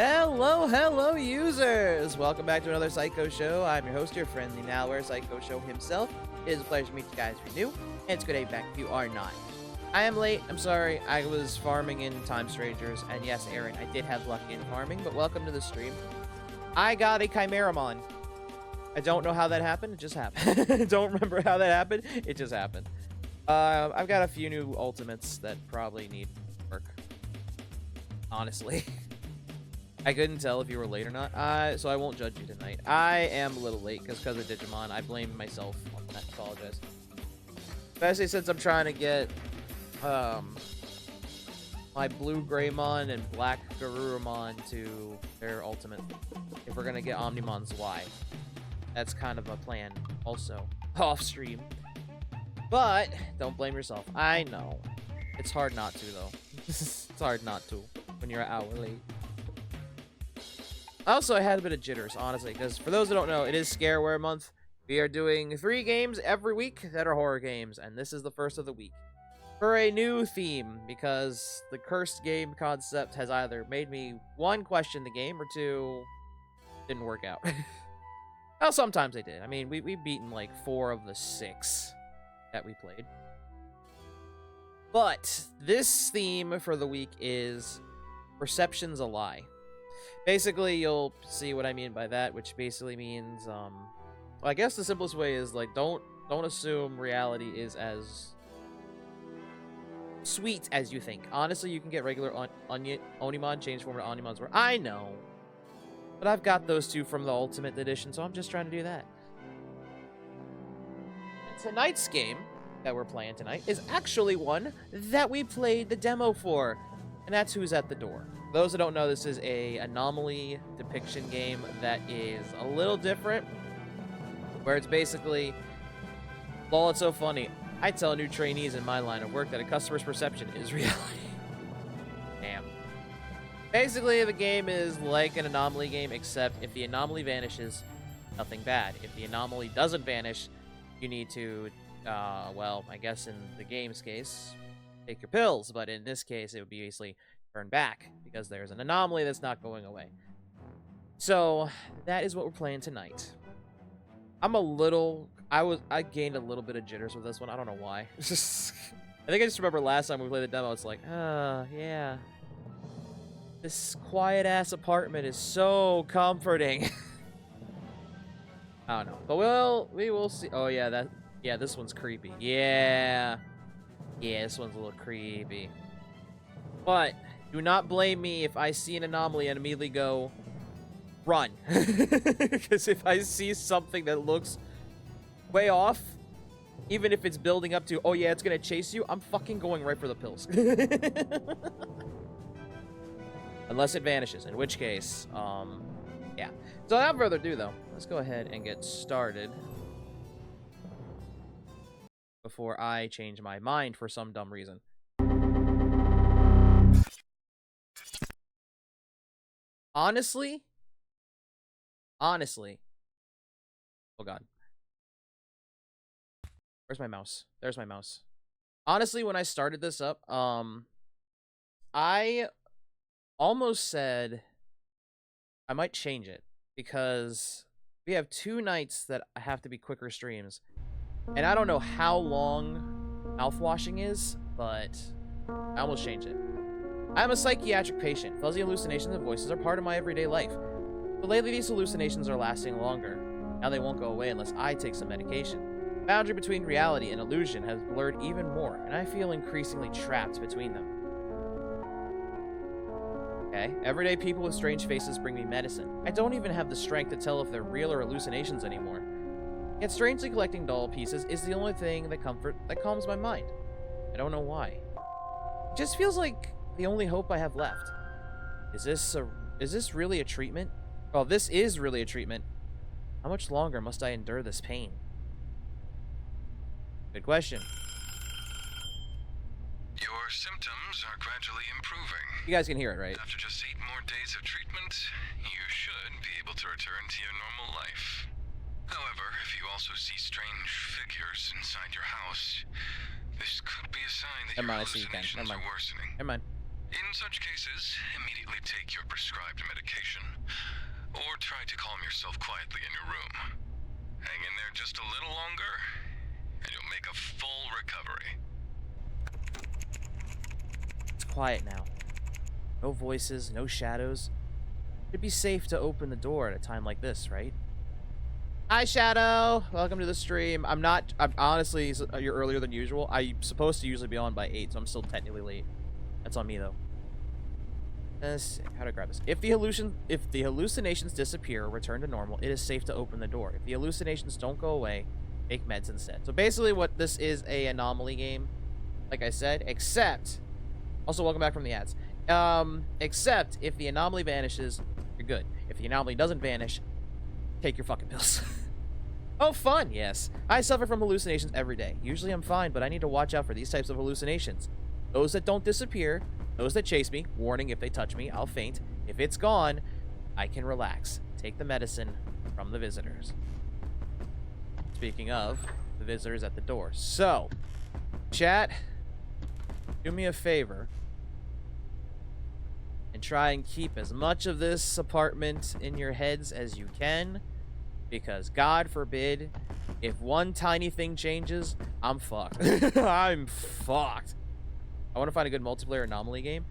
Hello, users! Welcome back to another Psycho Show. I'm your host, your friendly malware Psycho Show himself. It is a pleasure to meet you guys if you're new, and it's good to be back if you are not. I am late, I'm sorry, I was farming in Time Strangers, and yes, Aaron, I did have luck in farming, but welcome to the stream. I got a Chimeramon. I don't know how that happened, it just happened. I don't remember how that happened, it just happened. I've got a few new ultimates that probably need work. Honestly. I couldn't tell if you were late or not, so I won't judge you tonight. I am a little late because of Digimon. I blame myself on that. I apologize. Especially since I'm trying to get my blue Greymon and black Garurumon to their ultimate. If we're gonna get Omnimon's Y. That's kind of a plan also. Off stream. But don't blame yourself. I know. It's hard not to though. It's hard not to when you're an hour late. Also, I had a bit of jitters, honestly, because for those that don't know, it is Scareware month. We are doing 3 games every week that are horror games, and this is the first of the week. For a new theme, because the cursed game concept has either made me, 1, question the game, or 2, didn't work out. Well, sometimes they did. I mean, we've beaten like 4 of the 6 that we played. But this theme for the week is Perception's a Lie. Basically, you'll see what I mean by that, which basically means, I guess the simplest way is, like, don't assume reality is as sweet as you think. Honestly, you can get regular Onimon, change form to Onimon's where I know. But I've got those 2 from the Ultimate Edition, so I'm just trying to do that. Tonight's game that we're playing tonight is actually one that we played the demo for, and that's Who's at the Door. For those that don't know, this is a anomaly depiction game that is a little different, where it's basically, lol, it's so funny. I tell new trainees in my line of work that a customer's perception is reality. Damn. Basically, the game is like an anomaly game, except if the anomaly vanishes, nothing bad. If the anomaly doesn't vanish, you need to, well, I guess in the game's case, take your pills, but in this case, it would be basically turn back because there's an anomaly that's not going away. So that is what we're playing tonight. I gained a little bit of jitters with this one. I don't know why. I think I just remember last time we played the demo, it's like, yeah. This quiet ass apartment is so comforting. I don't know. But we will see. Oh yeah, this one's creepy. Yeah, this one's a little creepy. But do not blame me if I see an anomaly and immediately go, run. Because if I see something that looks way off, even if it's building up to, oh yeah, it's gonna chase you, I'm fucking going right for the pills. Unless it vanishes, in which case, yeah. So without further ado, though, let's go ahead and get started before I change my mind for some dumb reason. Honestly, oh god. Where's my mouse? There's my mouse. Honestly, when I started this up, I almost said I might change it because we have 2 nights that have to be quicker streams. And I don't know how long mouthwashing is, but I almost changed it. I am a psychiatric patient. Fuzzy hallucinations and voices are part of my everyday life. But lately, these hallucinations are lasting longer. Now they won't go away unless I take some medication. The boundary between reality and illusion has blurred even more, and I feel increasingly trapped between them. Okay, everyday people with strange faces bring me medicine. I don't even have the strength to tell if they're real or hallucinations anymore. Yet strangely collecting doll pieces is the only thing that calms my mind. I don't know why. It just feels like the only hope I have left. Is this really a treatment? Well, this is really a treatment. How much longer must I endure this pain? Good question. Your symptoms are gradually improving. You guys can hear it, right? After just 8 more days of treatment, you should be able to return to your normal life. However, if you also see strange figures inside your house, this could be a sign that your hallucinations are worsening. Never mind. In such cases, immediately take your prescribed medication, or try to calm yourself quietly in your room. Hang in there just a little longer, and you'll make a full recovery. It's quiet now. No voices, no shadows. It'd be safe to open the door at a time like this, right? Hi, Shadow! Welcome to the stream. I'm honestly, you're earlier than usual. I'm supposed to usually be on by 8, so I'm still technically late. That's on me, though. Let's see. How do I grab this? If the hallucinations disappear or return to normal, it is safe to open the door. If the hallucinations don't go away, make meds instead. So basically what this is, a anomaly game, like I said, except... Also, welcome back from the ads. Except if the anomaly vanishes, you're good. If the anomaly doesn't vanish, take your fucking pills. Oh, fun, yes. I suffer from hallucinations every day. Usually I'm fine, but I need to watch out for these types of hallucinations. Those that don't disappear, those that chase me, warning, if they touch me, I'll faint. If it's gone, I can relax. Take the medicine from the visitors. Speaking of, the visitors at the door. So, chat, do me a favor and try and keep as much of this apartment in your heads as you can, because God forbid, if one tiny thing changes, I'm fucked. I'm fucked. I want to find a good multiplayer anomaly game.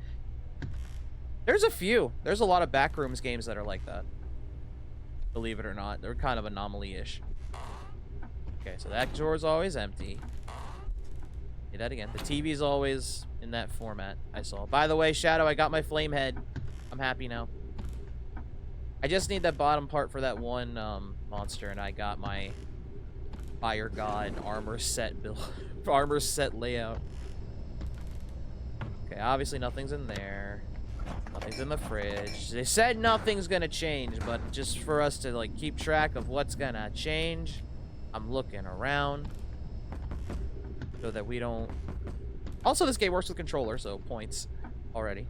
There's a few. There's a lot of backrooms games that are like that. Believe it or not. They're kind of anomaly-ish. Okay, so that drawer's always empty. Do that again. The TV's always in that format I saw. By the way, Shadow, I got my flame head. I'm happy now. I just need that bottom part for that one monster, and I got my Fire God armor set build, armor set layout. Okay, obviously nothing's in there. Nothing's in the fridge. They said nothing's gonna change, but just for us to like keep track of what's gonna change, I'm looking around so that we don't. Also, this game works with controller, so points already.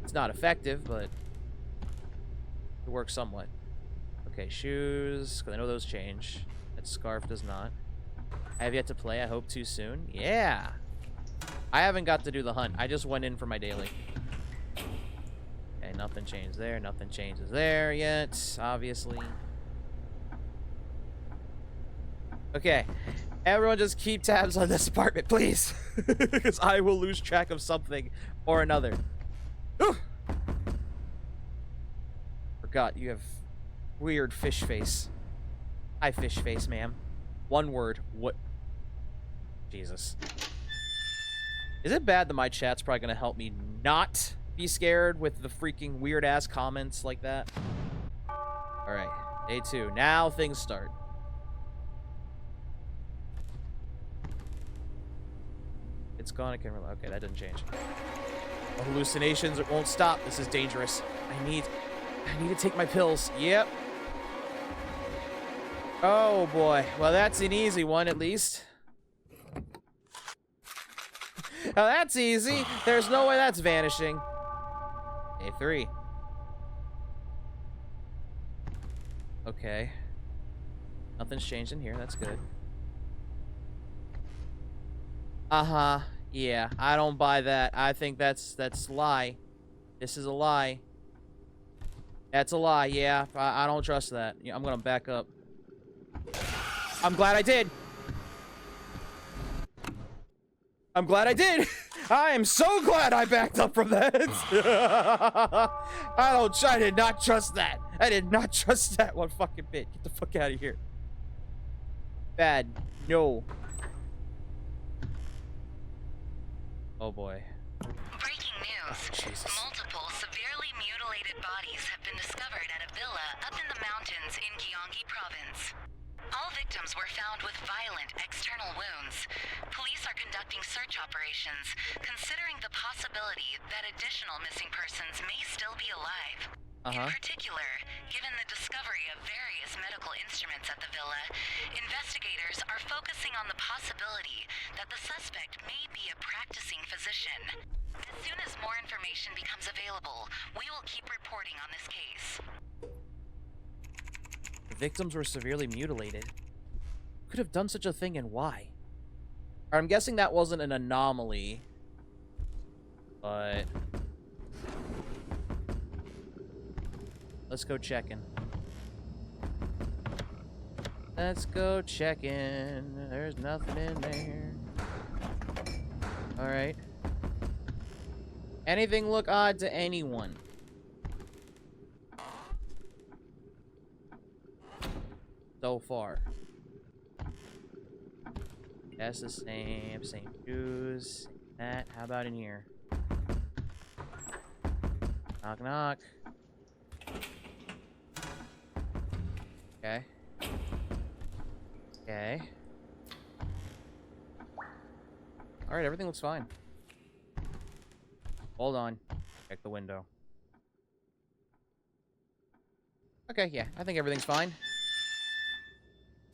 It's not effective, but it works somewhat. Okay, shoes, because I know those change. That scarf does not. I have yet to play. I hope too soon. Yeah. I haven't got to do the hunt. I just went in for my daily. Okay, nothing changed there. Nothing changes there yet, obviously. Okay. Everyone just keep tabs on this apartment, please. Because I will lose track of something or another. Whew. Forgot you have weird fish face. Hi, fish face, ma'am. One word. What? Jesus. Is it bad that my chat's probably going to help me not be scared with the freaking weird-ass comments like that? Alright. Day 2. Now things start. It's gone. I can relax. Okay, that didn't change. The hallucinations won't stop. This is dangerous. I need to take my pills. Yep. Oh, boy. Well, that's an easy one, at least. Now, that's easy. There's no way that's vanishing. Day 3. Okay. Nothing's changed in here. That's good. Uh-huh. Yeah, I don't buy that. I think that's lie. This is a lie. That's a lie, yeah. I don't trust that. Yeah, I'm gonna back up. I'm glad I did. I'm glad I did. I am so glad I backed up from that. I did not trust that. I did not trust that one fucking bit. Get the fuck out of here. Bad. No. Oh boy. Breaking news. Multiple severely mutilated bodies have been discovered at a villa up in the mountains in Gyeonggi province. All victims were found with violent external wounds. Police are conducting search operations, considering the possibility that additional missing persons may still be alive. In particular, given the discovery of various medical instruments at the villa, investigators are focusing on the possibility that the suspect may be a practicing physician. As soon as more information becomes available, we will keep reporting on this case. The victims were severely mutilated. Who could have done such a thing and why? I'm guessing that wasn't an anomaly. but let's go checking. Let's go checking. There's nothing in there. All right. Anything look odd to anyone? So far. That's the same shoes. That. How about in here? Knock, knock. Okay. Okay. Alright, everything looks fine. Hold on. Check the window. Okay, yeah. I think everything's fine.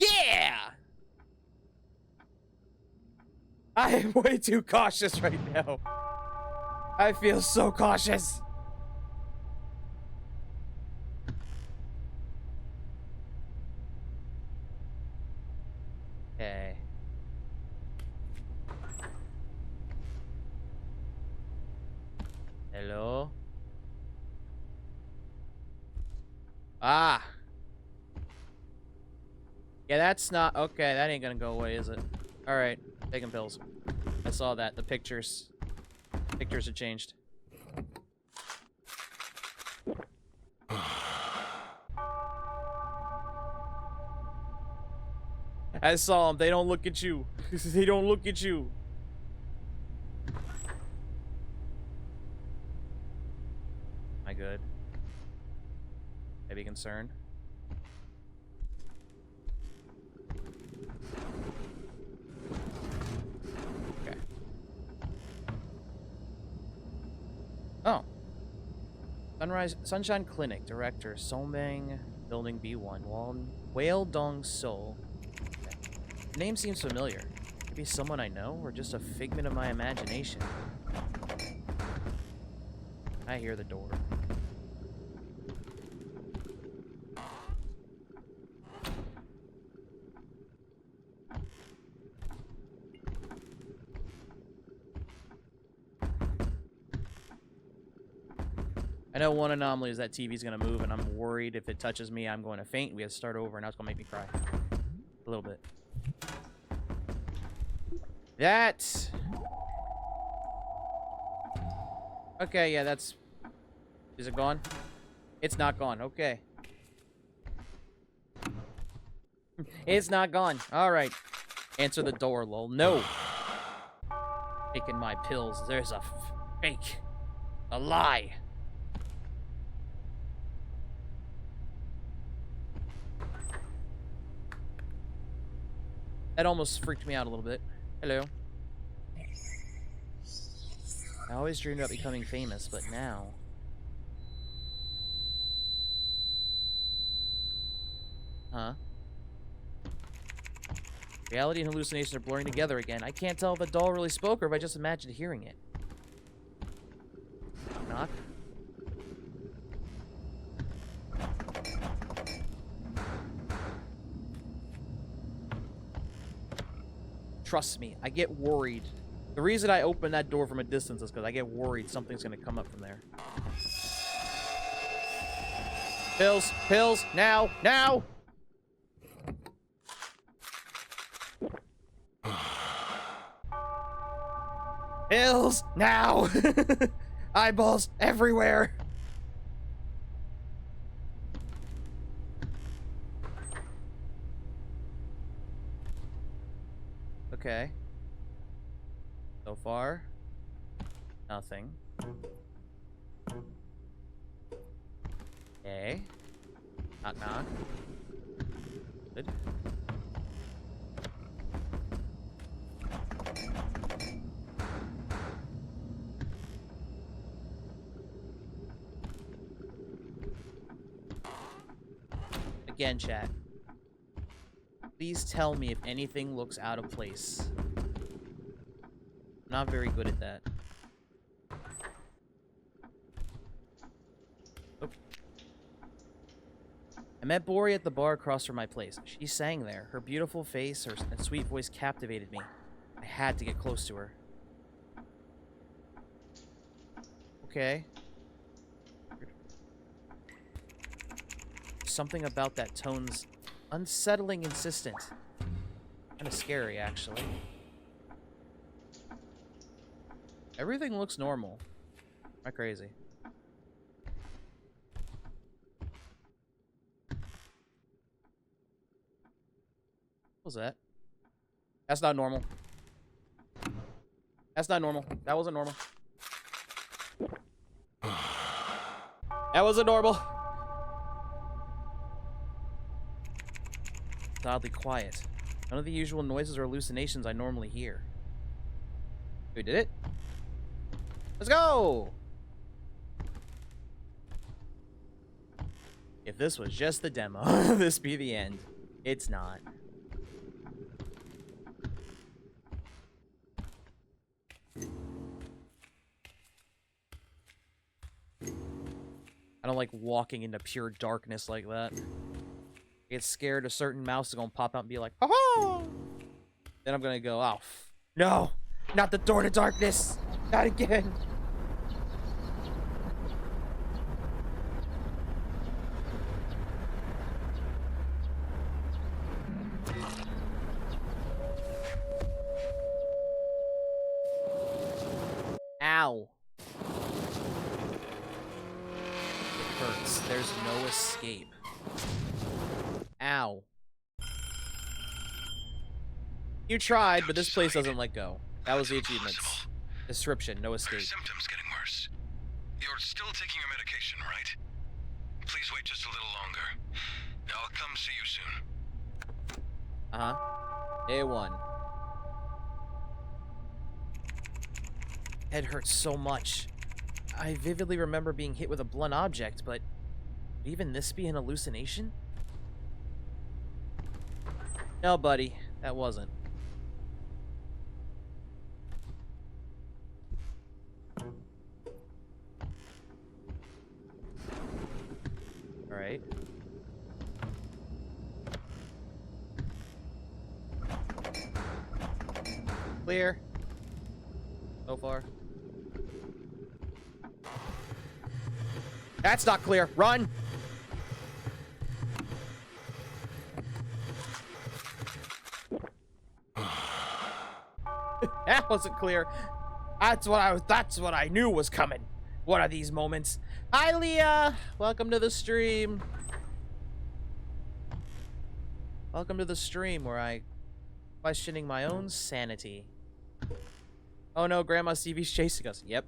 Yeah! I am way too cautious right now. I feel so cautious. Okay. Hello? Ah. Yeah, that's not... Okay, that ain't gonna go away, is it? Alright, taking pills. I saw that. The pictures have changed. I saw them. They don't look at you. They don't look at you. Am I good? Maybe concerned? Okay. Oh. Sunshine Clinic, Director, Someng, Building B1, Whale Dong Seoul. The name seems familiar. Maybe someone I know, or just a figment of my imagination. I hear the door. I know one anomaly is that TV's gonna move, and I'm worried if it touches me, I'm going to faint. We have to start over, and now it's gonna make me cry. A little bit. That... Okay, yeah, that's... Is it gone? It's not gone, okay. It's not gone. Alright. Answer the door, lol. No! Taking my pills. There's a fake. A lie. That almost freaked me out a little bit. Hello. I always dreamed about becoming famous, but now... Huh? Reality and hallucinations are blurring together again. I can't tell if the doll really spoke or if I just imagined hearing it. Knock. Trust me, I get worried. The reason I open that door from a distance is because I get worried something's going to come up from there. Pills, pills, now, now! Pills, now! Eyeballs everywhere! Okay. So far, nothing. Okay. Knock, knock. Good. Again, chat. Please tell me if anything looks out of place. I'm not very good at that. Oh. I met Bori at the bar across from my place. She sang there. Her beautiful face, and sweet voice captivated me. I had to get close to her. Okay. Something about that tone's unsettling insistent. Kind of scary, actually. Everything looks normal. Am I crazy? What was that? That's not normal. That's not normal. That wasn't normal. That wasn't normal. It's oddly quiet. None of the usual noises or hallucinations I normally hear. We did it. Let's go! If this was just the demo, this be the end. It's not. I don't like walking into pure darkness like that. I get scared a certain mouse is gonna pop out and be like, "Oh!" Then I'm gonna go, "Oh, no! Not the door to darkness! Not again!" Ow. It hurts. There's no escape. Ow. You tried, but this place doesn't let go. That was the achievements. Description, no escape. Are symptoms getting worse? You're still taking your medication, right? Please wait just a little longer. I'll come see you soon. Uh-huh. A1. Head hurts so much. I vividly remember being hit with a blunt object, but would even this be an hallucination? No, buddy. That wasn't. Alright. Clear. So far. That's not clear. Run! That wasn't clear. That's what I knew was coming. What are these moments? Hi, Leah! Welcome to the stream. Welcome to the stream where I questioning my own sanity. Oh no, Grandma Stevie's chasing us. Yep.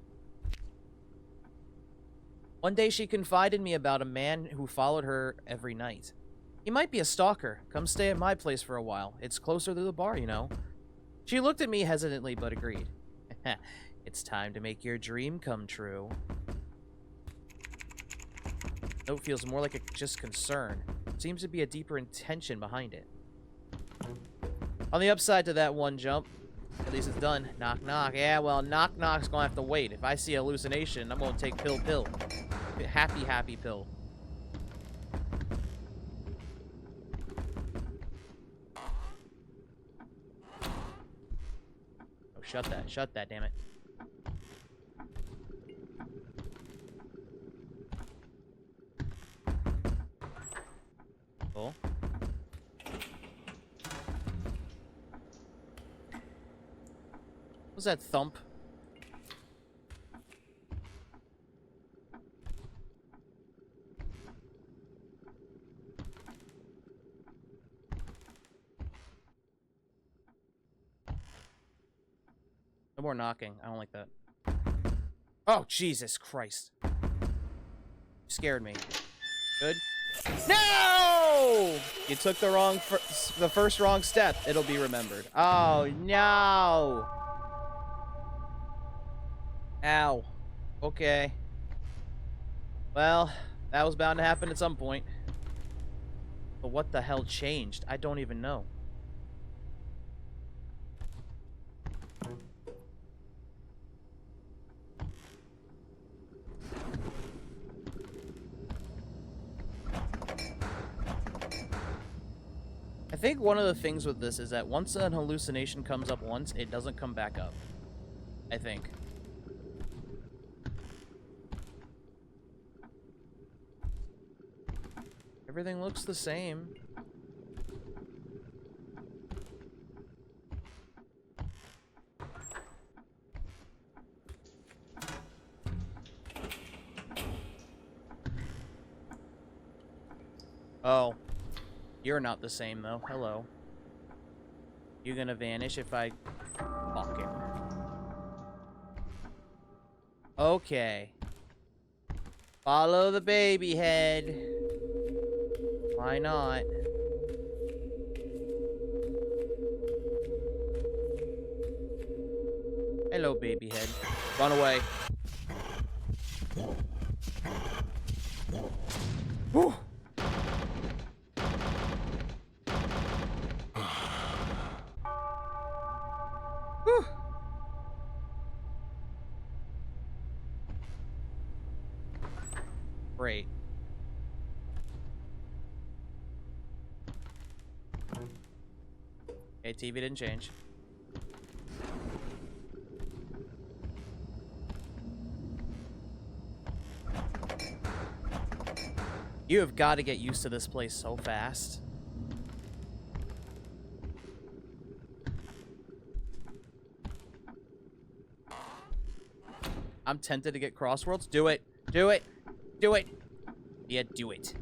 One day she confided me about a man who followed her every night. He might be a stalker. Come stay at my place for a while. It's closer to the bar, you know. She looked at me hesitantly but agreed. It's time to make your dream come true. Note feels more like just concern. Seems to be a deeper intention behind it. On the upside to that one jump, at least it's done. Knock, knock. Yeah, well, knock, knock's gonna have to wait. If I see a hallucination, I'm gonna take pill, pill. Happy, happy pill. Oh, shut that. Shut that, damn it. Cool. What was that thump? No more knocking. I don't like that. Oh, Jesus Christ. You scared me. Good. No! You took the first wrong step. It'll be remembered. Oh, no. Ow. Okay. Well, that was bound to happen at some point. But what the hell changed? I don't even know. I think one of the things with this is that once an hallucination comes up once, it doesn't come back up. I think. Everything looks the same. Oh. You're not the same, though. Hello. You gonna vanish if I... Fuck it. Okay. Follow the baby head. Why not? Hello, baby head. Run away. Whew. Whew. Great. Okay, TV didn't change. You have got to get used to this place so fast. I'm tempted to get Crossworlds. Do it. Do it. Do it. Yeah, do it.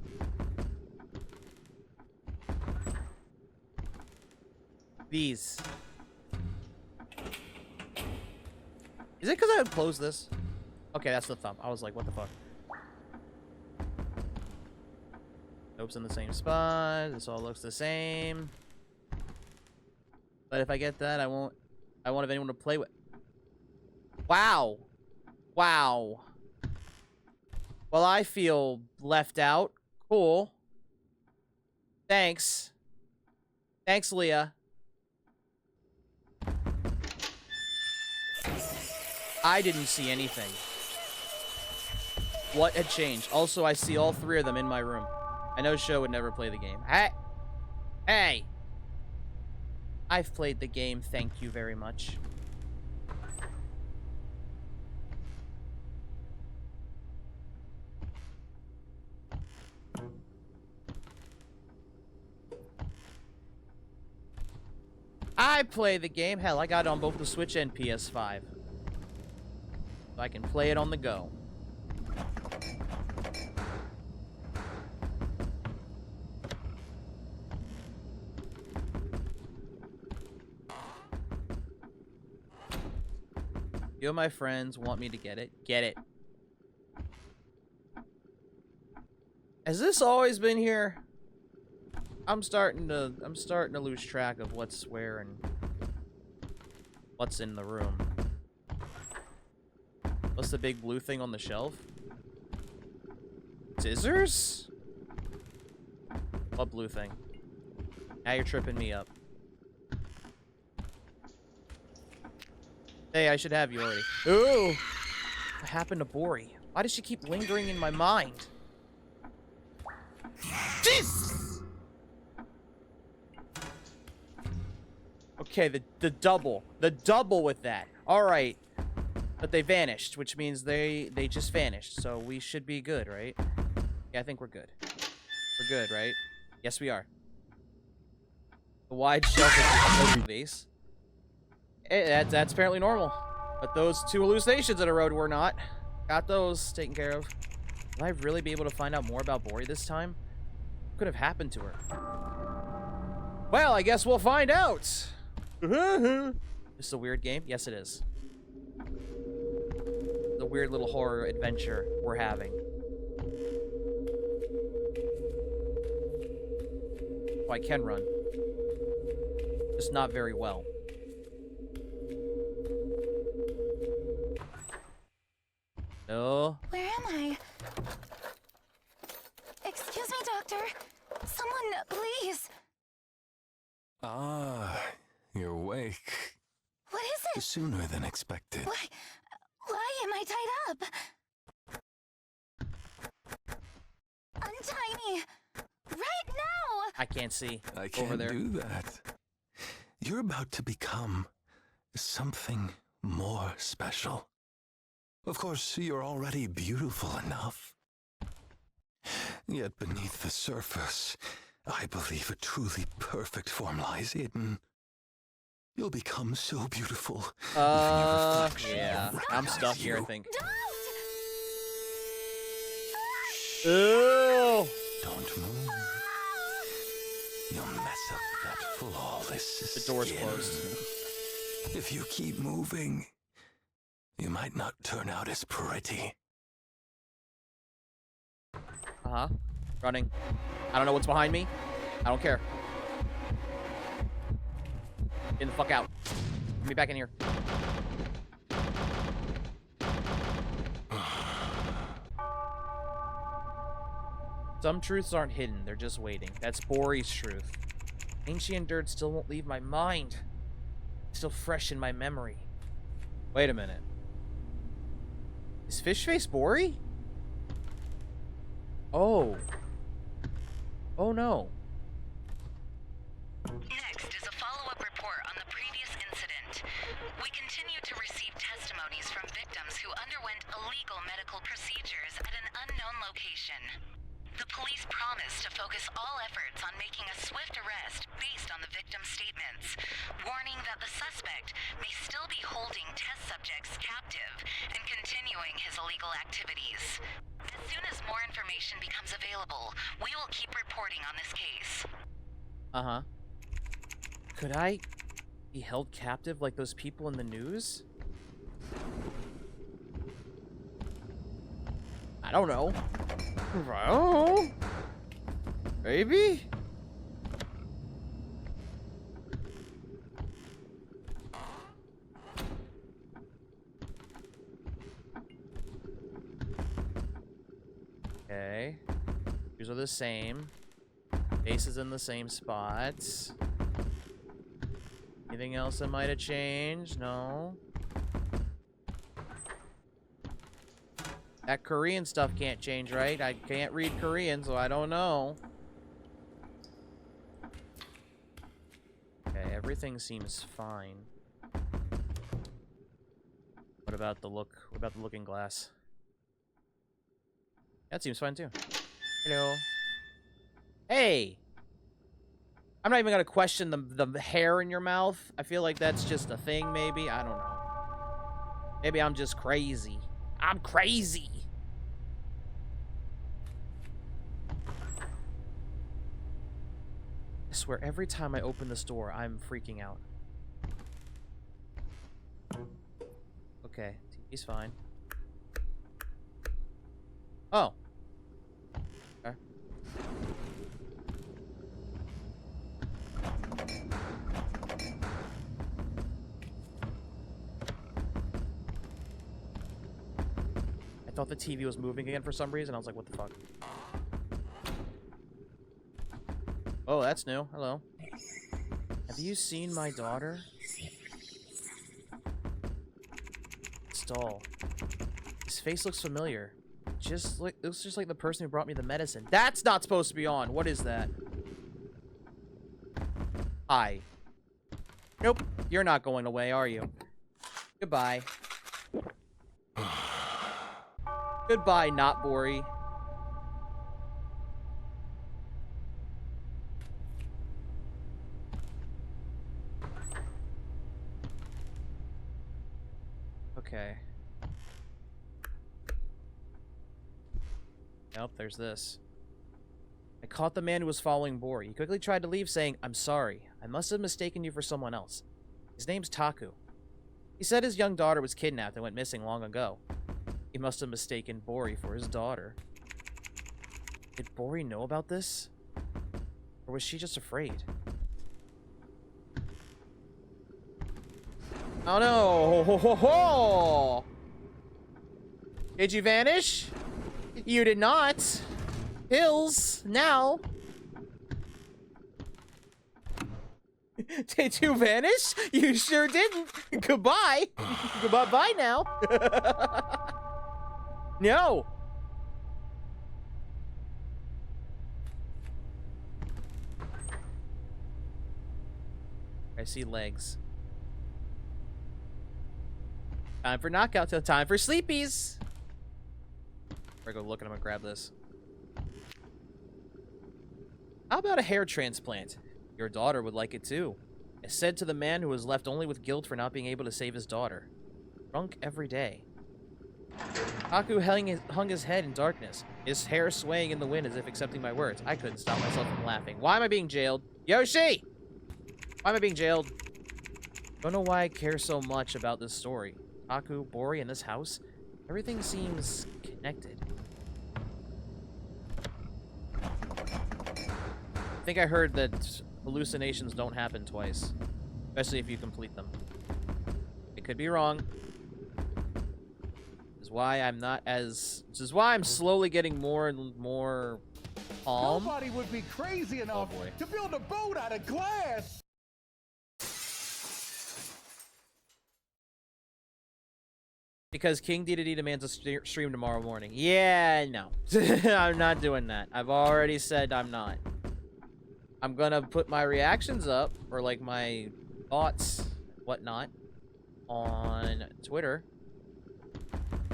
These. Is it because I would close this? Okay, that's the thumb. I was like, what the fuck? Nope's in the same spot. This all looks the same. But if I get that, I won't have anyone to play with. Wow. Wow. Well, I feel left out. Cool. Thanks. Thanks, Leah. I didn't see anything. What had changed? Also, I see all three of them in my room. I know Sho would never play the game. Hey! Hey! I've played the game, thank you very much. I play the game. Hell, I got it on both the Switch and PS5. So I can play it on the go. Few of my friends want me to get it. Get it. Has this always been here? I'm starting to lose track of what's where and what's in the room. What's the big blue thing on the shelf? Scissors? What blue thing? Now you're tripping me up. Hey, I should have you already. Ooh! What happened to Bori? Why does she keep lingering in my mind? Jeez! Okay, the double. The double with that. Alright. But they vanished, which means they just vanished. So we should be good, right? Yeah, I think we're good. We're good, right? Yes, we are. The wide shelf is the base. That's apparently normal. But those two hallucinations in a row were not. Got those taken care of. Will I really be able to find out more about Bori this time? What could have happened to her? Well, I guess we'll find out. This is a weird game? Yes, it is. The weird little horror adventure we're having. Oh, I can run. Just not very well. No. Where am I? Excuse me, Doctor. Someone, please. Ah, you're awake. What is it? Sooner than expected. Why am I tied up? Untie me! Right now! I can't see. I can't over there. do that. You're about to become something more special. Of course, you're already beautiful enough. Yet beneath the surface, I believe a truly perfect form lies hidden. You'll become so beautiful. Even your reflection Yeah. won't I'm recognize stuck here, I you. think. Ew! Don't move. You'll mess up that flawless The door's skin. closed. If you keep moving, you might not turn out as pretty. Uh-huh. Running. I don't know what's behind me. I don't care. Get the fuck out. Get me back in here. Some truths aren't hidden, they're just waiting. That's Bori's truth. Pain she endured still won't leave my mind. It's still fresh in my memory. Wait a minute. Is Fishface Bori? Oh. Oh no. Next is a follow-up report on the previous incident. We continue to receive testimonies from victims who underwent illegal medical procedures at an unknown location. The police promise to focus all efforts on making a swift arrest based on the victim's statements, warning that the suspect may still be holding test subjects captive and continuing his illegal activities. As soon as more information becomes available, we will keep reporting on this case. Uh-huh. Could I be held captive like those people in the news? I don't know. Oh, maybe? Okay. These are the same. Base is in the same spots. Anything else that might have changed? No. That Korean stuff can't change, right? I can't read Korean, so I don't know. Okay, everything seems fine. What about the look? What about the looking glass? That seems fine too. Hello. Hey! I'm not even gonna question the hair in your mouth. I feel like that's just a thing, maybe. I don't know. Maybe I'm just crazy. I'm crazy! I swear, every time I open this door, I'm freaking out. Okay, TV's fine. Oh. Okay. I thought the TV was moving again for some reason. I was like, what the fuck? Oh, that's new. Hello. Have you seen my daughter? Stall. His face looks familiar. Looks just like the person who brought me the medicine. That's not supposed to be on. What is that? Hi. Nope. You're not going away, are you? Goodbye. Goodbye, not Bori. Okay. Nope, there's this. I caught the man who was following Bori. He quickly tried to leave, saying, "I'm sorry. I must have mistaken you for someone else." His name's Taku. He said his young daughter was kidnapped and went missing long ago. He must have mistaken Bori for his daughter. Did Bori know about this? Or was she just afraid? Oh no! Ho, ho, ho. Did you vanish? You did not. Hills, now. Did you vanish? You sure didn't. Goodbye. Goodbye now. No. I see legs. Time for knockout. Time for sleepies. We're gonna go look at him and grab this. How about a hair transplant? Your daughter would like it too. I said to the man who was left only with guilt for not being able to save his daughter. Drunk every day. Haku hung his head in darkness, his hair swaying in the wind as if accepting my words. I couldn't stop myself from laughing. Why am I being jailed? Yoshi! Why am I being jailed? Don't know why I care so much about this story. Haku, Bori, and this house. Everything seems connected. I think I heard that hallucinations don't happen twice. Especially if you complete them. I could be wrong. This is why I'm not as... This is why I'm slowly getting more and more calm. Nobody would be crazy enough to build a boat out of glass! Because King Dedede demands a stream tomorrow morning. Yeah, no. I'm not doing that. I've already said I'm not. I'm gonna put my reactions up, or like my thoughts, whatnot, on Twitter.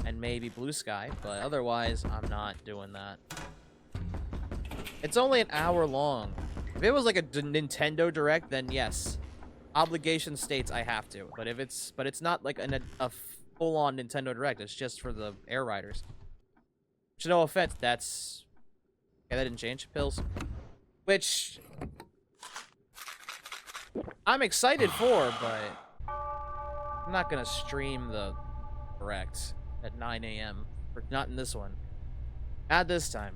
And maybe Blue Sky, but otherwise, I'm not doing that. It's only an hour long. If it was like a Nintendo Direct, then yes. Obligation states I have to. But if it's... But it's not like a full-on Nintendo Direct. It's just for the Air Riders. Which, no offense, that's... Yeah, that didn't change. Pills. Which... I'm excited for, but... I'm not gonna stream the Direct at 9 a.m. Or not in this one. Not this time.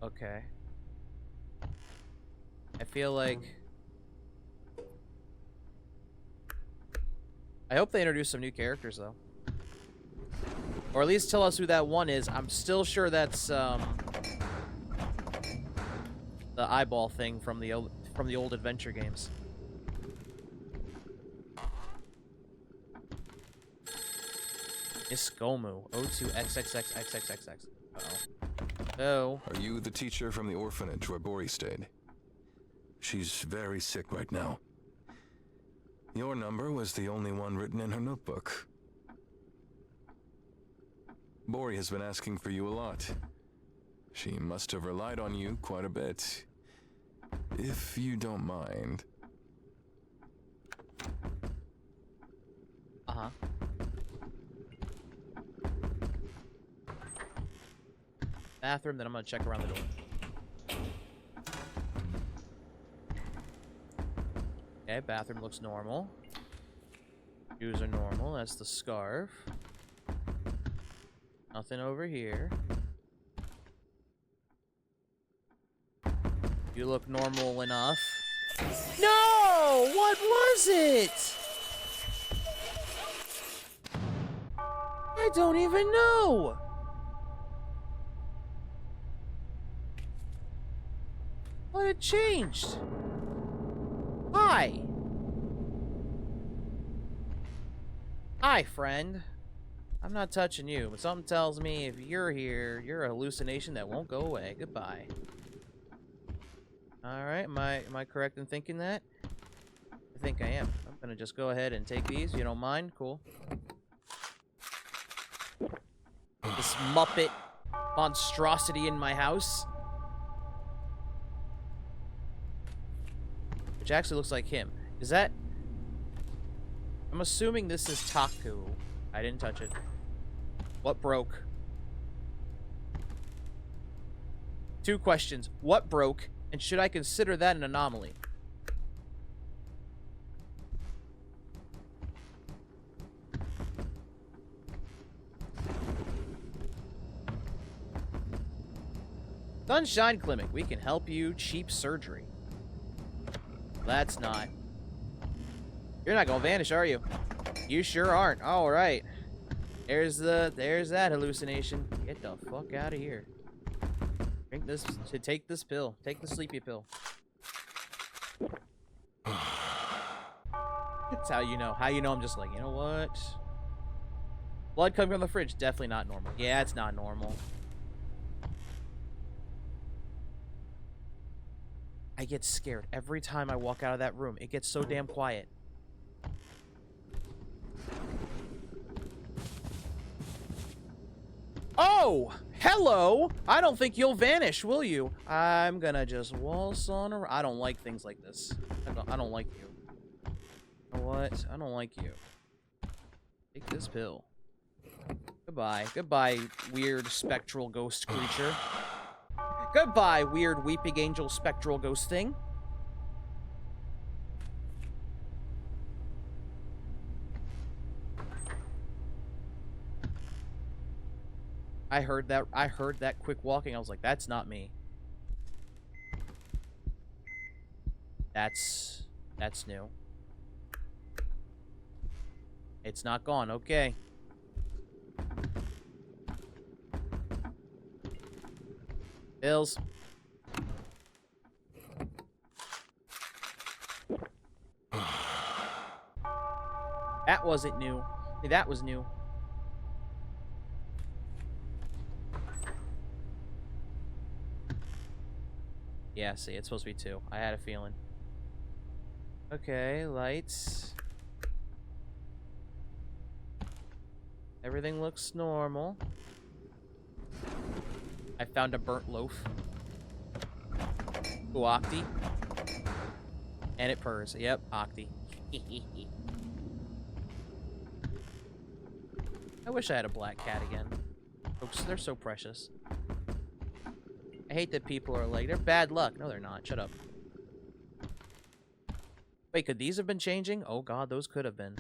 Okay. I feel like... I hope they introduce some new characters, though. Or at least tell us who that one is. I'm still sure that's, the eyeball thing from the old adventure games. Iskomu. O2XXXXXXX. Uh-oh. Oh. Are you the teacher from the orphanage where Bori stayed? She's very sick right now. Your number was the only one written in her notebook. Bori has been asking for you a lot. She must have relied on you quite a bit. If you don't mind. Uh-huh. Bathroom, then I'm gonna check around the door. Okay, bathroom looks normal. Shoes are normal. That's the scarf. Nothing over here. You look normal enough. No! What was it? I don't even know. What had changed? Hi. Hi, friend. I'm not touching you, but something tells me if you're here, you're a hallucination that won't go away. Goodbye. Alright, am I correct in thinking that? I think I am. I'm gonna just go ahead and take these, you don't mind? Cool. This Muppet monstrosity in my house. Which actually looks like him. Is that... I'm assuming this is Taku. I didn't touch it. What broke? Two questions. What broke? And should I consider that an anomaly? Sunshine Clinic. We can help you. Cheap surgery. That's not. You're not gonna vanish, are you? You sure aren't. All right. There's that hallucination. Get the fuck out of here. Drink this. Take this pill. Take the sleepy pill. That's how you know. How you know I'm just like, you know what? Blood coming from the fridge. Definitely not normal. Yeah, it's not normal. I get scared every time I walk out of that room. It gets so damn quiet. Oh, hello. I don't think you'll vanish, will you? I'm gonna just waltz on around. I don't like things like this. I don't like you. You know what? I don't like you. Take this pill. Goodbye. Goodbye, weird spectral ghost creature. Goodbye, weird weeping angel spectral ghost thing. I heard that quick walking. I was like, that's not me. That's new. It's not gone. Okay. Bills. That wasn't new. That was new. Yeah, see, it's supposed to be 2. I had a feeling. Okay, lights. Everything looks normal. I found a burnt loaf. Ooh, Octi. And it purrs. Yep, Octi. I wish I had a black cat again. Folks, they're so precious. I hate that people are like, they're bad luck. No, they're not. Shut up. Wait, could these have been changing? Oh god, those could have been.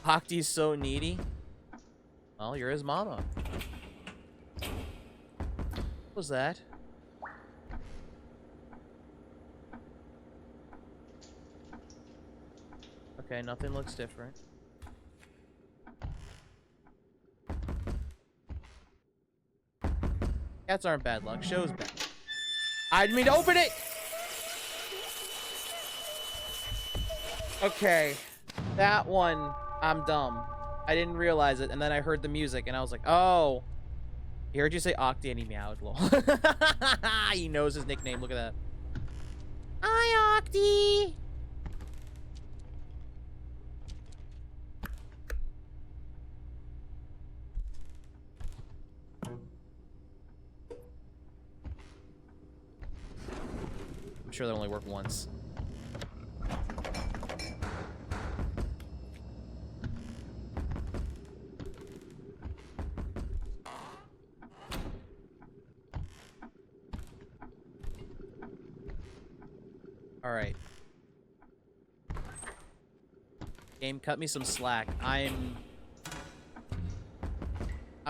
Octi's so needy. Well, you're his mama. What was that? Okay, nothing looks different. Cats aren't bad luck. Show's bad. I didn't mean to open it! Okay. That one, I'm dumb. I didn't realize it, and then I heard the music, and I was like, oh. He heard you say Octi, and he meowed, lol. He knows his nickname. Look at that. Hi, Octi! I'm sure they only work once. Alright. Game, cut me some slack. I'm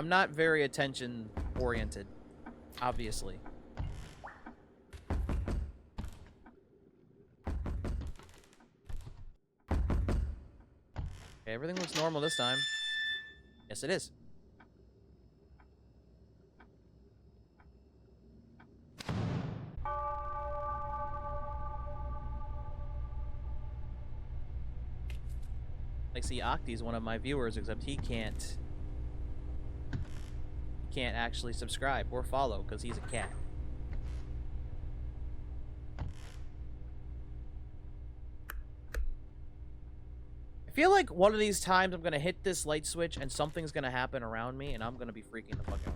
not very attention-oriented, obviously. Okay, everything looks normal this time. Yes, it is. Like, see, Octi's one of my viewers, except he can't actually subscribe or follow because he's a cat. I feel like one of these times I'm gonna hit this light switch and something's gonna happen around me and I'm gonna be freaking the fuck out.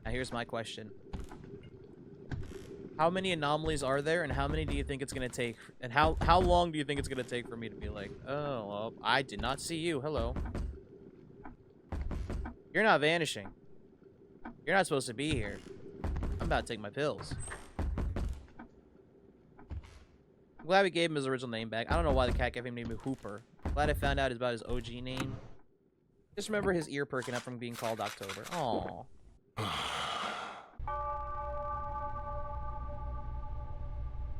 Now here's my question. How many anomalies are there, and how many do you think it's gonna take? And how long do you think it's gonna take for me to be like, oh, well, I did not see you. Hello. You're not vanishing. You're not supposed to be here. I'm about to take my pills. I'm glad we gave him his original name back. I don't know why the cat gave him the name Hooper. Glad I found out about his OG name. Just remember his ear perking up from being called October. Aww.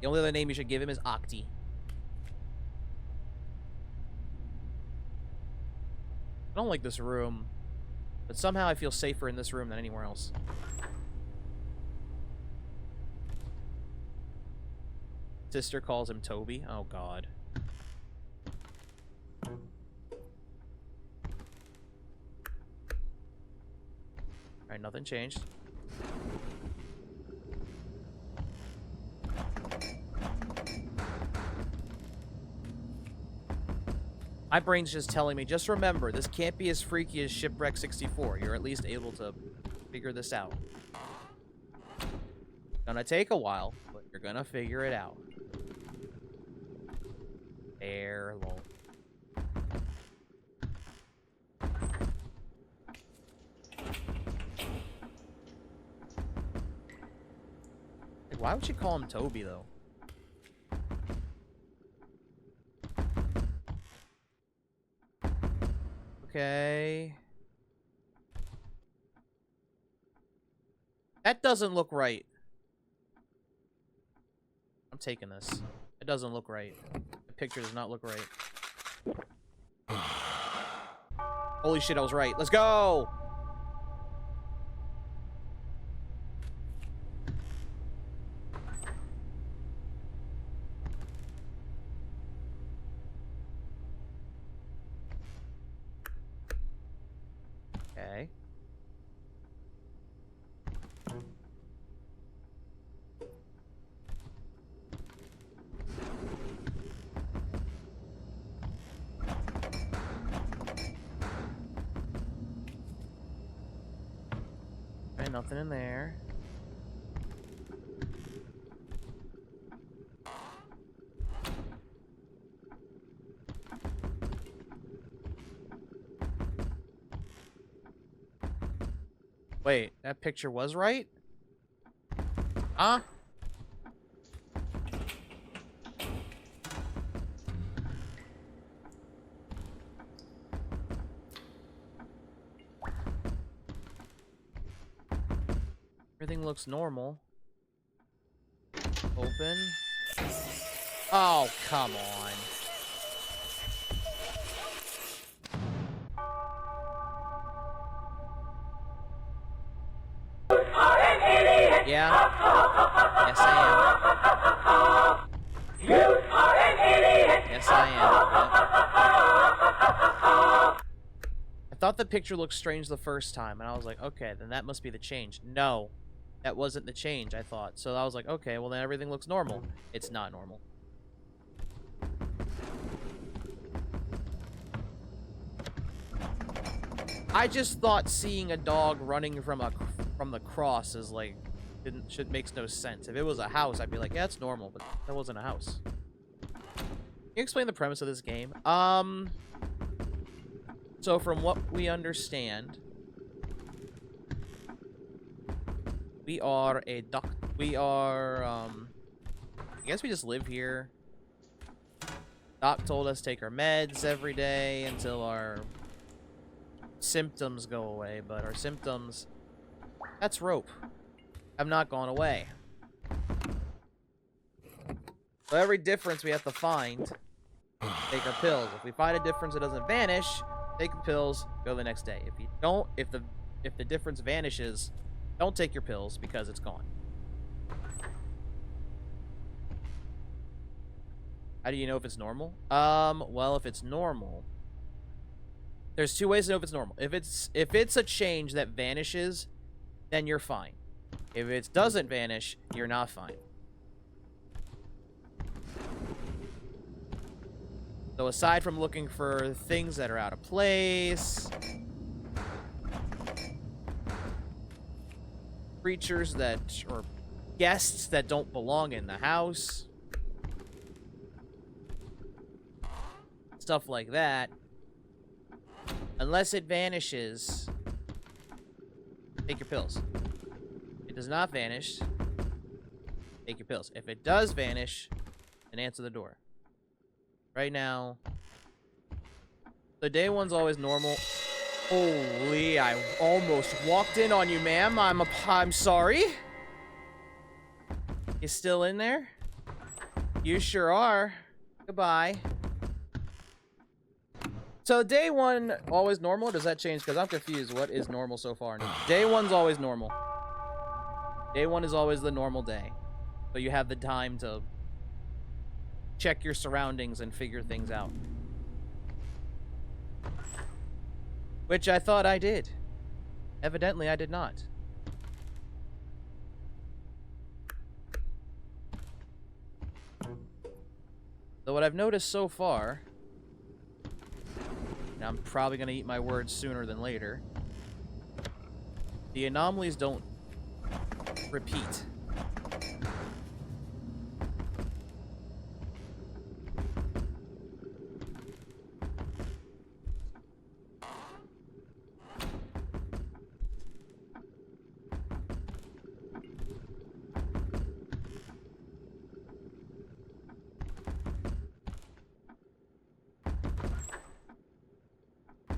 The only other name you should give him is Octi. I don't like this room, but somehow I feel safer in this room than anywhere else. Sister calls him Toby. Oh, God. Alright, nothing changed. My brain's just telling me, just remember, this can't be as freaky as Shipwreck 64. You're at least able to figure this out. Gonna take a while, but you're gonna figure it out. There, lol. Like, why would she call him Toby, though? Okay. That doesn't look right. I'm taking this. It doesn't look right. The picture does not look right. Holy shit, I was right. Let's go! Okay. Okay, nothing in there. Wait, that picture was right? Huh? Everything looks normal. Open. Oh, come on. Yeah. Yes, I am. You are an idiot. Yes, I am. Yep. I thought the picture looked strange the first time, and I was like, okay, then that must be the change. No, that wasn't the change, I thought. So I was like, okay, well then everything looks normal. It's not normal. I just thought seeing a dog running from the cross is like makes no sense. If it was a house, I'd be like, yeah, it's normal, but that wasn't a house. Can you explain the premise of this game? So from what we understand, we are I guess we just live here. Doc told us take our meds every day until our symptoms go away, but our symptoms, that's rope, have not gone away. So every difference we have to find, take our pills. If we find a difference that doesn't vanish, take the pills, go the next day. If you don't, if the difference vanishes, don't take your pills because it's gone. How do you know if it's normal? Well, if it's normal, there's two ways to know if it's normal. If it's a change that vanishes, then you're fine. If it doesn't vanish, you're not fine. So aside from looking for things that are out of place, creatures or guests that don't belong in the house, stuff like that, unless it vanishes, take your pills. If it does not vanish, take your pills. If it does vanish, then answer the door. Right now, the day one's always normal. Holy, I almost walked in on you, ma'am. I'm sorry. You still in there? You sure are. Goodbye. So day one, always normal? Does that change? Because I'm confused. What is normal so far? Day one's always normal. Day one is always the normal day. So you have the time to check your surroundings and figure things out. Which I thought I did. Evidently, I did not. So what I've noticed so far, and I'm probably going to eat my words sooner than later, the anomalies don't repeat.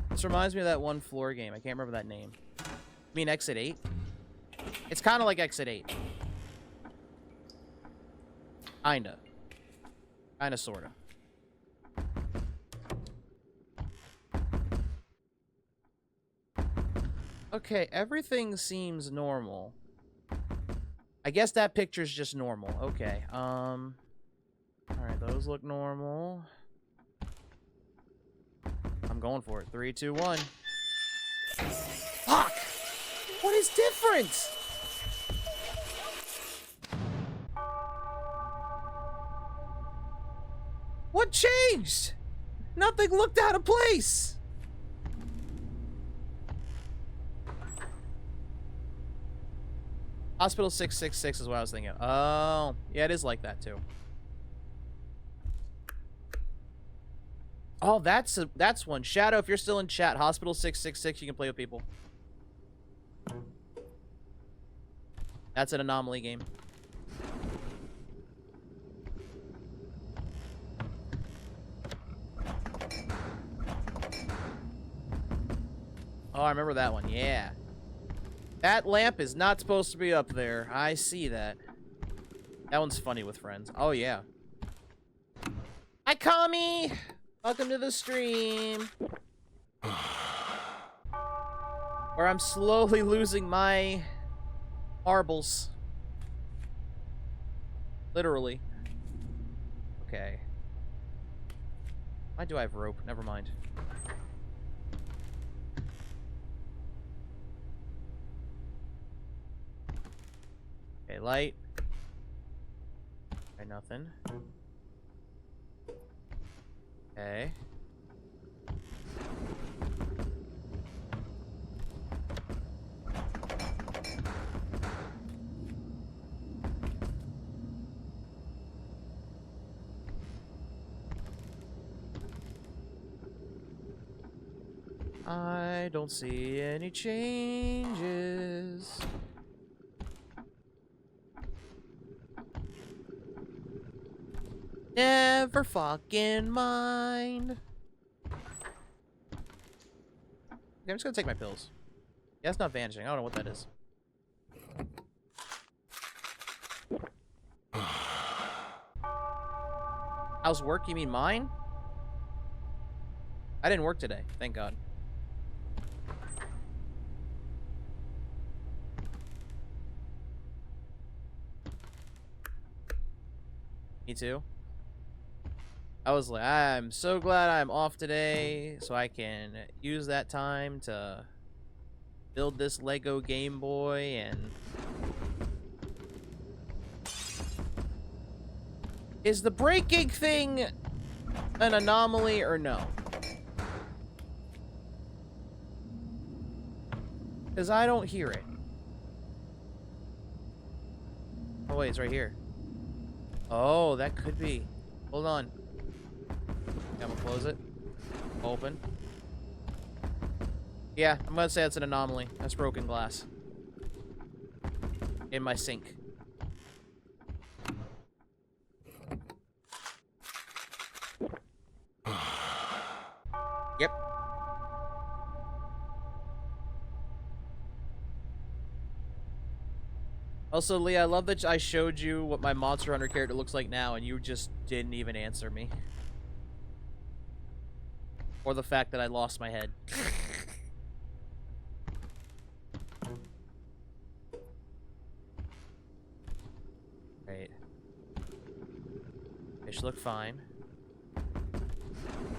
This reminds me of that one floor game. I can't remember that name. You mean Exit 8? It's kind of like Exit 8. Kinda. Kinda, sorta. Okay, everything seems normal. I guess that picture's just normal. Okay, alright, those look normal. I'm going for it. 3, 2, 1. Fuck! What is different? What changed? Nothing looked out of place. Hospital 666 is what I was thinking. Oh, yeah, it is like that too. Oh, that's one. Shadow, if you're still in chat, Hospital 666, you can play with people. That's an anomaly game. Oh, I remember that one. Yeah. That lamp is not supposed to be up there. I see that. That one's funny with friends. Oh, yeah. Hi, Kami! Welcome to the stream. Where I'm slowly losing my marbles. Literally. Okay. Why do I have rope? Never mind. Okay, light. Okay, nothing. Okay. I don't see any changes. Never fucking mind. Okay, I'm just gonna take my pills. Yeah, it's not vanishing. I don't know what that is. How's work? You mean mine? I didn't work today. Thank God. Me too. I was like, I'm so glad I'm off today so I can use that time to build this Lego Game Boy and... Is the breaking thing an anomaly or no? Because I don't hear it. Oh wait, it's right here. Oh, that could be. Hold on. I'm gonna close it. Open. Yeah, I'm gonna say that's an anomaly. That's broken glass. In my sink. Yep. Also, Lee, I love that I showed you what my Monster Hunter character looks like now, and you just didn't even answer me. Or the fact that I lost my head. Right. Fish look fine.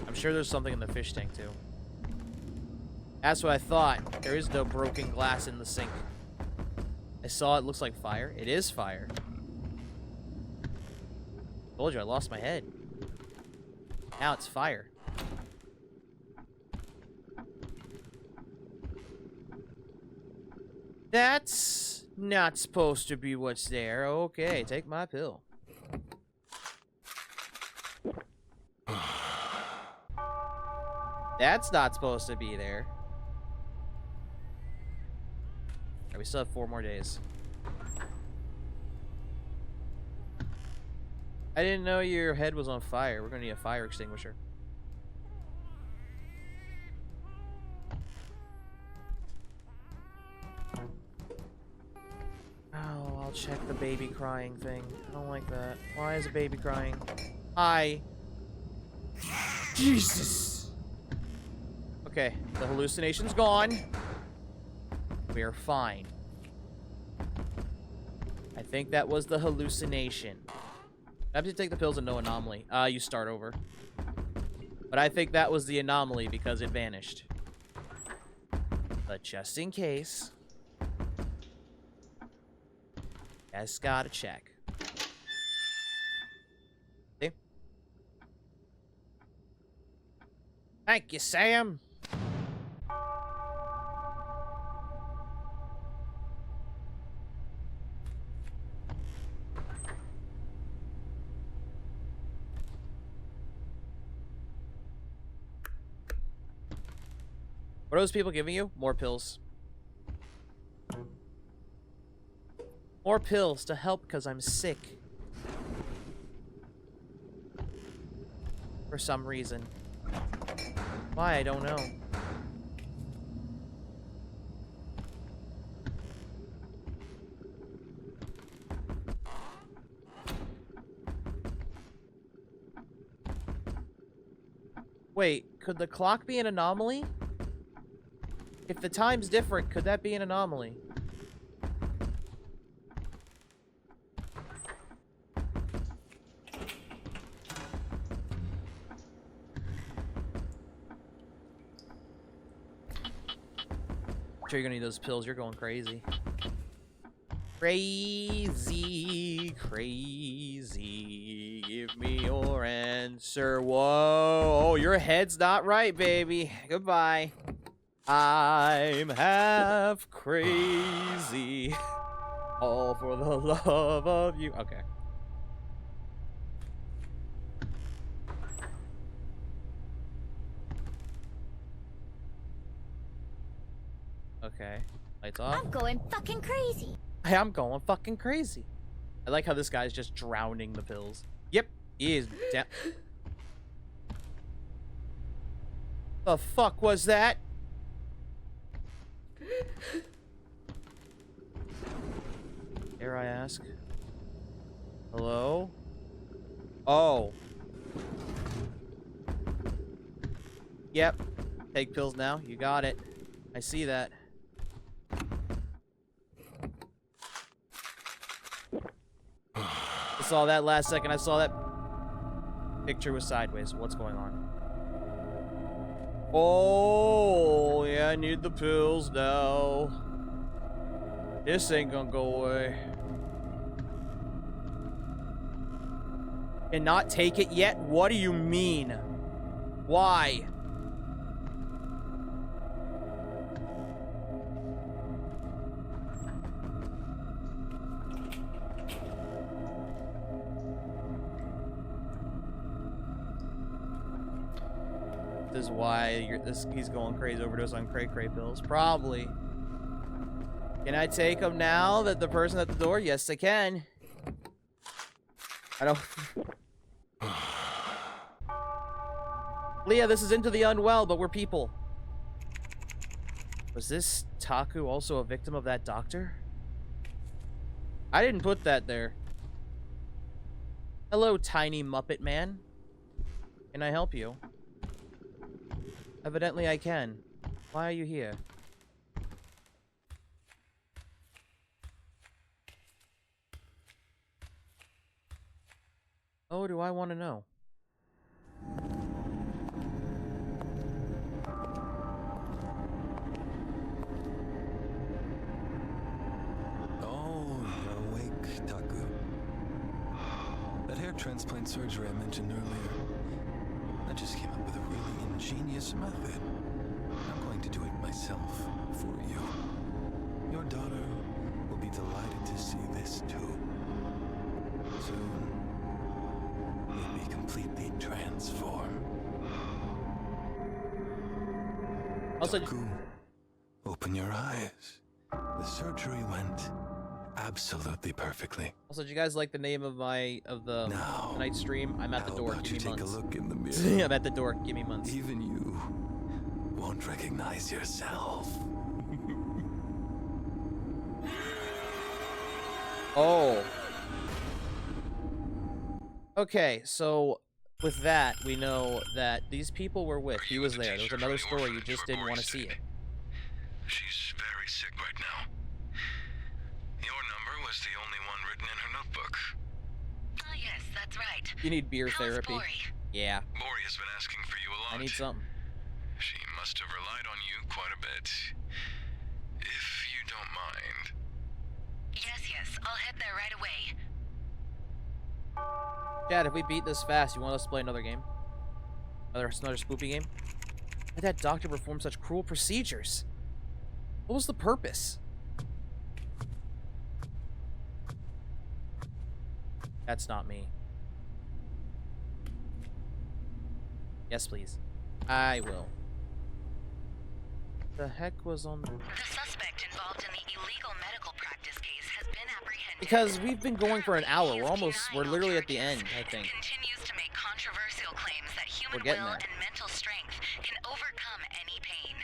I'm sure there's something in the fish tank, too. That's what I thought. There is no broken glass in the sink. I saw it looks like fire. It is fire. Told you I lost my head. Now it's fire. That's not supposed to be what's there. Okay, take my pill. That's not supposed to be there. Alright, we still have 4 more days. I didn't know your head was on fire. We're gonna need a fire extinguisher. Oh, I'll check the baby crying thing. I don't like that. Why is a baby crying? Hi. Jesus. Okay, the hallucination's gone. We are fine. I think that was the hallucination. I have to take the pills and no anomaly. You start over. But I think that was the anomaly because it vanished. But just in case, just gotta check. See? Thank you, Sam. What are those people giving you? More pills. More pills to help because I'm sick. For some reason. Why? I don't know. Wait, could the clock be an anomaly? If the time's different, could that be an anomaly? I'm sure you're gonna need those pills. You're going crazy. Crazy, crazy. Give me your answer. Whoa, your head's not right, baby. Goodbye. I'm half crazy. All for the love of you. Okay. Okay. Lights off. I'm going fucking crazy. I'm going fucking crazy. I like how this guy's just drowning the pills. Yep. He is down. The fuck was that? Dare I ask? Hello? Oh. Yep. Take pills now. You got it. I see that. I saw that last second. I saw that picture was sideways. What's going on? Oh, yeah, I need the pills now. This ain't gonna go away. Cannot take it yet? What do you mean? Why? This is why he's going crazy overdose on cray-cray pills. Probably. Can I take them now that the person at the door? Yes, I can. I don't... Leah, this is Into the Unwell, but we're people. Was this Taku also a victim of that doctor? I didn't put that there. Hello, tiny Muppet man. Can I help you? Evidently I can. Why are you here? Oh, do I want to know? Taku. That hair transplant surgery I mentioned earlier, I just came up with a really ingenious method. I'm going to do it myself for you. Your daughter will be delighted to see this too. Soon, you'll be completely transformed. Also, Taku, open your eyes. The surgery went absolutely perfectly. did you guys like the name of the Now, tonight's stream? I'm at the how door. about Give you me take months. a look in the mirror? I'm at the door. Give me months. Even you won't recognize yourself. Oh. Okay, so with that, we know that these people were with. He was there. There was another story. You just didn't want to see it. She's very sick right now. Your number was the only one written in her notebook. Oh, yes, that's right. You need beer How's therapy. Bori? Yeah, Bori has been asking for you a lot. I need something. She must have relied on you quite a bit. If you don't mind. Yes, I'll head there right away. Chad, if we beat this fast, you want us to play another game? Another spoopy game? Why did that doctor perform such cruel procedures? What was the purpose? That's not me. Yes, please. I will. The heck was on... The suspect involved in the illegal medical practice case has been apprehended. Because we've been going for an hour. We're literally at the end, I think. Continues to make controversial claims that human We're getting will there. and mental strength can overcome any pain.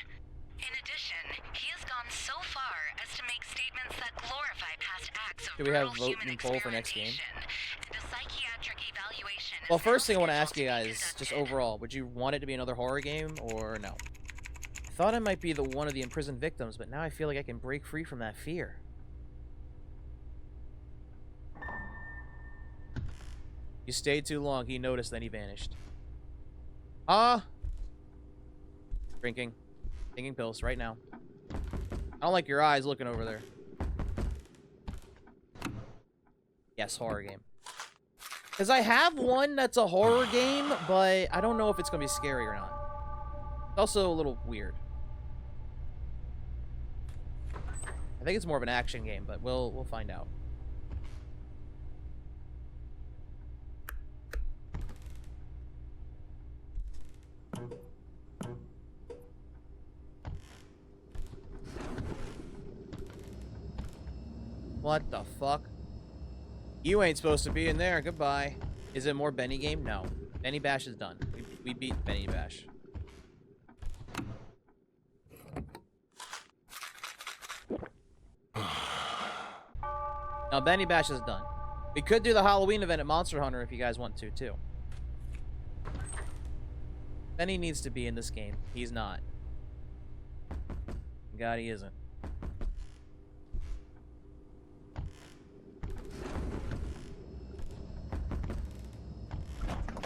In addition, he has gone so far as to make statements that glorify past acts of Do we have brutal vote human and poll for next game? experimentation, and a psychiatric evaluation is Well, first now thing I want to ask scheduled you to be guys, just conducted. overall, would you want it to be another horror game or no? I thought I might be one of the imprisoned victims, but now I feel like I can break free from that fear. You stayed too long. He noticed, then he vanished. Drinking. Taking pills right now. I don't like your eyes looking over there. Yes, horror game. Because I have one that's a horror game, but I don't know if it's going to be scary or not. It's also a little weird. I think it's more of an action game, but we'll find out. What the fuck? You ain't supposed to be in there. Goodbye. Is it more Benny game? No. Benny Bash is done. We beat Benny Bash. Now, Benny Bash is done. We could do the Halloween event at Monster Hunter if you guys want to, too. Benny needs to be in this game. He's not. God, he isn't.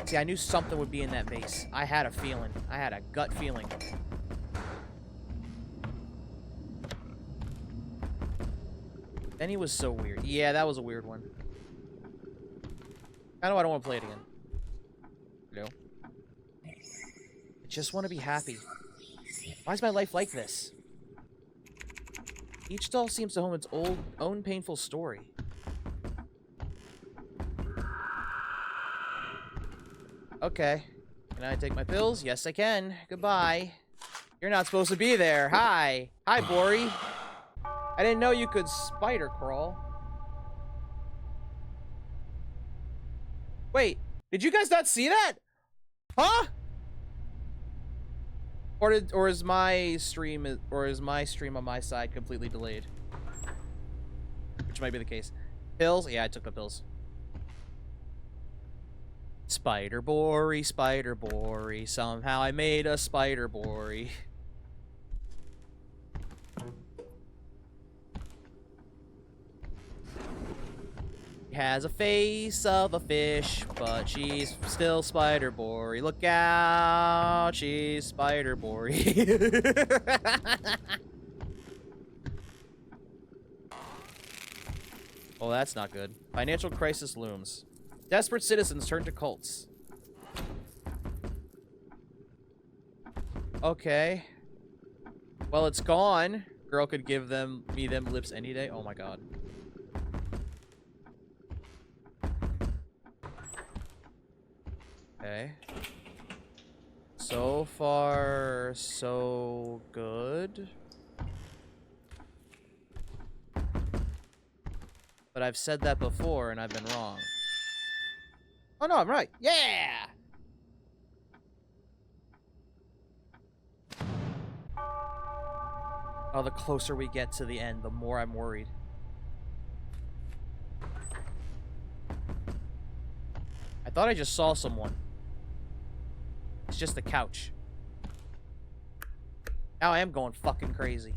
See, I knew something would be in that vase. I had a feeling. I had a gut feeling. Benny was so weird. Yeah, that was a weird one. I know I don't want to play it again. No. I just want to be happy. Why is my life like this? Each doll seems to home its own painful story. Okay. Can I take my pills? Yes, I can. Goodbye. You're not supposed to be there. Hi. Hi, Bori. I didn't know you could spider crawl. Wait, did you guys not see that? Huh? Or is my stream on my side completely delayed? Which might be the case. Pills? Yeah, I took the pills. Spider Bori, somehow I made a Spider Bori. She has a face of a fish, but she's still Spider Bori. Look out, she's Spider Bori. Oh, that's not good. Financial crisis looms. Desperate citizens turn to cults. Okay. Well, it's gone. Girl could give me them lips any day. Oh my god. Okay. So far, so good. But I've said that before, and I've been wrong. Oh, no, I'm right. Yeah! Oh, the closer we get to the end, the more I'm worried. I thought I just saw someone. It's just the couch. Now I am going fucking crazy.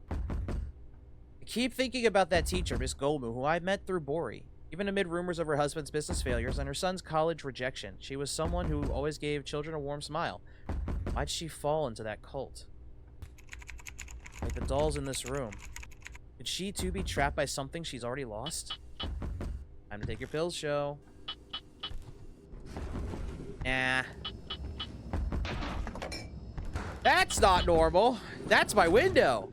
I keep thinking about that teacher, Miss Gomu, who I met through Bori. Even amid rumors of her husband's business failures and her son's college rejection, she was someone who always gave children a warm smile. Why'd she fall into that cult? Like the dolls in this room. Could she too be trapped by something she's already lost? Time to take your pills, show. Nah. That's not normal. That's my window.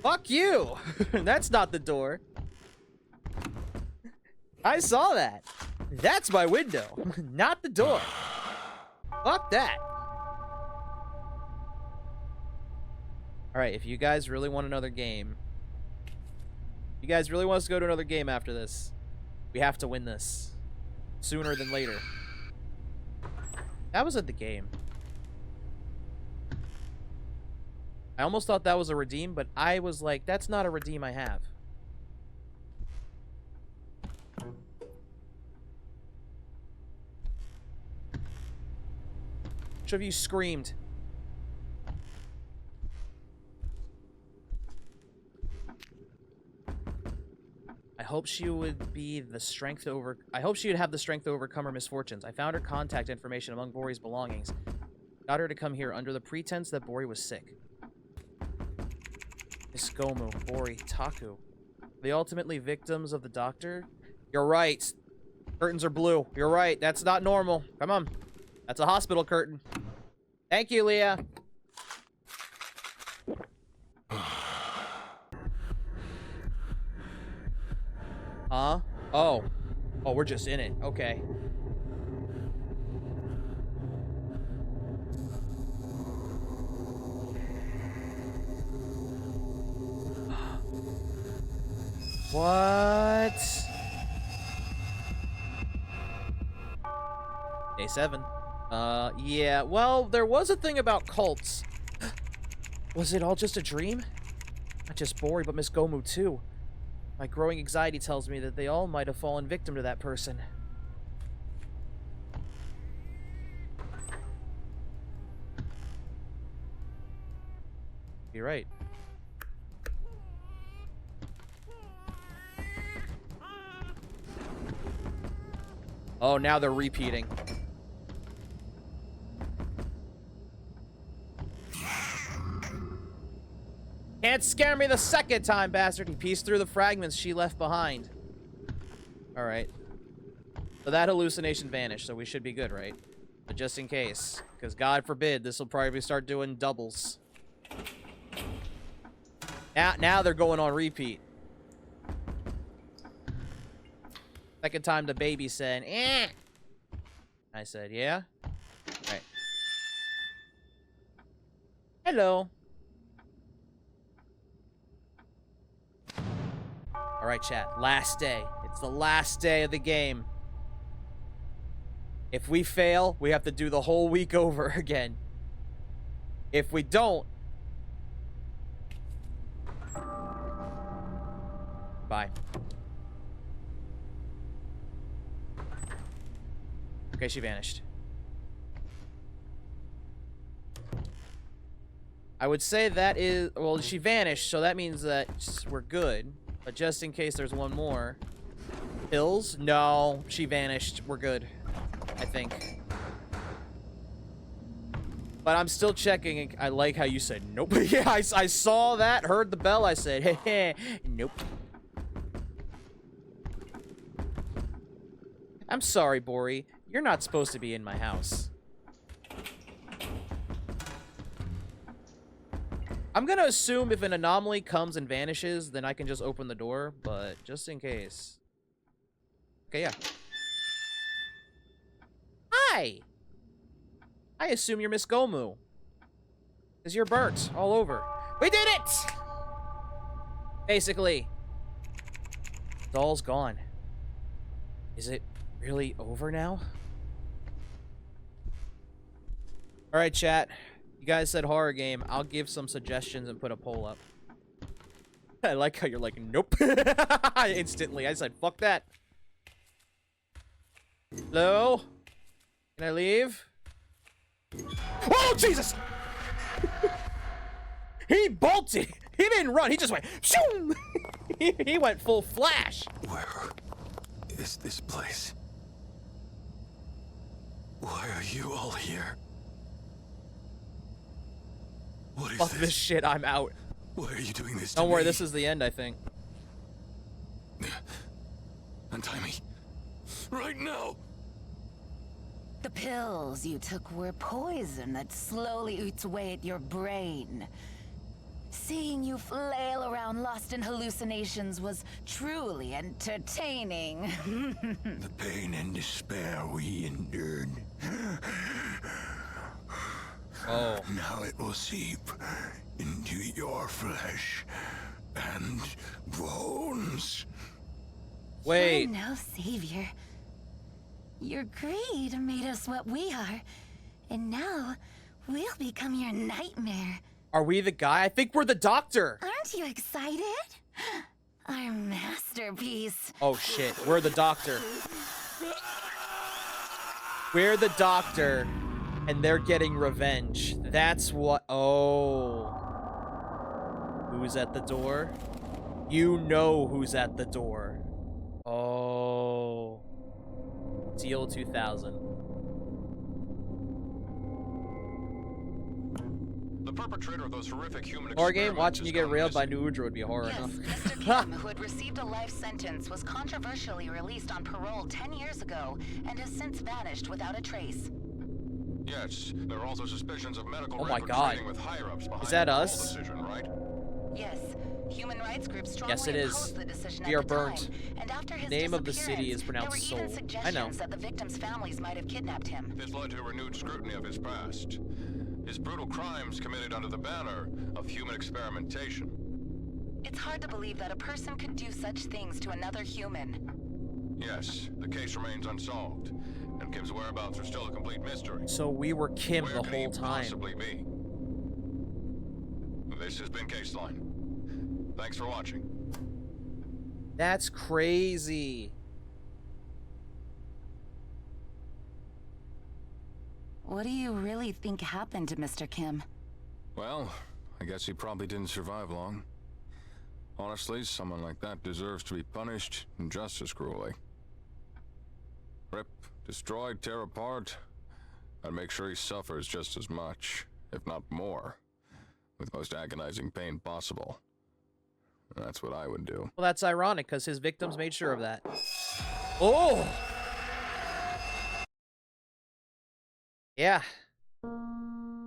Fuck you. That's not the door. I saw that. That's my window, not the door. Fuck that. Alright, if you guys really want another game, you guys really want us to go to another game after this, we have to win this. Sooner than later. That was at the game. I almost thought that was a redeem, but I was like, that's not a redeem I have. Which of you screamed? I hope she would be the strength to over. I hope she would have the strength to overcome her misfortunes. I found her contact information among Bori's belongings. Got her to come here under the pretense that Bori was sick. Miss Gomu, Bori, Taku. The ultimately victims of the doctor? You're right. Curtains are blue. You're right. That's not normal. Come on. That's a hospital curtain. Thank you, Leah. Huh? Oh. Oh, we're just in it. Okay. What? Day 7. Yeah. Well, there was a thing about cults. Was it all just a dream? Not just Bori, but Miss Gomu, too. My growing anxiety tells me that they all might have fallen victim to that person. You're right. Oh, now they're repeating. Can't scare me the second time, bastard. He pieced through the fragments she left behind. Alright. So that hallucination vanished, so we should be good, right? But just in case. Because God forbid, this will probably start doing doubles. Now they're going on repeat. Second time the baby said, eh. I said, yeah? Alright. Hello. Alright, chat. Last day. It's the last day of the game. If we fail, we have to do the whole week over again. If we don't... Bye. Okay, she vanished. I would say that is... Well, she vanished, so that means that we're good. But just in case there's one more. Pills? No, she vanished. We're good. I think. But I'm still checking. I like how you said nope. Yeah, I saw that, heard the bell. I said, hey, nope. I'm sorry, Bori. You're not supposed to be in my house. I'm gonna assume if an anomaly comes and vanishes, then I can just open the door, but just in case. Okay, yeah. Hi! I assume you're Miss Gomu. Because you're burnt all over. We did it! Basically. Doll's gone. Is it really over now? Alright, chat. You guys said horror game. I'll give some suggestions and put a poll up. I like how you're like, nope. Instantly. I said, fuck that. Hello? Can I leave? Oh, Jesus! He bolted! He didn't run, he just went, shoom! He went full flash. Where is this place? Why are you all here? What is Fuck this shit, I'm out. Why are you doing this to Don't worry, me? this is the end, I think. Untie me. Right now! The pills you took were poison that slowly eats away at your brain. Seeing you flail around lost in hallucinations was truly entertaining. The pain and despair we endured. Oh. Now it will seep into your flesh and bones. Wait. You're no savior. Your greed made us what we are, and now we'll become your nightmare. Are we the guy? I think we're the doctor. Aren't you excited? Our masterpiece. Oh shit, we're the doctor. We're the doctor, and they're getting revenge. That's what. Oh. Who's at the door? You know who's at the door. Oh. Teal 2000. The perpetrator of those horrific human Horror game, experiments watching has you get gone railed by missing. New Udra would be horror Yes, enough. Mr. Kim, who had received a life sentence, was controversially released on parole 10 years ago and has since vanished without a trace. Yes, there are also suspicions of medical Oh my record God. trading with higher-ups behind Is that the parole us? decision, right? Yes, human rights groups strongly Yes, it is. opposed the decision We at are the burnt. time, and after his Name of the city disappearance, is pronounced there were even Seoul. suggestions I know. that the victims' families might have kidnapped him. This led to renewed scrutiny of his past. His brutal crimes committed under the banner of human experimentation. It's hard to believe that a person could do such things to another human. Yes, the case remains unsolved, and Kim's whereabouts are still a complete mystery. So we were Kim Where the could he whole time. possibly be? This has been Caseline. Thanks for watching. That's crazy. What do you really think happened to Mr. Kim? Well, I guess he probably didn't survive long. Honestly, someone like that deserves to be punished just as cruelly. Rip, destroy, tear apart. I'd make sure he suffers just as much, if not more, with most agonizing pain possible. That's what I would do. Well, that's ironic because his victims made sure of that. Oh! Yeah.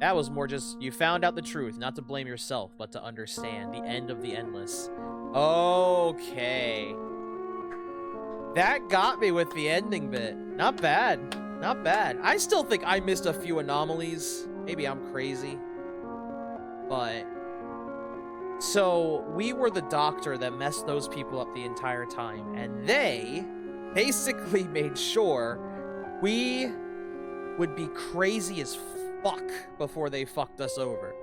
That was more just, you found out the truth, not to blame yourself, but to understand the end of the endless. Okay. That got me with the ending bit. Not bad. Not bad. I still think I missed a few anomalies. Maybe I'm crazy. But... So, we were the doctor that messed those people up the entire time. And they basically made sure we would be crazy as fuck before they fucked us over.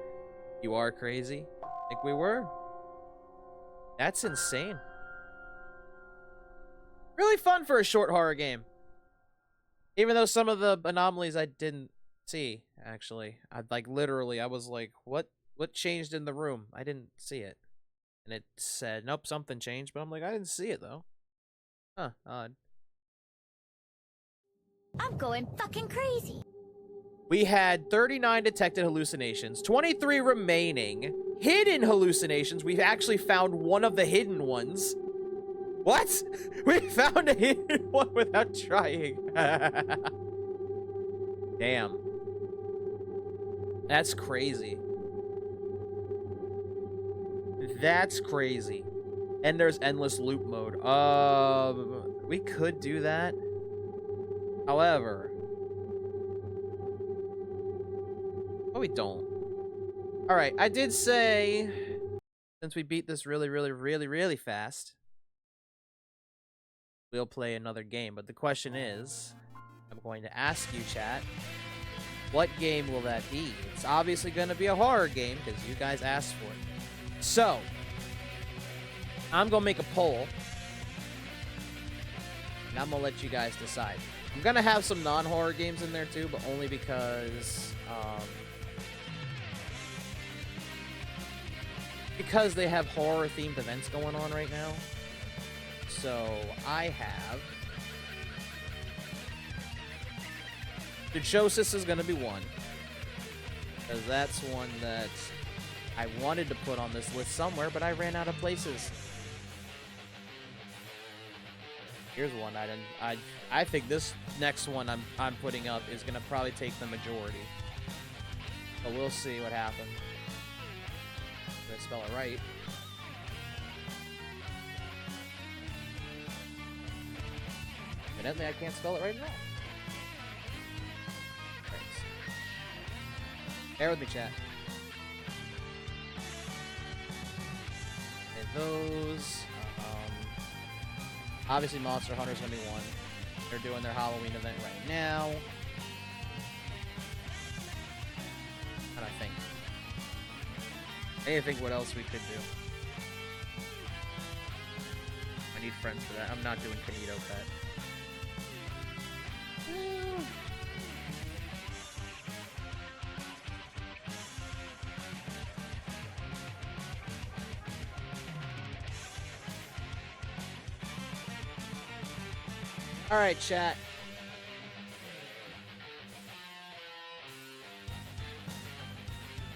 You are crazy? Think we were? That's insane. Really fun for a short horror game. Even though some of the anomalies I didn't see, actually. I was like, what changed in the room? I didn't see it. And it said, nope, something changed, but I'm like, I didn't see it though. Huh, odd. I'm going fucking crazy. We had 39 detected hallucinations, 23 remaining. Hidden hallucinations, we've actually found one of the hidden ones. What? We found a hidden one without trying. Damn. That's crazy. That's crazy. And there's endless loop mode. We could do that. However, oh, we don't. All right, I did say, since we beat this really fast, we'll play another game. But the question is, I'm going to ask you, chat, what game will that be? It's obviously going to be a horror game because you guys asked for it. So, I'm going to make a poll, and I'm going to let you guys decide. I'm going to have some non-horror games in there too, but only because they have horror-themed events going on right now. So, I have... Duchosis is going to be one. Because that's one that I wanted to put on this list somewhere, but I ran out of places. Here's one I didn't... I think this next one I'm putting up is going to probably take the majority. But we'll see what happens. Did I spell it right? Evidently, I can't spell it right now. Bear with me, chat. And those, obviously Monster Hunter's gonna be one. They're doing their Halloween event right now. And I think what else we could do. I need friends for that. I'm not doing Kanito Pet. All right, chat.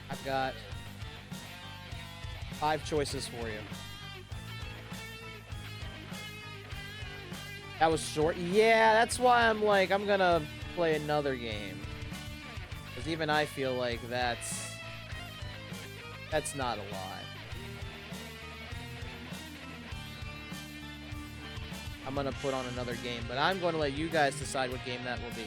I've got 5 choices for you. That was short. Yeah, that's why I'm like, I'm gonna play another game. Because even I feel like that's not a lot. I'm gonna put on another game, but I'm going to let you guys decide what game that will be.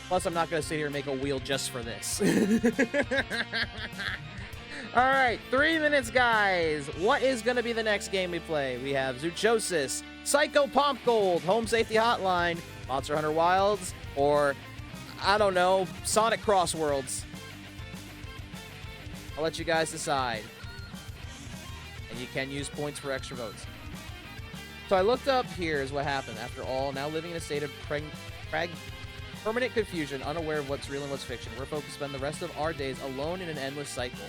Plus, I'm not gonna sit here and make a wheel just for this. All right, 3 minutes, guys. What is gonna be the next game we play? We have Zoochosis, Psycho Pomp Gold, Home Safety Hotline, Monster Hunter Wilds, or I don't know, Sonic Cross Worlds. I'll let you guys decide. And you can use points for extra votes. So I looked up, here's what happened. After all, now living in a state of permanent confusion, unaware of what's real and what's fiction, we're focused to spend the rest of our days alone in an endless cycle.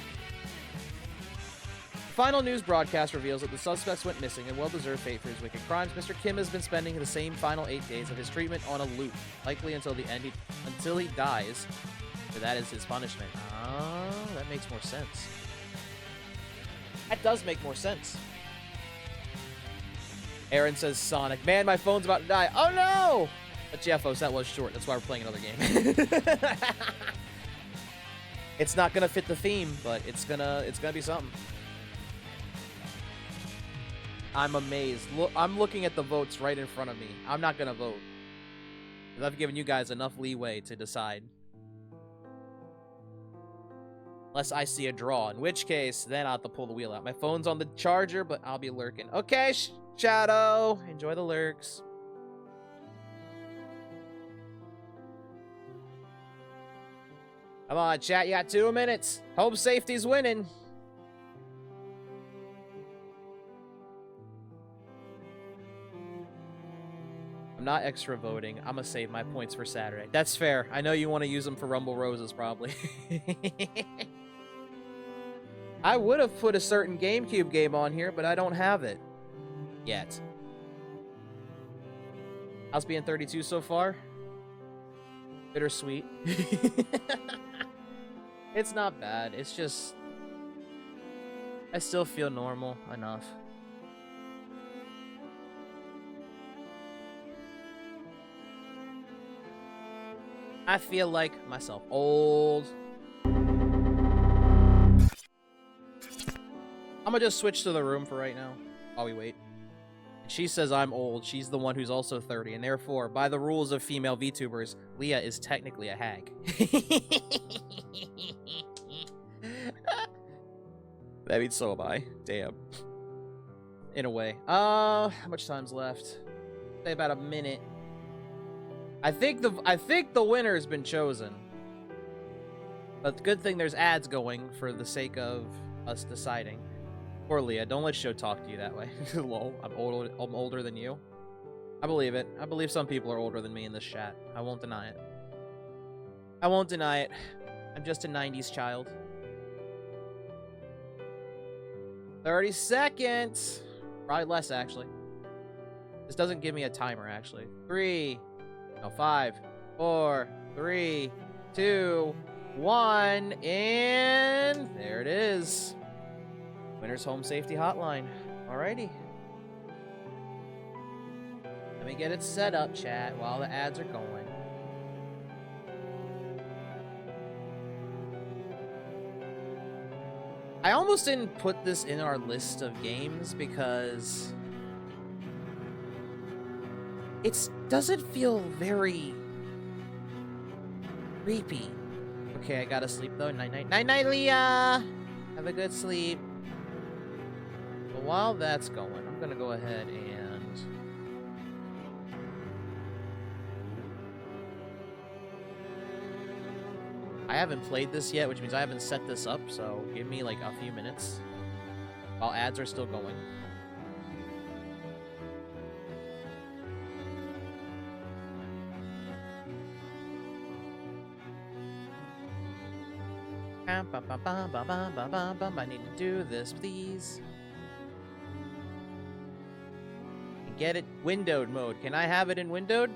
The final news broadcast reveals that the suspects went missing and well-deserved fate for his wicked crimes. Mr. Kim has been spending the same final 8 days of his treatment on a loop, likely until the end, until he dies. So that is his punishment. Oh, that makes more sense. That does make more sense. Aaron says Sonic. Man, my phone's about to die. Oh no! But yeah, folks, that was short. That's why we're playing another game. It's not gonna fit the theme, but it's gonna be something. I'm amazed. Look, I'm looking at the votes right in front of me. I'm not gonna vote. Because I've given you guys enough leeway to decide. Unless I see a draw, in which case, then I'll have to pull the wheel out. My phone's on the charger, but I'll be lurking. Okay, Shadow. Enjoy the lurks. Come on, chat. You got 2 minutes. Home safety's winning. I'm not extra voting. I'm gonna save my points for Saturday. That's fair. I know you want to use them for Rumble Roses, probably. I would have put a certain GameCube game on here, but I don't have it yet. How's being 32 so far? Bittersweet. It's not bad. It's just... I still feel normal enough. I feel like myself old. I'm gonna just switch to the room for right now while we wait. She says I'm old. She's the one who's also 30, and therefore, by the rules of female VTubers, Leah is technically a hag. That means so am I. Damn. In a way. How much time's left? Say about a minute. I think the winner's been chosen. But good thing there's ads going for the sake of us deciding. Poor Leah, don't let show talk to you that way. Lol, I'm older than you. I believe it. I believe some people are older than me in this chat. I won't deny it. I won't deny it. I'm just a 90s child. 30 seconds. Probably less, actually. This doesn't give me a timer, actually. 5, 4, 3, 2, 1, and there it is. Winner's Home Safety Hotline. Alrighty. Let me get it set up, chat, while the ads are going. I almost didn't put this in our list of games because it doesn't feel very creepy. Okay, I gotta sleep though. Night night. Night night, Leah! Have a good sleep. But while that's going, I'm gonna go ahead and... I haven't played this yet, which means I haven't set this up, so give me like a few minutes while ads are still going. I need to do this, please. Get it windowed mode. Can I have it in windowed?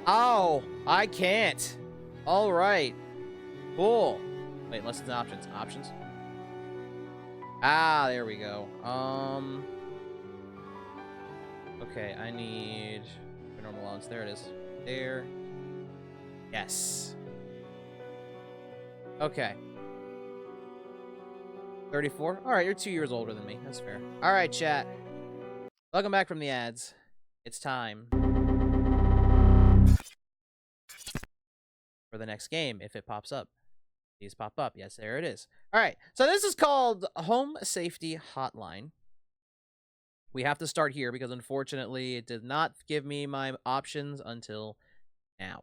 Oh, I can't. All right. Cool. Wait, listen to options. Options. Ah, there we go. Okay, I need normal allowance. There it is. There. Yes. Okay. 34? Alright, you're 2 years older than me. That's fair. Alright, chat. Welcome back from the ads. It's time for the next game, if it pops up. Please pop up. Yes, there it is. Alright, so this is called Home Safety Hotline. We have to start here because unfortunately it did not give me my options until now.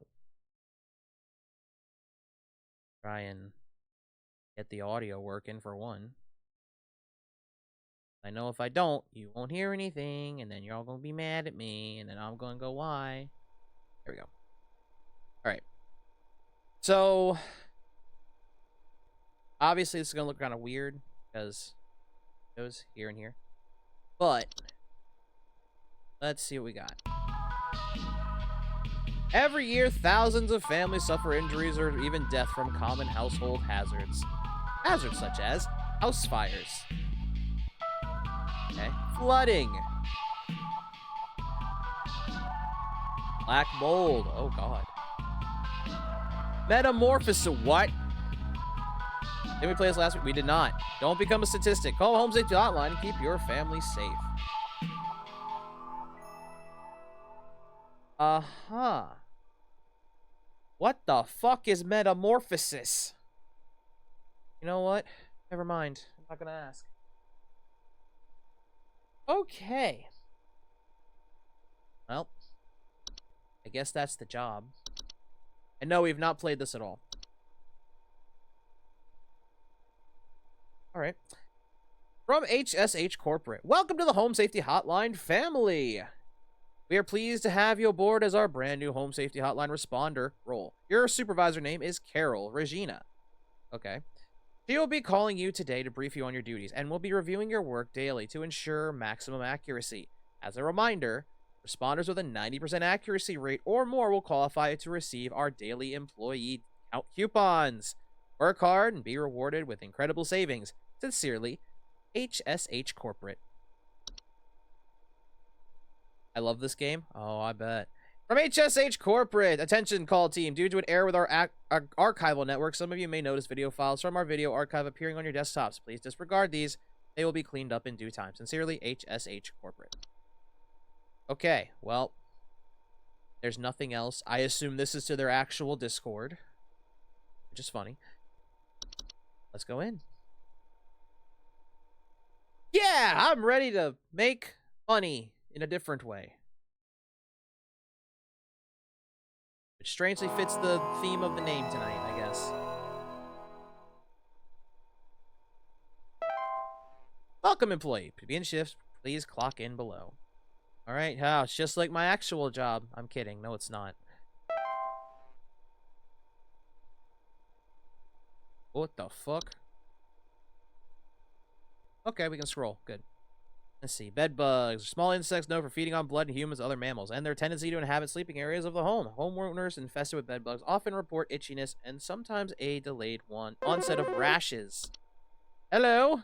Try and get the audio working for one. I know if I don't, you won't hear anything, and then you're all going to be mad at me, and then I'm going to go, why? There we go. Alright. So, obviously this is going to look kind of weird, because it goes here and here. But, let's see what we got. Every year, thousands of families suffer injuries or even death from common household hazards. Hazards such as house fires, okay, flooding, black mold, oh god, metamorphosis, what? Did we play this last week? We did not. Don't become a statistic. Call Home Safety Hotline and keep your family safe. Uh-huh. What the fuck is metamorphosis? You know what? Never mind. I'm not gonna ask. Okay. Well, I guess that's the job. And no, we've not played this at all. Alright. From HSH Corporate. Welcome to the Home Safety Hotline family. We are pleased to have you aboard as our brand new Home Safety Hotline responder role. Your supervisor name is Carol Regina. Okay. She will be calling you today to brief you on your duties, and will be reviewing your work daily to ensure maximum accuracy. As a reminder, responders with a 90% accuracy rate or more will qualify to receive our daily employee Count coupons. Work hard and be rewarded with incredible savings. Sincerely, HSH Corporate. I love this game. Oh, I bet. From HSH Corporate, attention call team. Due to an error with our archival network, some of you may notice video files from our video archive appearing on your desktops. Please disregard these. They will be cleaned up in due time. Sincerely, HSH Corporate. Okay, well, there's nothing else. I assume this is to their actual Discord, which is funny. Let's go in. Yeah, I'm ready to make money in a different way. Which strangely fits the theme of the name tonight, I guess. Welcome, employee. To begin shifts, please clock in below. Alright, how? It's just like my actual job. I'm kidding. No, it's not. What the fuck? Okay, we can scroll. Good. Let's see. Bed bugs. Small insects known for feeding on blood in humans and other mammals, and their tendency to inhabit sleeping areas of the home. Homeowners infested with bed bugs often report itchiness and sometimes a delayed onset of rashes. Hello?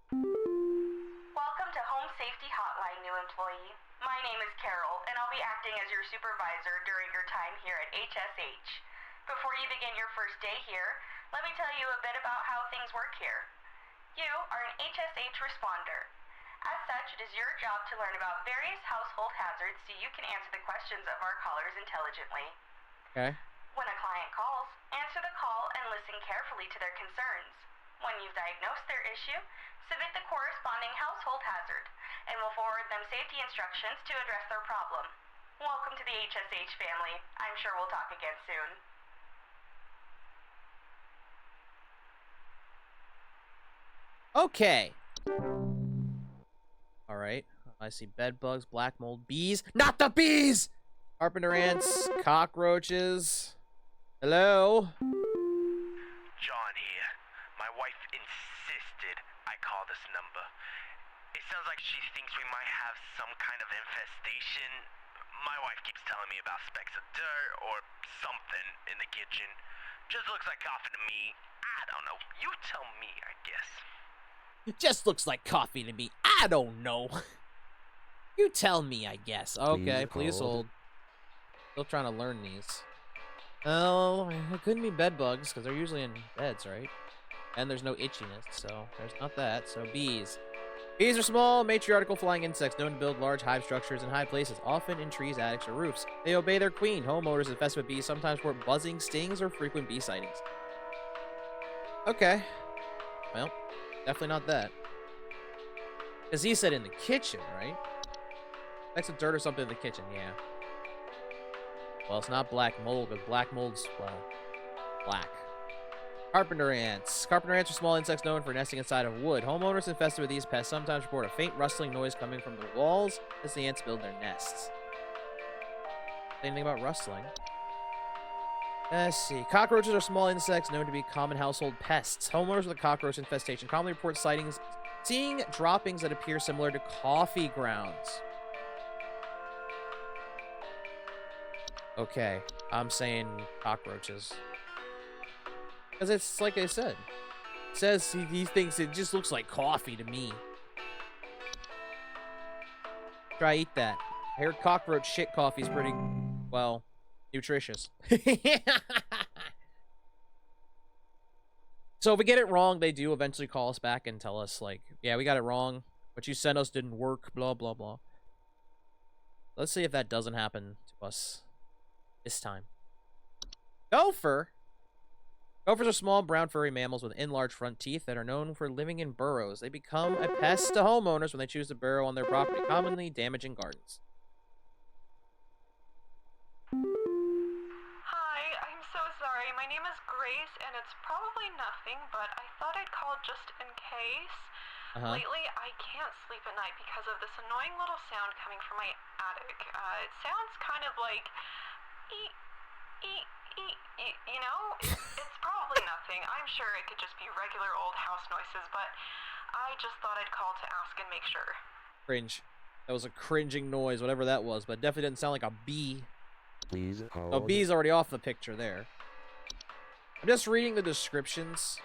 Welcome to Home Safety Hotline, new employee. My name is Carol, and I'll be acting as your supervisor during your time here at HSH. Before you begin your first day here, let me tell you a bit about how things work here. You are an HSH responder. As such, it is your job to learn about various household hazards so you can answer the questions of our callers intelligently. Okay. When a client calls, answer the call and listen carefully to their concerns. When you've diagnosed their issue, submit the corresponding household hazard, and we'll forward them safety instructions to address their problem. Welcome to the HSH family. I'm sure we'll talk again soon. Okay. Alright. I see bed bugs, black mold, bees. Not the bees! Carpenter ants, cockroaches. Hello? John here. My wife insisted I call this number. It sounds like she thinks we might have some kind of infestation. My wife keeps telling me about specks of dirt or something in the kitchen. Just looks like coffee to me. I don't know. You tell me, I guess. It just looks like coffee to me. I don't know. You tell me, I guess. Okay, please hold. Still trying to learn these. Oh, it couldn't be bed bugs, because they're usually in beds, right? And there's no itchiness, so there's not that. So bees. Bees are small, matriarchal flying insects known to build large hive structures in high places, often in trees, attics, or roofs. They obey their queen. Homeowners infested with bees sometimes report buzzing, stings, or frequent bee sightings. Okay. Well, definitely not that. Because he said in the kitchen, right? Specks of dirt or something in the kitchen, yeah. Well, it's not black mold, but black mold's, well, black. Carpenter ants. Carpenter ants are small insects known for nesting inside of wood. Homeowners infested with these pests sometimes report a faint rustling noise coming from the walls as the ants build their nests. Anything about rustling? Let's see. Cockroaches are small insects known to be common household pests. Homeowners with a cockroach infestation commonly report seeing droppings that appear similar to coffee grounds. Okay, I'm saying cockroaches. Because it's like I said. It says he thinks it just looks like coffee to me. Try eat that. I hear cockroach shit coffee is pretty, well, nutritious. So if we get it wrong, they do eventually call us back and tell us, like, yeah, we got it wrong. What you sent us didn't work, blah, blah, blah. Let's see if that doesn't happen to us this time. Gopher. Gophers are small, brown, furry mammals with enlarged front teeth that are known for living in burrows. They become a pest to homeowners when they choose to burrow on their property, commonly damaging gardens. Hi, I'm so sorry. My name is Grace, and it's probably nothing, but I thought I'd call just in case. Lately, I can't sleep at night because of this annoying little sound coming from my attic. It sounds kind of like... you know? It's probably nothing. I'm sure it could just be regular old house noises, but I just thought I'd call to ask and make sure. Cringe. That was a cringing noise, whatever that was, but it definitely didn't sound like a bee. Please hold. Oh, B's already off the picture there. I'm just reading the descriptions.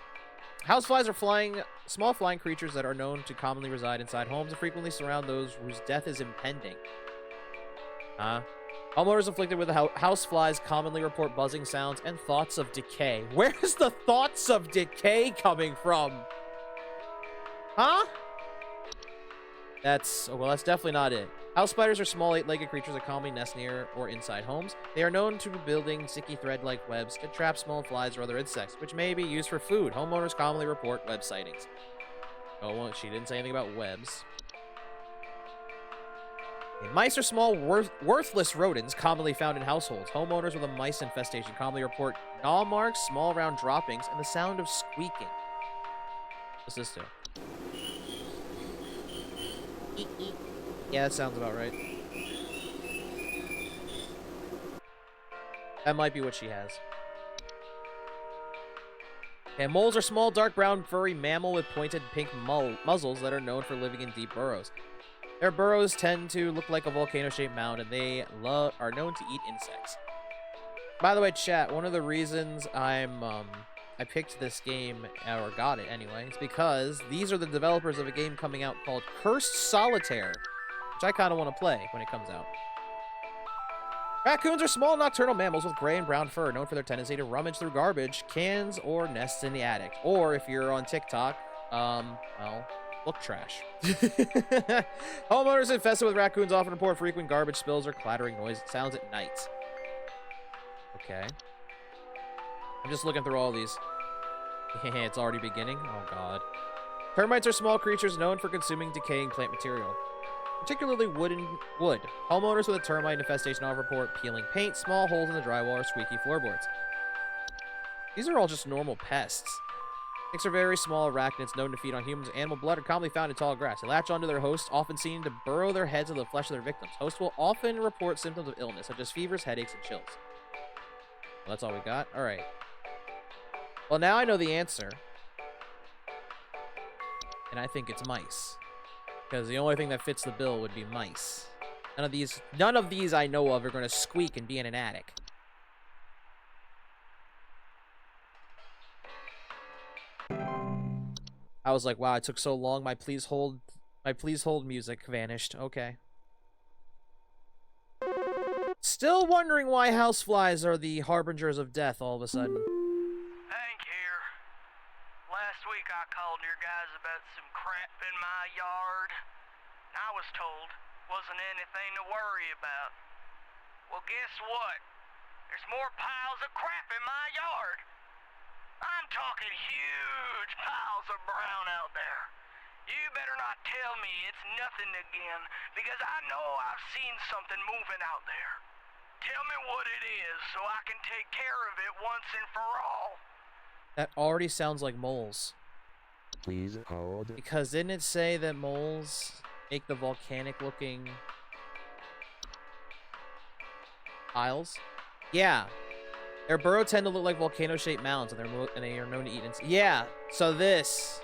Houseflies are small flying creatures that are known to commonly reside inside homes and frequently surround those whose death is impending. Huh? Homeowners afflicted with houseflies commonly report buzzing sounds and thoughts of decay. Where's the thoughts of decay coming from? Huh? Well, that's definitely not it. House spiders are small, 8-legged creatures that commonly nest near or inside homes. They are known to be building sticky thread-like webs to trap small flies or other insects, which may be used for food. Homeowners commonly report web sightings. Oh, well, she didn't say anything about webs. Okay, mice are small, worthless rodents commonly found in households. Homeowners with a mice infestation commonly report gnaw marks, small round droppings, and the sound of squeaking. What's this do? Yeah, that sounds about right. That might be what she has. Okay, moles are small, dark brown, furry mammal with pointed pink muzzles that are known for living in deep burrows. Their burrows tend to look like a volcano-shaped mound, and they are known to eat insects. By the way, chat, one of the reasons I picked this game, or got it anyway, is because these are the developers of a game coming out called Cursed Solitaire, which I kind of want to play when it comes out. Raccoons are small nocturnal mammals with gray and brown fur, known for their tendency to rummage through garbage, cans, or nests in the attic. Or, if you're on TikTok, well, look trash. Homeowners infested with raccoons often report frequent garbage spills or clattering sounds at night. Okay. I'm just looking through all these. It's already beginning? Oh, God. Termites are small creatures known for consuming decaying plant material, particularly wood. Homeowners with a termite infestation often report peeling paint, small holes in the drywall, or squeaky floorboards. These are all just normal pests. Ticks are very small arachnids known to feed on humans. Animal blood are commonly found in tall grass. They latch onto their hosts, often seen to burrow their heads into the flesh of their victims. Hosts will often report symptoms of illness, such as fevers, headaches, and chills. Well, that's all we got? Alright. Well, now I know the answer. And I think it's mice. Because the only thing that fits the bill would be mice. None of these I know of are going to squeak and be in an attic. I was like, wow, it took so long. My please hold music vanished. Okay. Still wondering why houseflies are the harbingers of death all of a sudden. Hank here. Last week I called your guys about some crap in my yard. I was told wasn't anything to worry about. Well, guess what? There's more piles of crap in my yard. I'm talking huge piles of brown out there. You better not tell me it's nothing again, because I know I've seen something moving out there. Tell me what it is so I can take care of it once and for all. That already sounds like moles. Please hold. Because didn't it say that moles make the volcanic-looking piles? Yeah. Their burrows tend to look like volcano-shaped mounds, and they are known to eat insects. Yeah, so this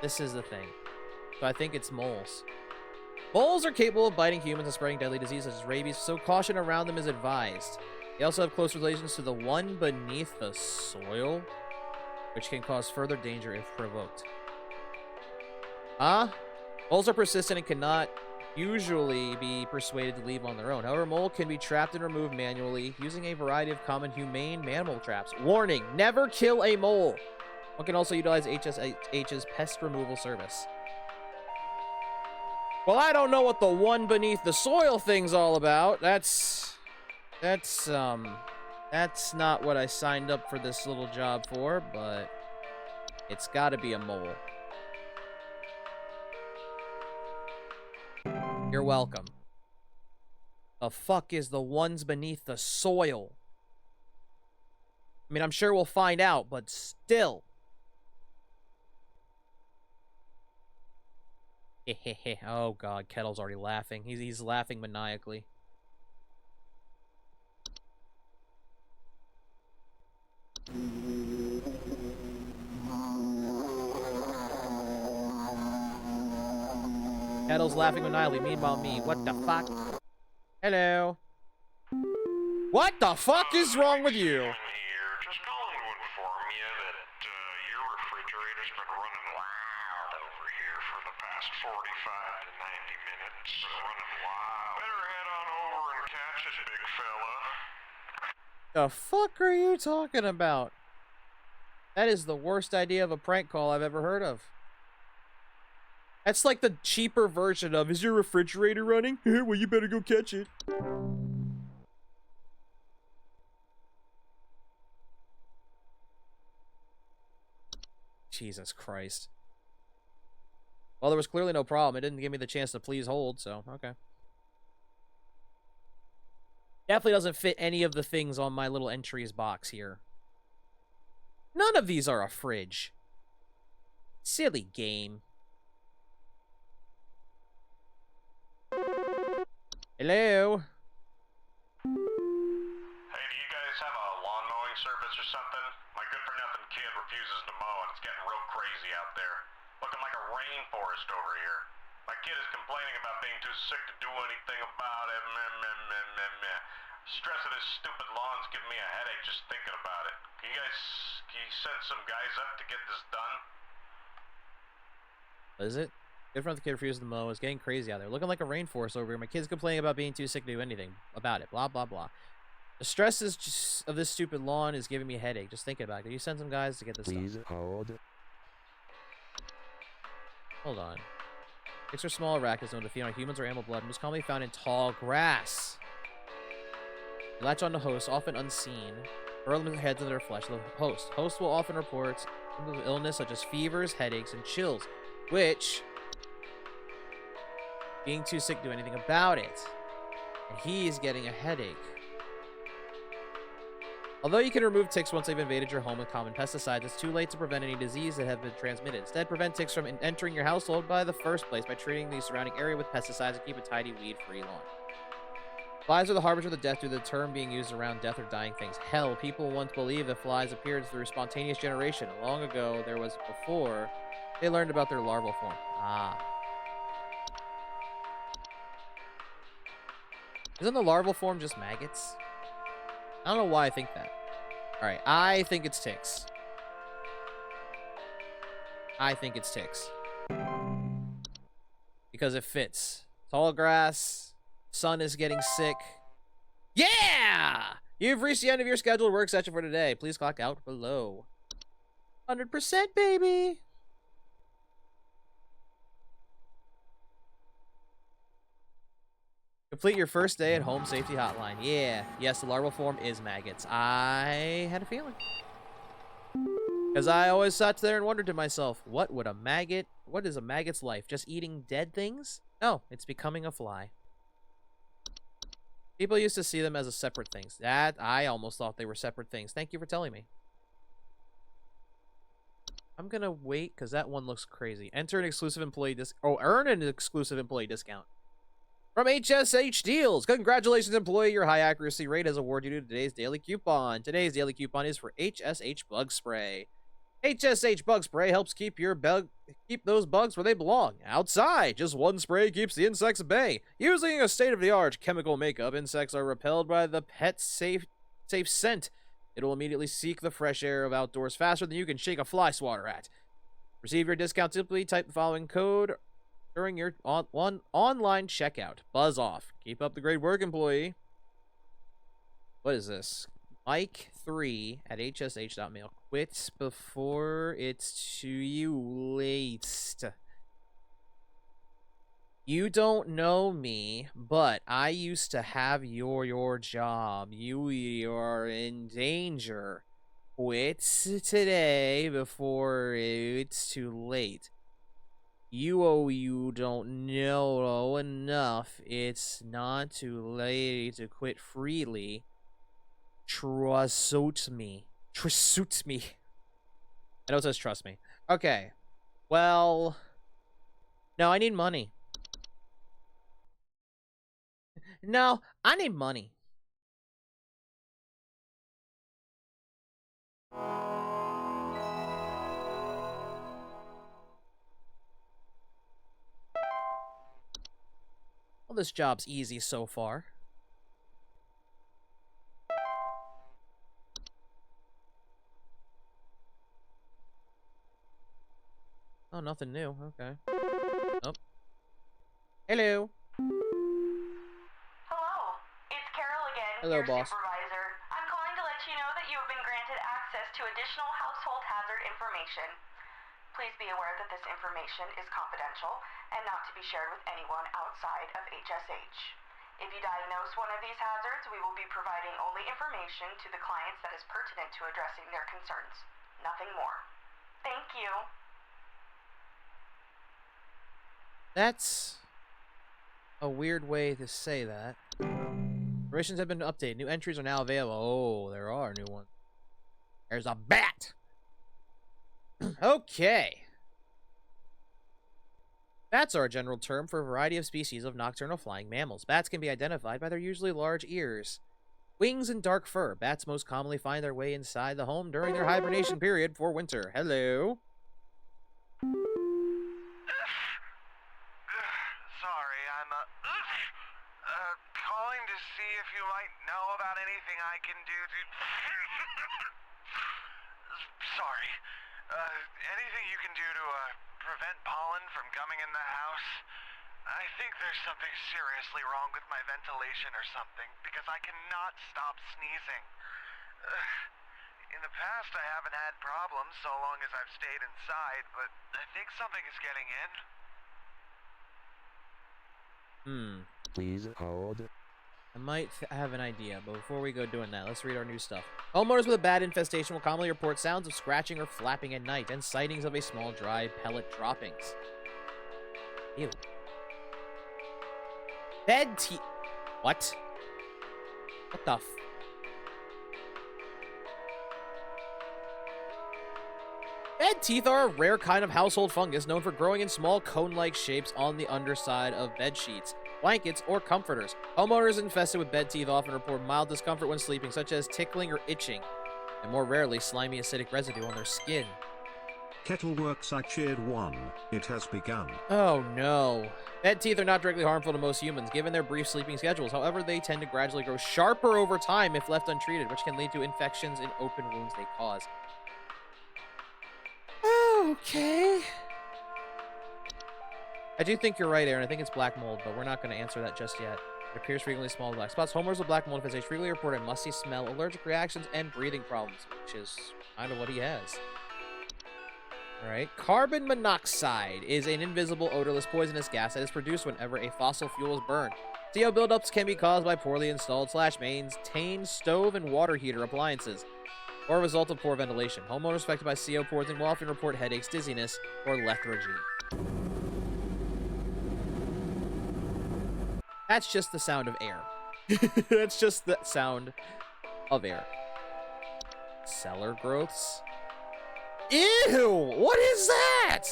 is the thing. So I think it's moles. Moles are capable of biting humans and spreading deadly diseases such as rabies, so caution around them is advised. They also have close relations to the one beneath the soil, which can cause further danger if provoked. Moles are persistent and cannot usually be persuaded to leave on their own. However, mole can be trapped and removed manually using a variety of common humane mammal traps. Warning, never kill a mole. One can also utilize HSH's pest removal service. Well, I don't know what the one beneath the soil thing's all about. That's not what I signed up for this little job for, but it's gotta be a mole. You're welcome. The fuck is the ones beneath the soil? I mean, I'm sure we'll find out, but still. Oh god, Kettle's already laughing. He's laughing maniacally. Kettle's laughing maniacally. Meanwhile, me. What the fuck? Hello. What the fuck is wrong with you? I'm here, just calling to inform you that your refrigerator's been running wild over here for the past 45 to 90 minutes. Running wild. Better head on over and catch it, big fella. The fuck are you talking about? That is the worst idea of a prank call I've ever heard of. That's like the cheaper version of, is your refrigerator running? Well, you better go catch it. Jesus Christ. Well, there was clearly no problem. It didn't give me the chance to please hold, so, okay. Definitely doesn't fit any of the things on my little entries box here. None of these are a fridge. Silly game. Hello? Hey, do you guys have a lawn mowing service or something? My good-for-nothing kid refuses to mow, and it's getting real crazy out there. Looking like a rainforest over here. My kid is complaining about being too sick to do anything about it. Meh. Stress of this stupid lawn's giving me a headache just thinking about it. Can you send some guys up to get this done? Is it? Good front the kid refuses to mow. It's getting crazy out there. Looking like a rainforest over here. My kid's complaining about being too sick to do anything about it. Blah, blah, blah. The stress of this stupid lawn is giving me a headache. Just thinking about it. Can you send some guys to get this done? Please hold. Hold on. Ticks are small arachnids known to feed on humans or animal blood and is commonly found in tall grass. They latch on to hosts, often unseen. Burrow their heads into their flesh. The host will often report symptoms of illness such as fevers, headaches, and chills, which being too sick to do anything about it. And he's getting a headache. Although you can remove ticks once they've invaded your home with common pesticides, it's too late to prevent any disease that have been transmitted. Instead, prevent ticks from entering your household by the first place by treating the surrounding area with pesticides and keep a tidy, weed-free lawn. Flies are the harbinger of death due to the term being used around death or dying things. Hell, people once believed that flies appeared through spontaneous generation. Long ago, there was before they learned about their larval form. Ah. Isn't the larval form just maggots? I don't know why I think that. Alright, I think it's ticks. I think it's ticks. Because it fits. Tall grass. Sun is getting sick. Yeah! You've reached the end of your scheduled work session for today. Please clock out below. 100%, baby! Complete your first day at Home Safety Hotline. Yeah. Yes, the larval form is maggots. I had a feeling. Because I always sat there and wondered to myself, what is a maggot's life? Just eating dead things? No, it's becoming a fly. People used to see them as separate things. That, I almost thought they were separate things. Thank you for telling me. I'm gonna wait, because that one looks crazy. Enter an exclusive employee earn an exclusive employee discount. From HSH Deals, congratulations, employee. Your high accuracy rate has awarded you today's daily coupon. Today's daily coupon is for HSH Bug Spray. HSH Bug Spray helps keep those bugs where they belong, outside. Just one spray keeps the insects at bay. Using a state-of-the-art chemical makeup, insects are repelled by the pet safe scent. It will immediately seek the fresh air of outdoors faster than you can shake a fly swatter at. Receive your discount. Simply type the following code during your online checkout. Buzz off. Keep up the great work, employee. What is this? Mike3 at hsh.mail. Quit before it's too late. You don't know me, but I used to have your job. You are in danger. Quit today before it's too late. You don't know enough. It's not too late to quit freely. Trust me. Trust me. I know it says trust me. Okay. Well, no, I need money. No, I need money. Well, this job's easy so far. Oh, nothing new. Okay. Oh. Hello. Hello, it's Carol again, Hello, your boss. supervisor. I'm calling to let you know that you have been granted access to additional household hazard information. Please be aware that this information is confidential and not to be shared with anyone outside of HSH. If you diagnose one of these hazards, we will be providing only information to the clients that is pertinent to addressing their concerns. Nothing more. Thank you. That's a weird way to say that. Operations have been updated. New entries are now available. Oh, there are new ones. There's a bat! Okay. Bats are a general term for a variety of species of nocturnal flying mammals. Bats can be identified by their usually large ears, wings, and dark fur. Bats most commonly find their way inside the home during their hibernation period for winter. Hello. Sorry, I'm calling to see if you might know about anything I can do to... Sorry. Anything you can do to, prevent pollen from coming in the house? I think there's something seriously wrong with my ventilation or something, because I cannot stop sneezing. In the past, I haven't had problems so long as I've stayed inside, but I think something is getting in. Please hold. I might have an idea, but before we go doing that, let's read our new stuff. Homeowners with a bat infestation will commonly report sounds of scratching or flapping at night and sightings of a small dry pellet droppings. Ew. Bed teeth. What? What the f... Bed teeth are a rare kind of household fungus known for growing in small cone-like shapes on the underside of bed sheets, blankets, or comforters. Homeowners infested with bed teeth often report mild discomfort when sleeping, such as tickling or itching, and more rarely, slimy acidic residue on their skin. Kettleworks, I cheered 1. It has begun. Oh no. Bed teeth are not directly harmful to most humans, given their brief sleeping schedules. However, they tend to gradually grow sharper over time if left untreated, which can lead to infections and open wounds they cause. Okay. I do think you're right, Aaron. I think it's black mold, but we're not going to answer that just yet. It appears frequently small black spots. Homeowners with black mold infestation frequently report a musty smell, allergic reactions, and breathing problems, which is kind of what he has. Alright. Carbon monoxide is an invisible, odorless, poisonous gas that is produced whenever a fossil fuel is burned. CO buildups can be caused by poorly installed / maintained stove and water heater appliances, or a result of poor ventilation. Homeowners affected by CO poisoning will often report headaches, dizziness, or lethargy. That's just the sound of air. That's just the sound of air. Cellar growths. Ew! What is that?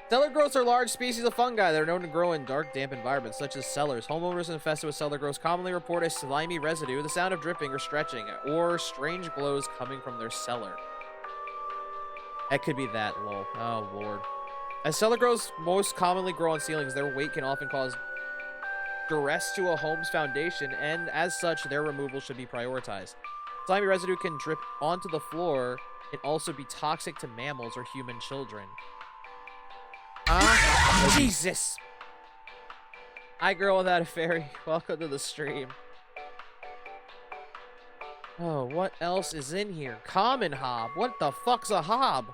Cellar growths are large species of fungi that are known to grow in dark, damp environments, such as cellars. Homeowners infested with cellar growths commonly report a slimy residue, the sound of dripping or stretching, or strange glows coming from their cellar. That could be that, lol. Oh, lord. As cellar growths most commonly grow on ceilings, their weight can often cause duress to a home's foundation, and as such, their removal should be prioritized. Slimy residue can drip onto the floor and also be toxic to mammals or human children. Jesus! Hi, girl without a fairy. Welcome to the stream. Oh, what else is in here? Common hob. What the fuck's a hob?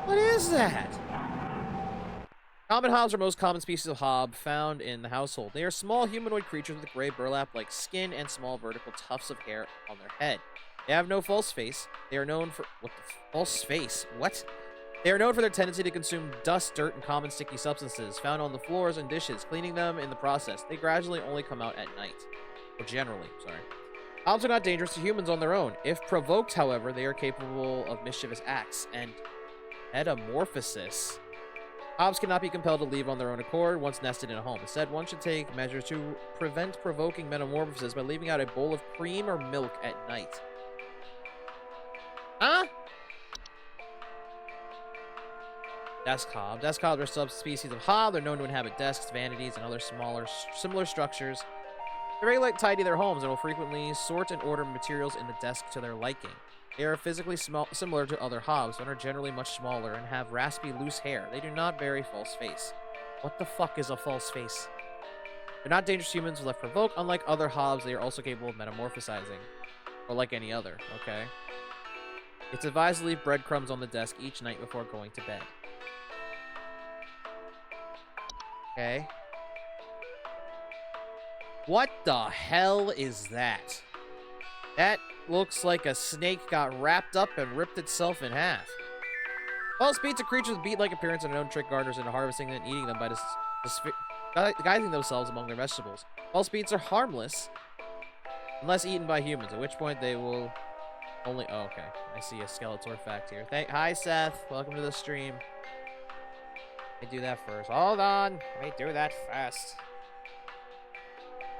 What is that? Common hobs are most common species of hob found in the household. They are small humanoid creatures with gray burlap-like skin and small vertical tufts of hair on their head. They have no false face. They are known for... What the... False face? What? They are known for their tendency to consume dust, dirt, and common sticky substances found on the floors and dishes, cleaning them in the process. They gradually only come out at night. Or generally, sorry. Hobs are not dangerous to humans on their own. If provoked, however, they are capable of mischievous acts and metamorphosis. Hobs cannot be compelled to leave on their own accord once nested in a home. Instead, one should take measures to prevent provoking metamorphosis by leaving out a bowl of cream or milk at night. Huh? Desk hob. Desk hobs are subspecies of hob. They're known to inhabit desks, vanities, and other similar structures. They're very tidy their homes and will frequently sort and order materials in the desk to their liking. They are physically similar to other hobs, but are generally much smaller and have raspy, loose hair. They do not bear a false face. What the fuck is a false face? They're not dangerous humans left provoked. Unlike other hobs, they are also capable of metamorphosizing. Or like any other, okay? It's advised to leave breadcrumbs on the desk each night before going to bed. Okay. What the hell is that? That looks like a snake got wrapped up and ripped itself in half. False beets are creatures with beet-like appearance and are known to trick gardeners into harvesting and eating them by disguising themselves among their vegetables. False beets are harmless unless eaten by humans, at which point they will only... Oh, okay. I see a Skeletor fact here. Hi, Seth. Welcome to the stream. Let me do that first. Hold on. Let me do that first.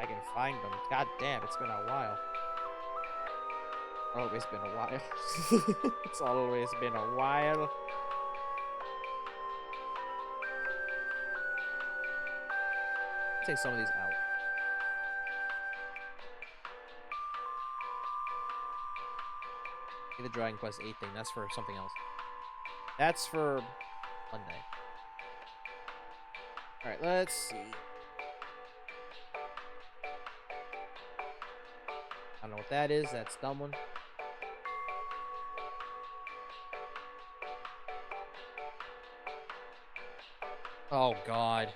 I can find them. God damn, it's been a while. Always been a while. It's always been a while. Take some of these out. The Dragon Quest 8 thing, that's for something else. That's for Monday. Alright, let's see. I don't know what that is. That's a dumb one. Oh, God.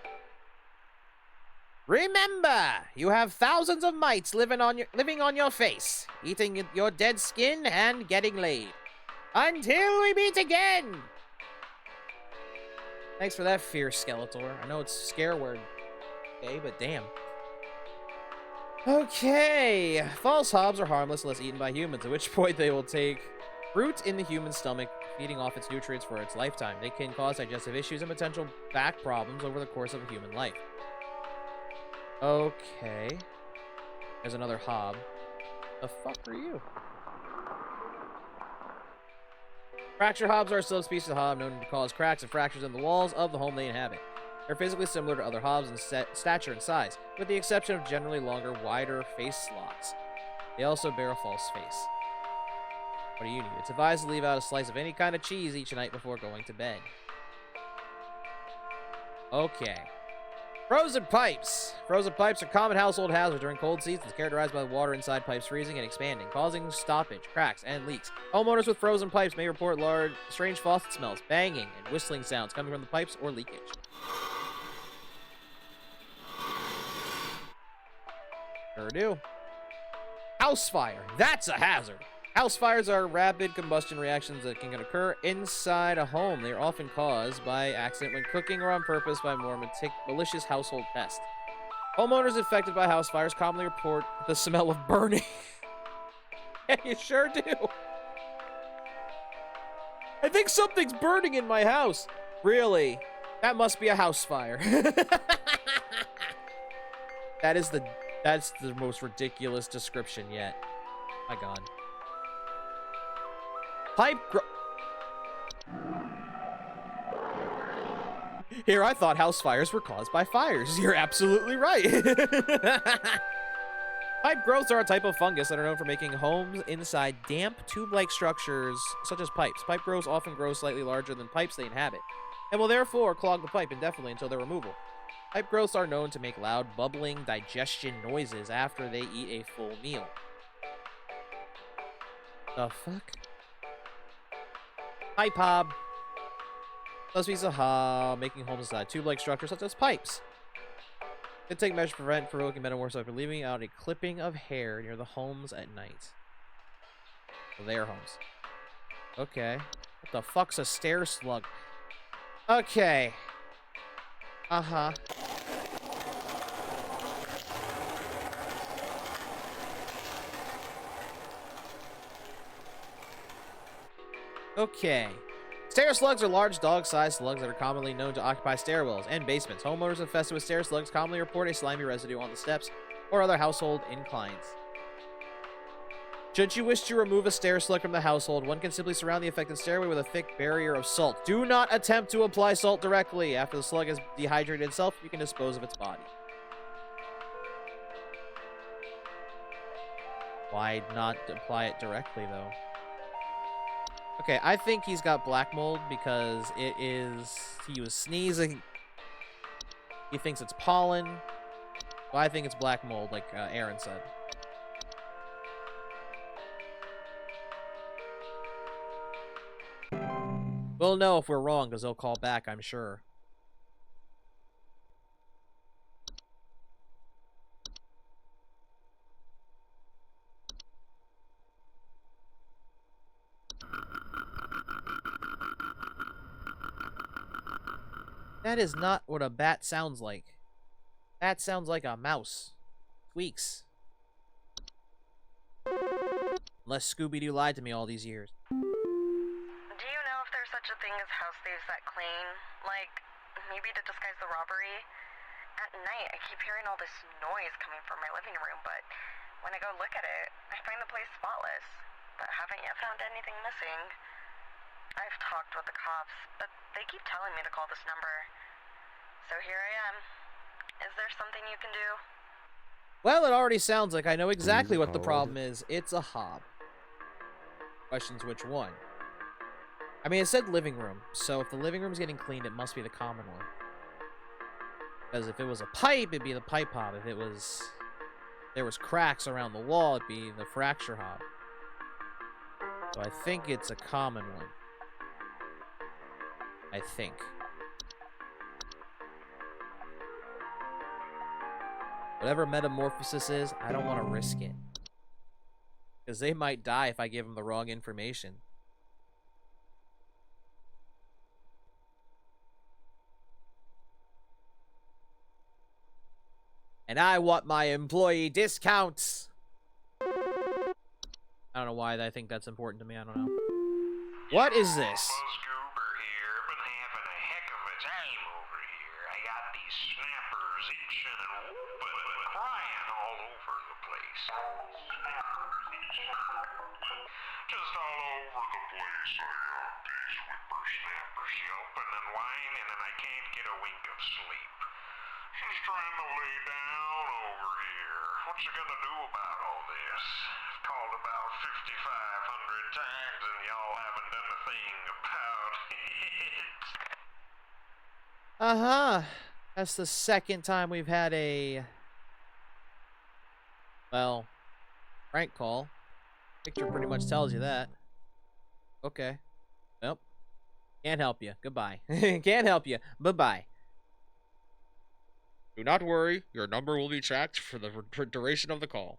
Remember, you have thousands of mites living on your face, eating your dead skin and getting laid. Until we meet again! Thanks for that, fierce Skeletor. I know it's a scare word, okay, but damn. Okay, false hobs are harmless unless eaten by humans, at which point they will take root in the human stomach, feeding off its nutrients for its lifetime. They can cause digestive issues and potential back problems over the course of a human life. Okay. There's another hob. The fuck are you? Fracture hobs are a subspecies of hob known to cause cracks and fractures in the walls of the home they inhabit. They're physically similar to other hobs in stature and size, with the exception of generally longer, wider face slots. They also bear a false face. What do you need? It's advised to leave out a slice of any kind of cheese each night before going to bed. Okay. Frozen pipes. Frozen pipes are common household hazards during cold seasons, characterized by the water inside pipes freezing and expanding, causing stoppage, cracks, and leaks. Homeowners with frozen pipes may report large, strange faucet smells, banging, and whistling sounds coming from the pipes or leakage. Sure do. House fire. That's a hazard. House fires are rapid combustion reactions that can occur inside a home. They are often caused by accident when cooking or on purpose by more malicious household pests. Homeowners affected by house fires commonly report the smell of burning. Yeah, you sure do. I think something's burning in my house. Really? That must be a house fire. That's the most ridiculous description yet. My God. Here, I thought house fires were caused by fires. You're absolutely right. Pipe growths are a type of fungus that are known for making homes inside damp, tube-like structures, such as pipes. Pipe growths often grow slightly larger than pipes they inhabit, and will therefore clog the pipe indefinitely until their removal. Pipe growths are known to make loud, bubbling digestion noises after they eat a full meal. The fuck? Pipe hob. Those pieces of hob, making homes inside tube-like structures such as pipes. Can take measures to prevent provoking metamorphosis by leaving out a clipping of hair near the homes at night. So their homes. Okay. What the fuck's a stair slug? Okay. Uh-huh. Okay. Stair slugs are large dog-sized slugs that are commonly known to occupy stairwells and basements. Homeowners infested with stair slugs commonly report a slimy residue on the steps or other household inclines. Should you wish to remove a stair slug from the household, one can simply surround the affected stairway with a thick barrier of salt. Do not attempt to apply salt directly. After the slug has dehydrated itself, you can dispose of its body. Why not apply it directly, though? Okay, I think he's got black mold because he was sneezing. He thinks it's pollen. Well, I think it's black mold, like Aaron said. We'll know if we're wrong, because they'll call back, I'm sure. That is not what a bat sounds like. That sounds like a mouse. Squeaks. Unless Scooby-Doo lied to me all these years. Do you know if there's such a thing as house thieves that clean? Like, maybe to disguise the robbery? At night, I keep hearing all this noise coming from my living room, but when I go look at it, I find the place spotless. But haven't yet found anything missing. I've talked with the cops, but they keep telling me to call this number. So here I am. Is there something you can do? Well, it already sounds like I know exactly what the problem is. It's a hob. Question's which one? I mean, it said living room, so if the living room's getting cleaned, it must be the common one. Because if it was a pipe, it'd be the pipe hob. If there was cracks around the wall, it'd be the fracture hob. So I think it's a common one. I think. Whatever metamorphosis is, I don't want to risk it. Because they might die if I give them the wrong information. And I want my employee discounts! I don't know why I think that's important to me, I don't know. What is this? Just all over the place. I got these whippersnappers yelping and whining, and I can't get a wink of sleep. She's trying to lay down over here. What's she gonna do about all this? I've called about 5,500 times, and y'all haven't done a thing about it. Uh-huh. That's the second time we've had a... well, prank call. Picture pretty much tells you that. Okay. Nope. Can't help you. Goodbye. Can't help you. Bye-bye. Do not worry. Your number will be tracked for the duration of the call.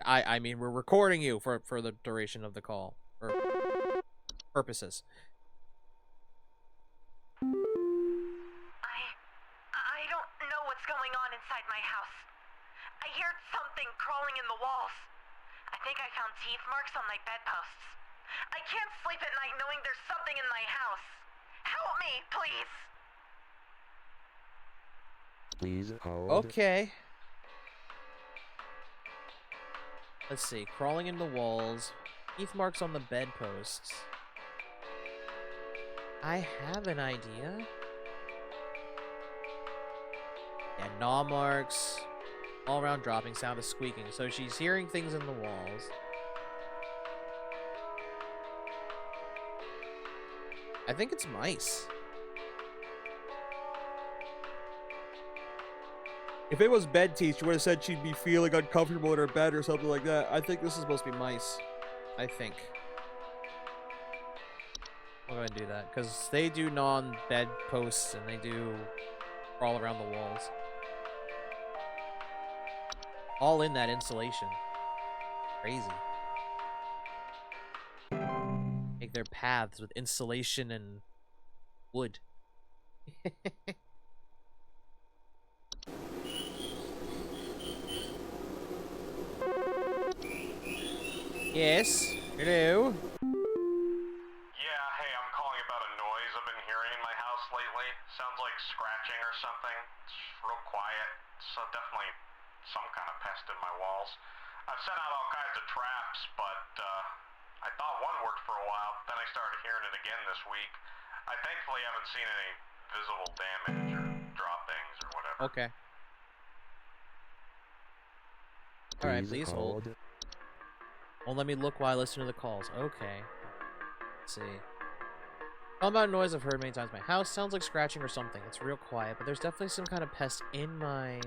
I mean, we're recording you for the duration of the call. For purposes. I don't know what's going on inside my house. I heard something crawling in the walls. I think I found teeth marks on my bedposts. I can't sleep at night knowing there's something in my house. Help me, please. Please hold. Okay. Let's see. Crawling into walls. Teeth marks on the bedposts. I have an idea. Yeah, gnaw marks. All around dropping, sound of squeaking. So she's hearing things in the walls. I think it's mice. If it was bed teeth, she would have said she'd be feeling uncomfortable in her bed or something like that. I think this is supposed to be mice. I think. I'll go ahead and do that. Because they do gnaw on bed posts and they do crawl around the walls. All in that insulation. Crazy. Make their paths with insulation and wood. Yes. Hello. Yeah, hey, I'm calling about a noise I've been hearing in my house lately. Sounds like scratching or something. It's real quiet. So definitely some kind of pest in my walls. I've sent out all kinds of traps, but I thought one worked for a while. Then I started hearing it again this week. I thankfully haven't seen any visible damage or droppings or whatever. Okay. Alright, please hold. Won't let me look while I listen to the calls. Okay. Let's see. All about noise I've heard many times in my house. Sounds like scratching or something. It's real quiet, but there's definitely some kind of pest in my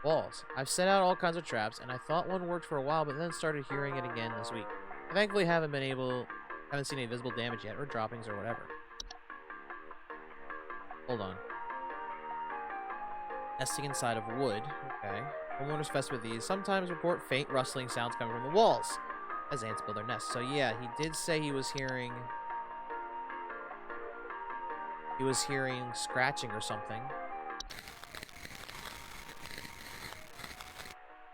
walls. I've set out all kinds of traps, and I thought one worked for a while, but then started hearing it again this week. I thankfully haven't seen any visible damage yet, or droppings, or whatever. Hold on. Nesting inside of wood. Okay. Homeowners fest with these. Sometimes report faint rustling sounds coming from the walls as ants build their nests. So yeah, he did say he was hearing scratching or something.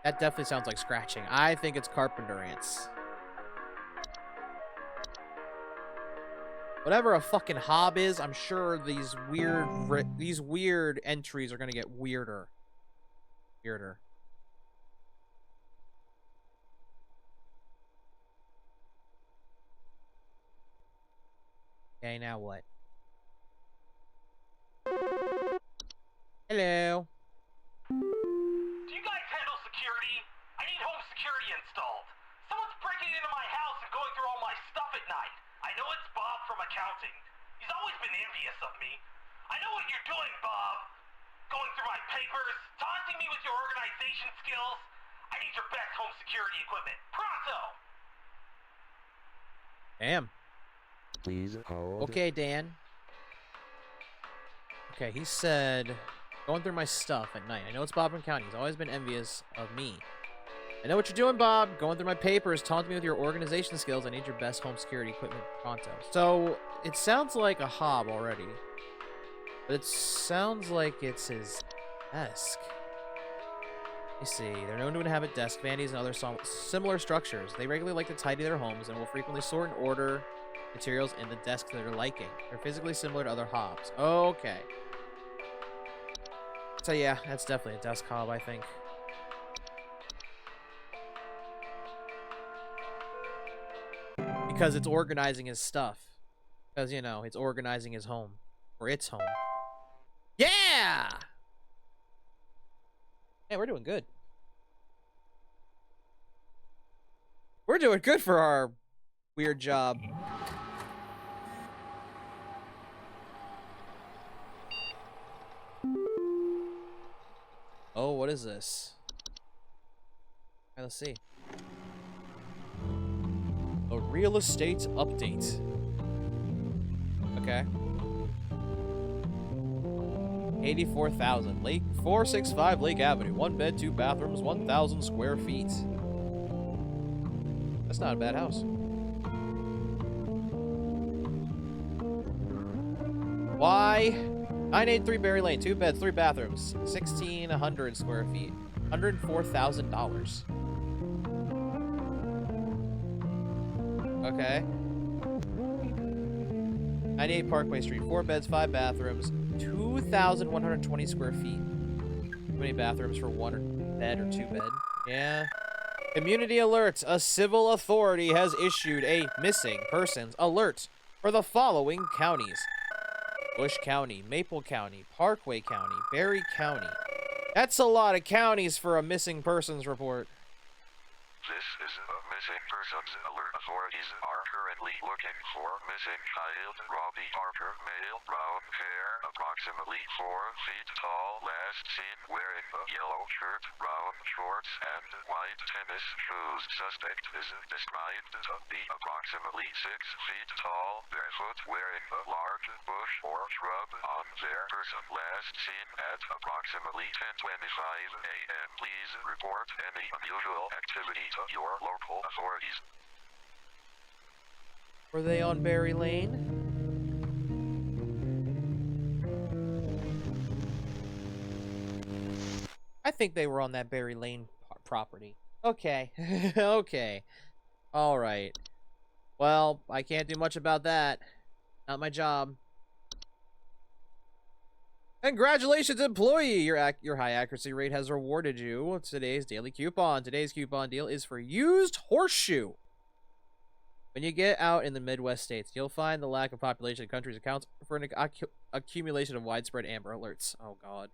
That definitely sounds like scratching. I think it's carpenter ants. Whatever a fucking hob is, I'm sure these weird entries are gonna get weirder. Okay, now what? Hello. Do you guys handle security? I need home security installed. Someone's breaking into my house and going through all my stuff at night. I know it's Bob from accounting. He's always been envious of me. I know what you're doing, Bob. Going through my papers, taunting me with your organization skills. I need your best home security equipment. Pronto! Damn. Please hold. Okay, Dan. Okay, he said, going through my stuff at night. I know it's Bob from County. He's always been envious of me. I know what you're doing, Bob. Going through my papers, taunting me with your organization skills. I need your best home security equipment pronto. So, it sounds like a hob already. But it sounds like it's his desk. You see, they're known to inhabit desk vanities and other similar structures. They regularly like to tidy their homes and will frequently sort and order materials in the desk to their liking. They're physically similar to other hobs. Okay. So yeah, that's definitely a desk hob, I think. Because it's organizing his stuff. Because, you know, it's organizing his home. Or its home. Yeah! Hey, we're doing good. We're doing good for our weird job. Oh, what is this? Okay, let's see. A real estate update. Okay. 84,000. Lake 465 Lake Avenue. 1 bed, 2 bathrooms, 1,000 square feet. That's not a bad house. Why? 983 Berry Lane. 2 beds, 3 bathrooms. 1,600 square feet. $104,000. Okay. 98 Parkway Street. 4 beds, 5 bathrooms. 2,120 square feet. Too many bathrooms for 1 bed or 2 bed. Yeah. Community alerts. A civil authority has issued a missing persons alert for the following counties: Bush County, Maple County, Parkway County, Berry County. That's a lot of counties for a missing persons report. This is a missing persons alert. Authorities are currently looking for missing child Robbie Parker, male, brown hair, approximately 4 feet tall, last seen wearing a yellow shirt, brown shorts, and white tennis shoes. Suspect is described to be approximately 6 feet tall, barefoot, wearing a large bush or shrub on their person. Last seen at approximately 10:25 a.m. Please report any unusual activity to your local authorities. Were they on Berry Lane? I think they were on that Berry Lane property. Okay. Okay. Alright. Well, I can't do much about that. Not my job. Congratulations, employee! Your high accuracy rate has rewarded you today's daily coupon. Today's coupon deal is for used horseshoe. When you get out in the Midwest states, you'll find the lack of population in countries accounts for an accumulation of widespread Amber Alerts. Oh, God.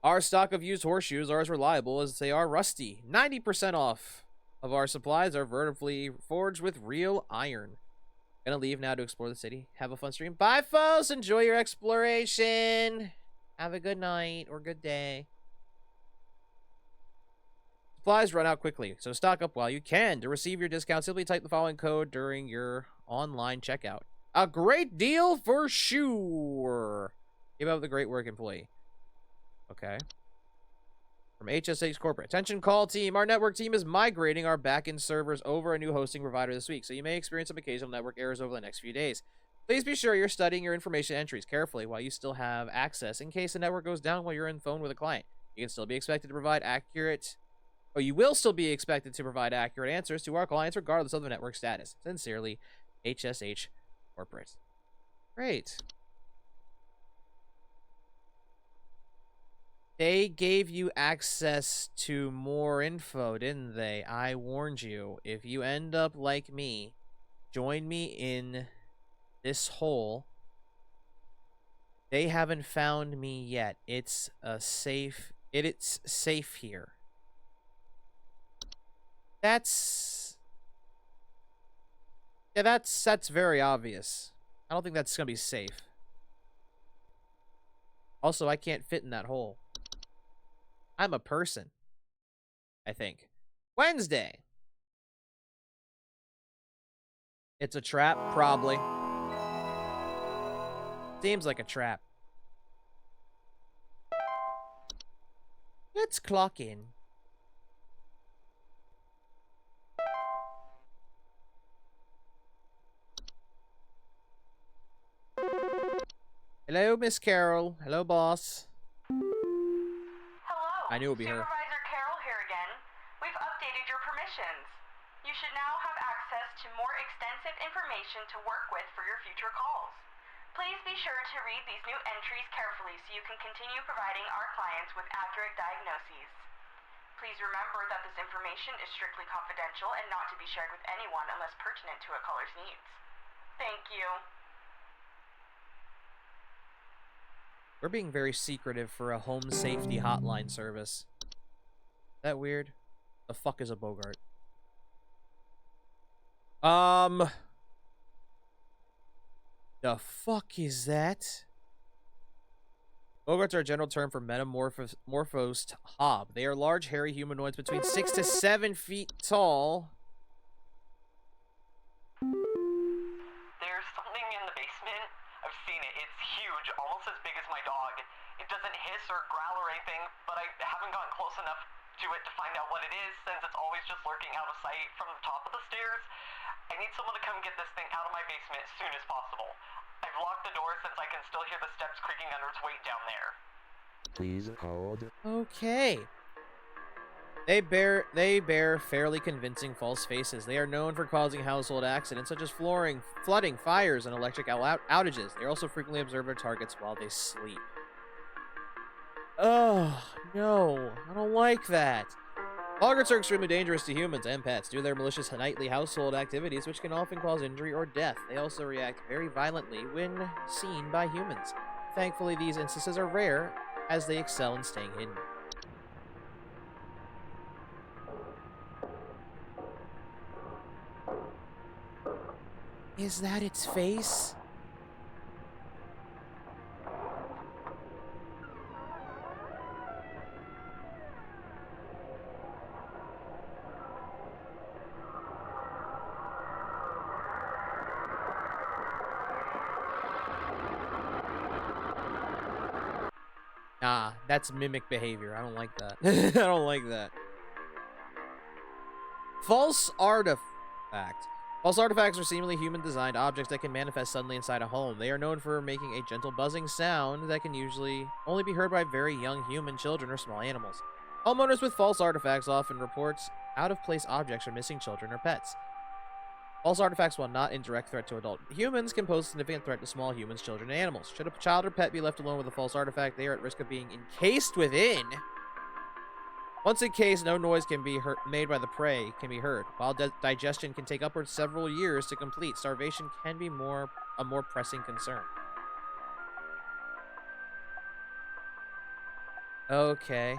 Our stock of used horseshoes are as reliable as they are rusty. 90% off of our supplies are vertically forged with real iron. Gonna leave now to explore the city. Have a fun stream. Bye, folks. Enjoy your exploration. Have a good night or good day. Supplies run out quickly, so stock up while you can. To receive your discount, simply type the following code during your online checkout. A great deal for sure. Keep up the great work, employee. Okay. From HSH Corporate. Attention call team. Our network team is migrating our backend servers over a new hosting provider this week, so you may experience some occasional network errors over the next few days. Please be sure you're studying your information entries carefully while you still have access in case the network goes down while you're on the phone with a client. You can still be expected to provide accurate... Oh, you will still be expected to provide accurate answers to our clients regardless of the network status. Sincerely, HSH Corporate. Great. They gave you access to more info, didn't they? I warned you. If you end up like me, join me in this hole. They haven't found me yet. It's safe here. That's very obvious. I don't think that's gonna be safe. Also, I can't fit in that hole. I'm a person, I think. Wednesday. It's a trap, probably. Seems like a trap. Let's clock in. Hello, Miss Carol. Hello, boss. Hello. I knew it would be her. Supervisor Carol here again. We've updated your permissions. You should now have access to more extensive information to work with for your future calls. Please be sure to read these new entries carefully so you can continue providing our clients with accurate diagnoses. Please remember that this information is strictly confidential and not to be shared with anyone unless pertinent to a caller's needs. Thank you. We're being very secretive for a home safety hotline service. Is that weird? The fuck is a Bogart? The fuck is that? Bogarts are a general term for metamorphosed hob. They are large, hairy humanoids between 6 to 7 feet tall. There's something in the basement. I've seen it. It's huge, almost as big as my dog. It doesn't hiss or growl or anything, but I haven't gotten close enough to it to find out what it is since it's always just lurking out of sight from the top of the stairs. I need someone to come get this thing out of my basement as soon as possible. I've locked the door since I can still hear the steps creaking under its weight down there. Please hold. Okay. They bear fairly convincing false faces. They are known for causing household accidents such as flooding, fires, and electric outages. They also frequently observe their targets while they sleep. Oh, no. I don't like that. Bogarts are extremely dangerous to humans and pets due to their malicious nightly household activities, which can often cause injury or death. They also react very violently when seen by humans. Thankfully, these instances are rare, as they excel in staying hidden. Is that its face? Nah, that's mimic behavior. I don't like that. I don't like that. False artifact. False artifacts are seemingly human-designed objects that can manifest suddenly inside a home. They are known for making a gentle buzzing sound that can usually only be heard by very young human, children, or small animals. Homeowners with false artifacts often report out-of-place objects or missing children or pets. False artifacts, while not in direct threat to adult humans, can pose a significant threat to small humans, children, and animals. Should a child or pet be left alone with a false artifact, they are at risk of being encased within Once encased, no noise can be made by the prey can be heard. While digestion can take upwards several years to complete, starvation can be a more pressing concern. Okay.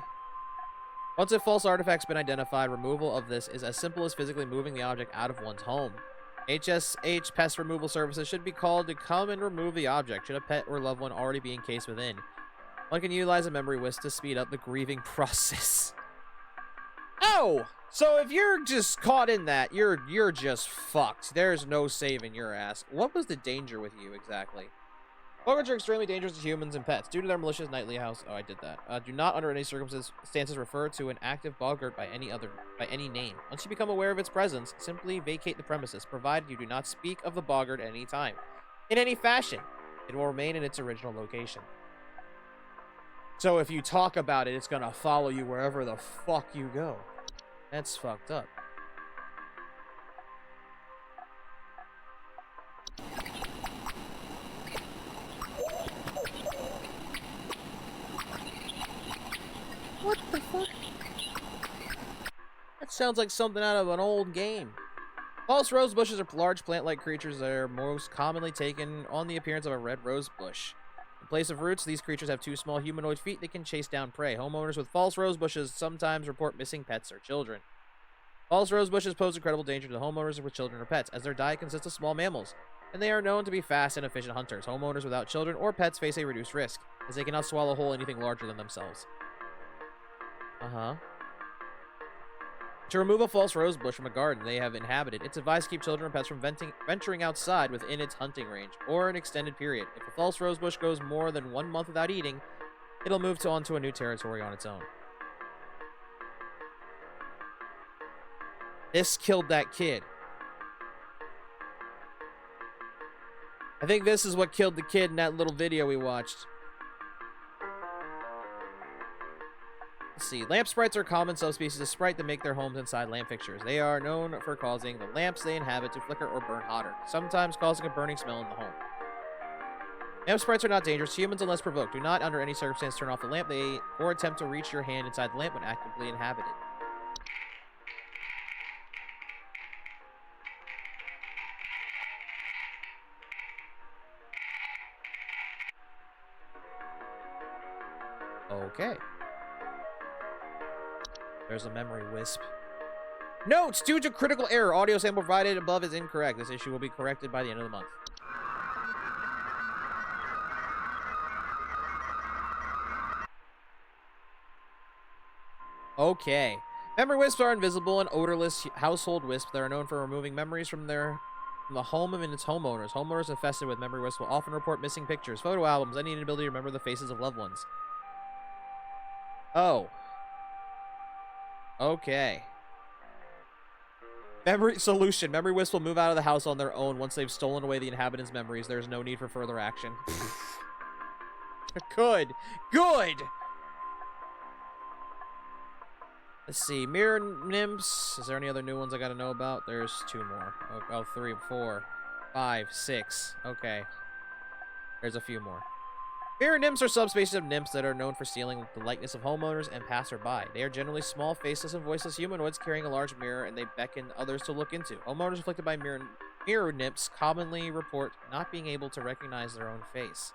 Once a false artifact's been identified, removal of this is as simple as physically moving the object out of one's home. HSH pest removal services should be called to come and remove the object, should a pet or loved one already be encased within. One can utilize a memory wisp to speed up the grieving process. Oh! So if you're just caught in that, you're just fucked. There's no saving your ass. What was the danger with you exactly? Boggarts are extremely dangerous to humans and pets due to their malicious nightly house. Oh, I did that. Do not, under any circumstances, refer to an active boggart by any name. Once you become aware of its presence, simply vacate the premises, provided you do not speak of the boggart at any time. In any fashion, it will remain in its original location. So if you talk about it, it's gonna follow you wherever the fuck you go. That's fucked up. What the fuck? That sounds like something out of an old game. False rose bushes are large plant-like creatures that are most commonly taken on the appearance of a red rose bush. In place of roots, these creatures have two small humanoid feet that can chase down prey. Homeowners with false rose bushes sometimes report missing pets or children. False rose bushes pose incredible danger to homeowners with children or pets, as their diet consists of small mammals, and they are known to be fast and efficient hunters. Homeowners without children or pets face a reduced risk, as they cannot swallow whole anything larger than themselves. To remove a false rose bush from a garden they have inhabited, it's advised to keep children and pets from venturing outside within its hunting range, or an extended period. If a false rose bush goes more than 1 month without eating, it'll move onto a new territory on its own. This killed that kid. I think this is what killed the kid in that little video we watched. Let's see. Lamp sprites are common subspecies of sprite that make their homes inside lamp fixtures. They are known for causing the lamps they inhabit to flicker or burn hotter, sometimes causing a burning smell in the home. Lamp sprites are not dangerous to humans unless provoked. Do not, under any circumstance, turn off the lamp or attempt to reach your hand inside the lamp when actively inhabited. Okay. There's a memory wisp. Notes! Due to critical error, audio sample provided above is incorrect. This issue will be corrected by the end of the month. Okay. Memory wisps are invisible and odorless household wisps that are known for removing memories from the home and its homeowners. Homeowners infested with memory wisps will often report missing pictures, photo albums, any inability to remember the faces of loved ones. Oh. Okay. Memory solution. Memory wisps will move out of the house on their own once they've stolen away the inhabitants' memories. There is no need for further action. Good. Good! Let's see. Mirror nymphs. Is there any other new ones I gotta know about? There's 2 more. Oh, 3, 4, 5, 6. Okay. There's a few more. Mirror nymphs are subspecies of nymphs that are known for stealing the likeness of homeowners and passerby. They are generally small, faceless, and voiceless humanoids carrying a large mirror, and they beckon others to look into. Homeowners afflicted by mirror nymphs commonly report not being able to recognize their own face.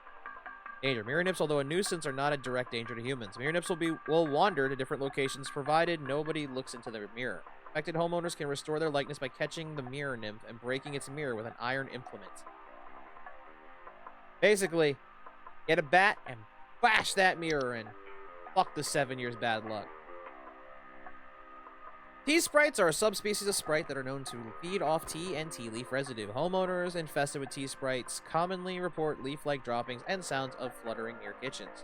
Danger. Mirror nymphs, although a nuisance, are not a direct danger to humans. Mirror nymphs will wander to different locations, provided nobody looks into their mirror. Affected homeowners can restore their likeness by catching the mirror nymph and breaking its mirror with an iron implement. Basically, get a bat and bash that mirror in. Fuck the 7 years bad luck. Tea sprites are a subspecies of sprite that are known to feed off tea and tea leaf residue. Homeowners infested with tea sprites commonly report leaf-like droppings and sounds of fluttering near kitchens.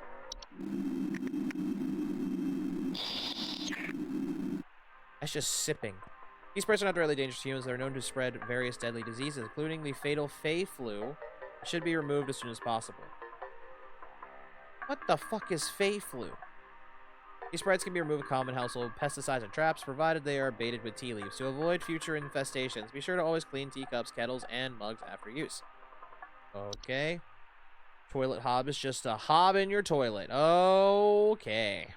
That's just sipping. Tea sprites are not directly dangerous to humans. They are known to spread various deadly diseases, including the fatal Fey flu. It should be removed as soon as possible. What the fuck is Fey flu? These sprites can be removed with common household pesticides and traps, provided they are baited with tea leaves. To avoid future infestations, be sure to always clean teacups, kettles, and mugs after use. Okay. Toilet hob is just a hob in your toilet. Okay.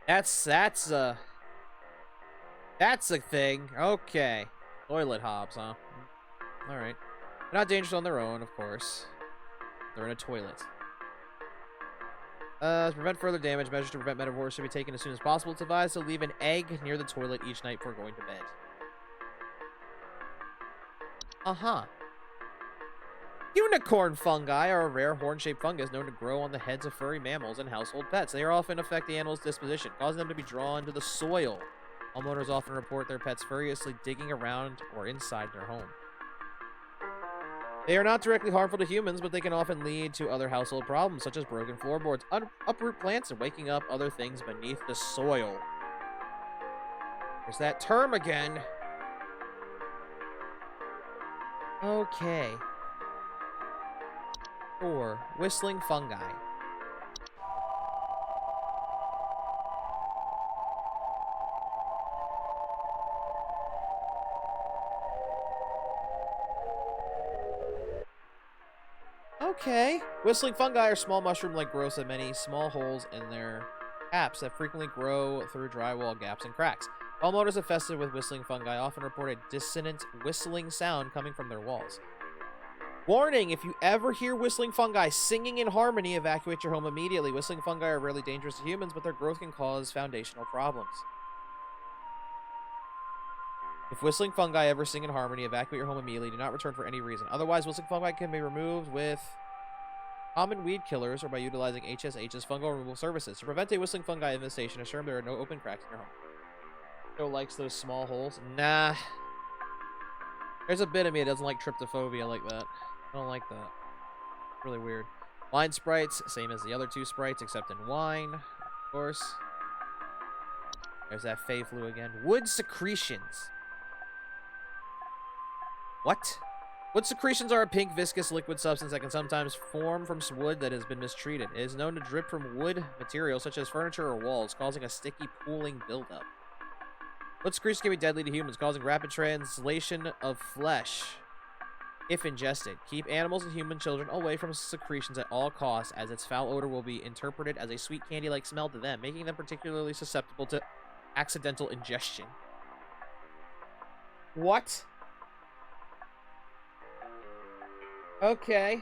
That's a thing. Okay. Toilet hops, huh? Alright. They're not dangerous on their own, of course. They're in a toilet. To prevent further damage, measures to prevent metaphors should be taken as soon as possible. It's advised to leave an egg near the toilet each night before going to bed. Uh-huh. Unicorn fungi are a rare horn-shaped fungus known to grow on the heads of furry mammals and household pets. They often affect the animal's disposition, causing them to be drawn to the soil. Homeowners often report their pets furiously digging around or inside their home. They are not directly harmful to humans, but they can often lead to other household problems, such as broken floorboards, uproot plants, and waking up other things beneath the soil. There's that term again. Okay. 4. Whistling fungi. Okay. Whistling fungi are small mushroom-like growths with many small holes in their caps that frequently grow through drywall gaps and cracks. Homeowners infested with whistling fungi often report a dissonant whistling sound coming from their walls. Warning, if you ever hear whistling fungi singing in harmony, evacuate your home immediately. Whistling fungi are rarely dangerous to humans, but their growth can cause foundational problems. If whistling fungi ever sing in harmony, evacuate your home immediately. Do not return for any reason. Otherwise, whistling fungi can be removed with common weed killers or by utilizing HSH's fungal removal services. To prevent a whistling fungi infestation, assure there are no open cracks in your home. Joe likes those small holes. Nah. There's a bit of me that doesn't like tryptophobia like that. I don't like that. Really weird. Wine sprites, same as the other two sprites, except in wine, of course. There's that Fey flu again. Wood secretions. What? Wood secretions are a pink, viscous liquid substance that can sometimes form from wood that has been mistreated. It is known to drip from wood materials such as furniture or walls, causing a sticky, pooling buildup. Wood secretions can be deadly to humans, causing rapid translation of flesh if ingested. Keep animals and human children away from secretions at all costs, as its foul odor will be interpreted as a sweet candy-like smell to them, making them particularly susceptible to accidental ingestion. What? Okay.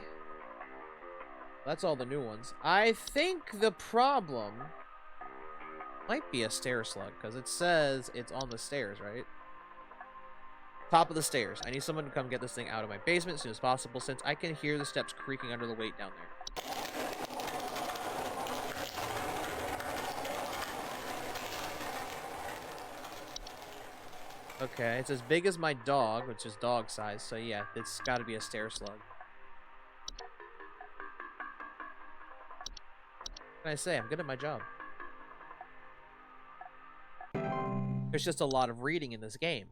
That's all the new ones. I think the problem might be a stair slug, because it says it's on the stairs, right? Top of the stairs. I need someone to come get this thing out of my basement as soon as possible, since I can hear the steps creaking under the weight down there. Okay, it's as big as my dog, which is dog size, so yeah, it's gotta be a stair slug. What can I say? I'm good at my job. There's just a lot of reading in this game.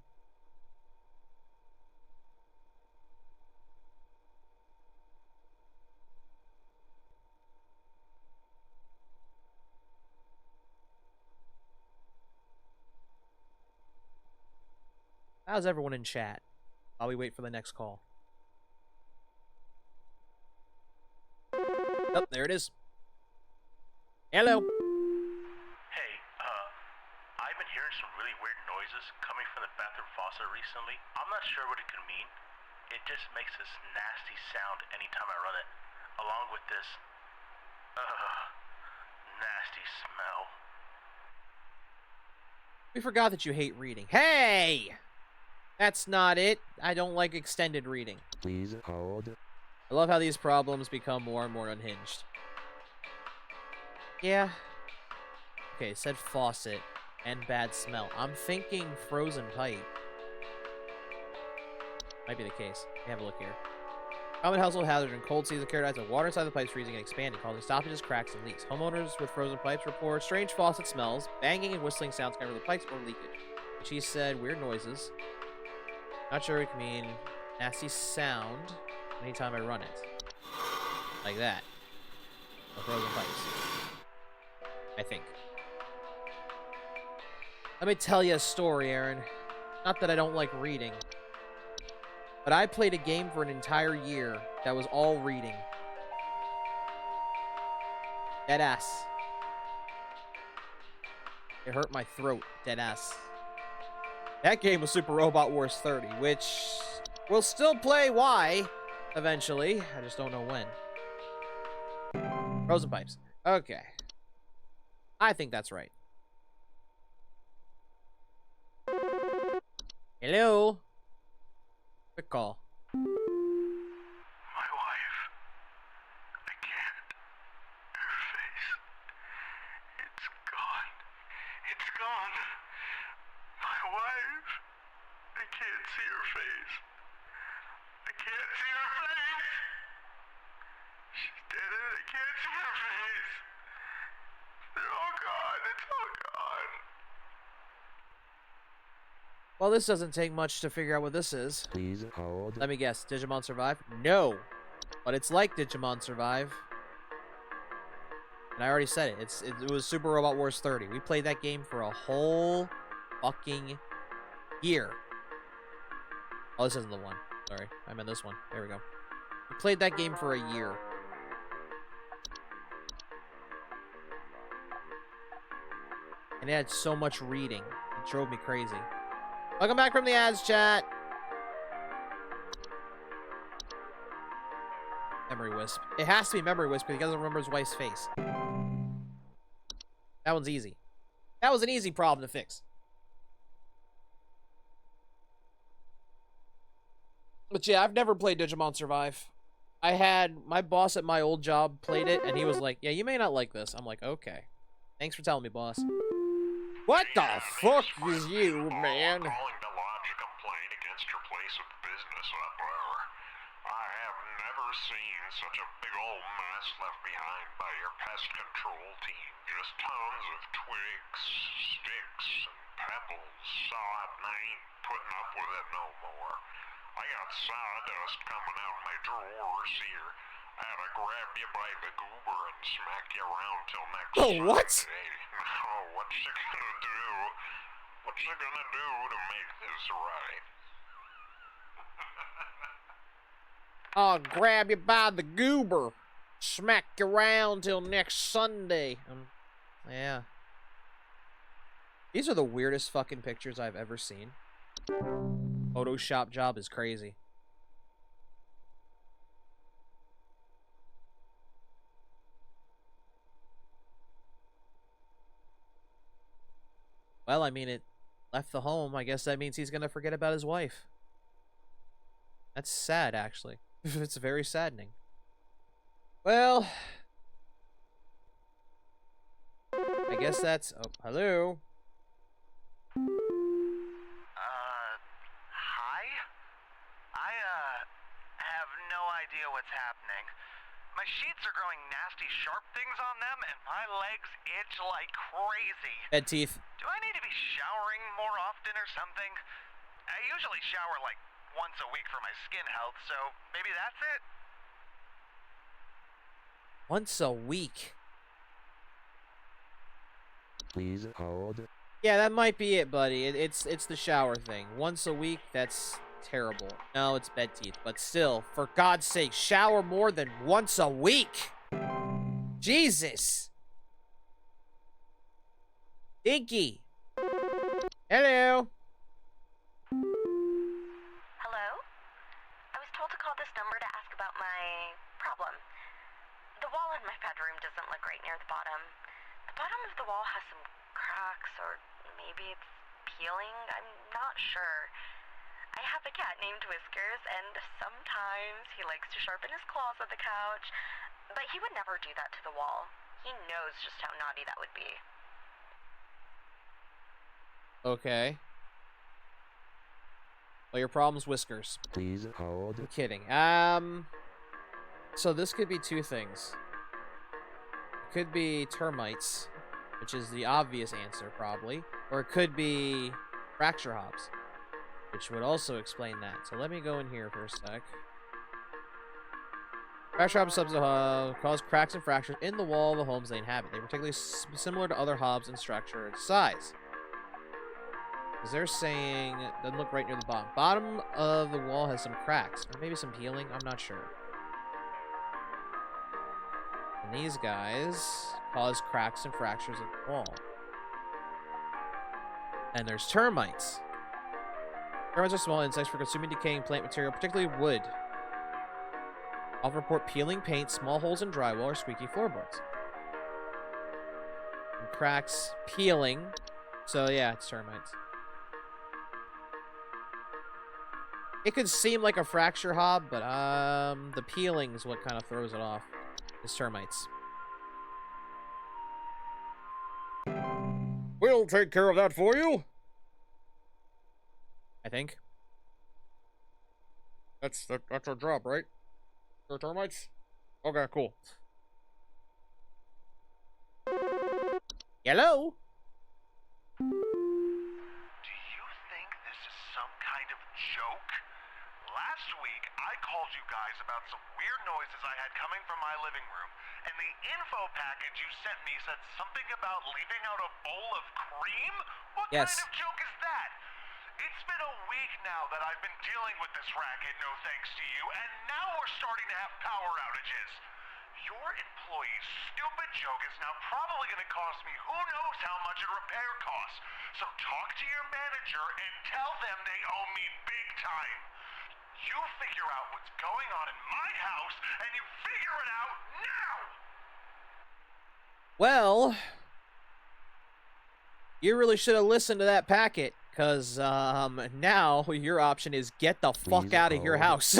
How's everyone in chat while we wait for the next call? Oh, there it is. Hello. Hey, I've been hearing some really weird noises coming from the bathroom faucet recently. I'm not sure what it could mean. It just makes this nasty sound anytime I run it, along with this, nasty smell. We forgot that you hate reading. Hey! That's not it. I don't like extended reading. Please hold. I love how these problems become more and more unhinged. Yeah. Okay, it said faucet and bad smell. I'm thinking frozen pipe. Might be the case. Let me have a look here. Common household hazard in cold season characterized by water inside the pipes freezing and expanding, causing stoppages, cracks, and leaks. Homeowners with frozen pipes report strange faucet smells, banging and whistling sounds coming from the pipes, or leakage. She said weird noises. Not sure it can mean nasty sound anytime I run it. Like that. The frozen pipes. I think. Let me tell you a story, Aaron. Not that I don't like reading. But I played a game for an entire year that was all reading. Deadass. It hurt my throat. Deadass. That game was Super Robot Wars 30, which we'll still play Y eventually. I just don't know when. Frozen pipes. Okay. I think that's right. Hello? Quick call. My wife. I can't. Her face. It's gone. It's gone. My wife. I can't see her face. I can't see her face. She's dead and I can't see her face. They're all gone. It's all gone. Well, this doesn't take much to figure out what this is. Please hold. Let me guess. Digimon Survive? No. But it's like Digimon Survive. And I already said it. It was Super Robot Wars 30. We played that game for a whole fucking year. Oh, this isn't the one. Sorry. I meant this one. There we go. We played that game for a year. And it had so much reading. It drove me crazy. Welcome back from the ads, chat. Memory Wisp. It has to be Memory Wisp because he doesn't remember his wife's face. That one's easy. That was an easy problem to fix. But yeah, I've never played Digimon Survive. I had my boss at my old job played it, and he was like, yeah, you may not like this. I'm like, okay. Thanks for telling me, boss. What the fuck is you, man? Calling to lodge a complaint against your place of business up there. I have never seen such a big old mess left behind by your pest control team. Just tons of twigs, sticks, and pebbles. Sod, and I ain't putting up with it no more. I got sawdust coming out of my drawers here. I had to grab you by the goober and smack you around till next what? Sunday. Oh, what's you gonna do? What's you gonna do to make this right? I'll grab you by the goober. Smack you around till next Sunday. Yeah. These are the weirdest fucking pictures I've ever seen. Photoshop job is crazy. Well, I mean, it left the home. I guess that means he's gonna forget about his wife. That's sad, actually. It's very saddening. Well, I guess that's... Oh, hello? Hi? I, have no idea what's happening. My sheets are growing nasty sharp things on them, and my legs itch like crazy. Bed teeth. Do I need to be showering more often or something? I usually shower like once a week for my skin health, so maybe that's it? Once a week. Please hold. Yeah, that might be it, buddy. It's the shower thing. Once a week, that's terrible. No, it's bed teeth. But still, for God's sake, shower more than once a week. Jesus. Dinky. Hello. Hello? I was told to call this number to ask about my problem. The wall in my bedroom doesn't look right near the bottom. The bottom of the wall has some cracks, or maybe it's peeling. I'm not sure. I have a cat named Whiskers, and sometimes he likes to sharpen his claws on the couch, but he would never do that to the wall. He knows just how naughty that would be. Okay. Well, your problem's Whiskers. Please hold. I'm kidding. So this could be two things. It could be termites, which is the obvious answer, probably. Or it could be fracture hops, which would also explain that. So let me go in here for a sec. Fracture hops cause cracks and fractures in the wall of the homes they inhabit. They're particularly similar to other hobs in structure and size. Because they're saying, doesn't look right near the bottom. Bottom of the wall has some cracks, or maybe some peeling, I'm not sure. And these guys cause cracks and fractures in the wall. And there's termites. Termites are small insects for consuming decaying plant material, particularly wood. Often report peeling paint, small holes in drywall, or squeaky floorboards. And cracks, peeling. So yeah, it's termites. It could seem like a fracture hob, but the peeling is what kind of throws it off. It's termites. We'll take care of that for you. I think. That's our job, right? For termites? Okay, cool. Hello? Do you think this is some kind of joke? Last week, I called you guys about some weird noises I had coming from my living room, and the info package you sent me said something about leaving out a bowl of cream? What kind of joke is that? It's been a week now that I've been dealing with this racket, no thanks to you, and now we're starting to have power outages. Your employee's stupid joke is now probably going to cost me who knows how much in repair costs. So talk to your manager and tell them they owe me big time. You figure out what's going on in my house, and you figure it out now! Well, you really should have listened to that packet, because now your option is get the fuck out of your house.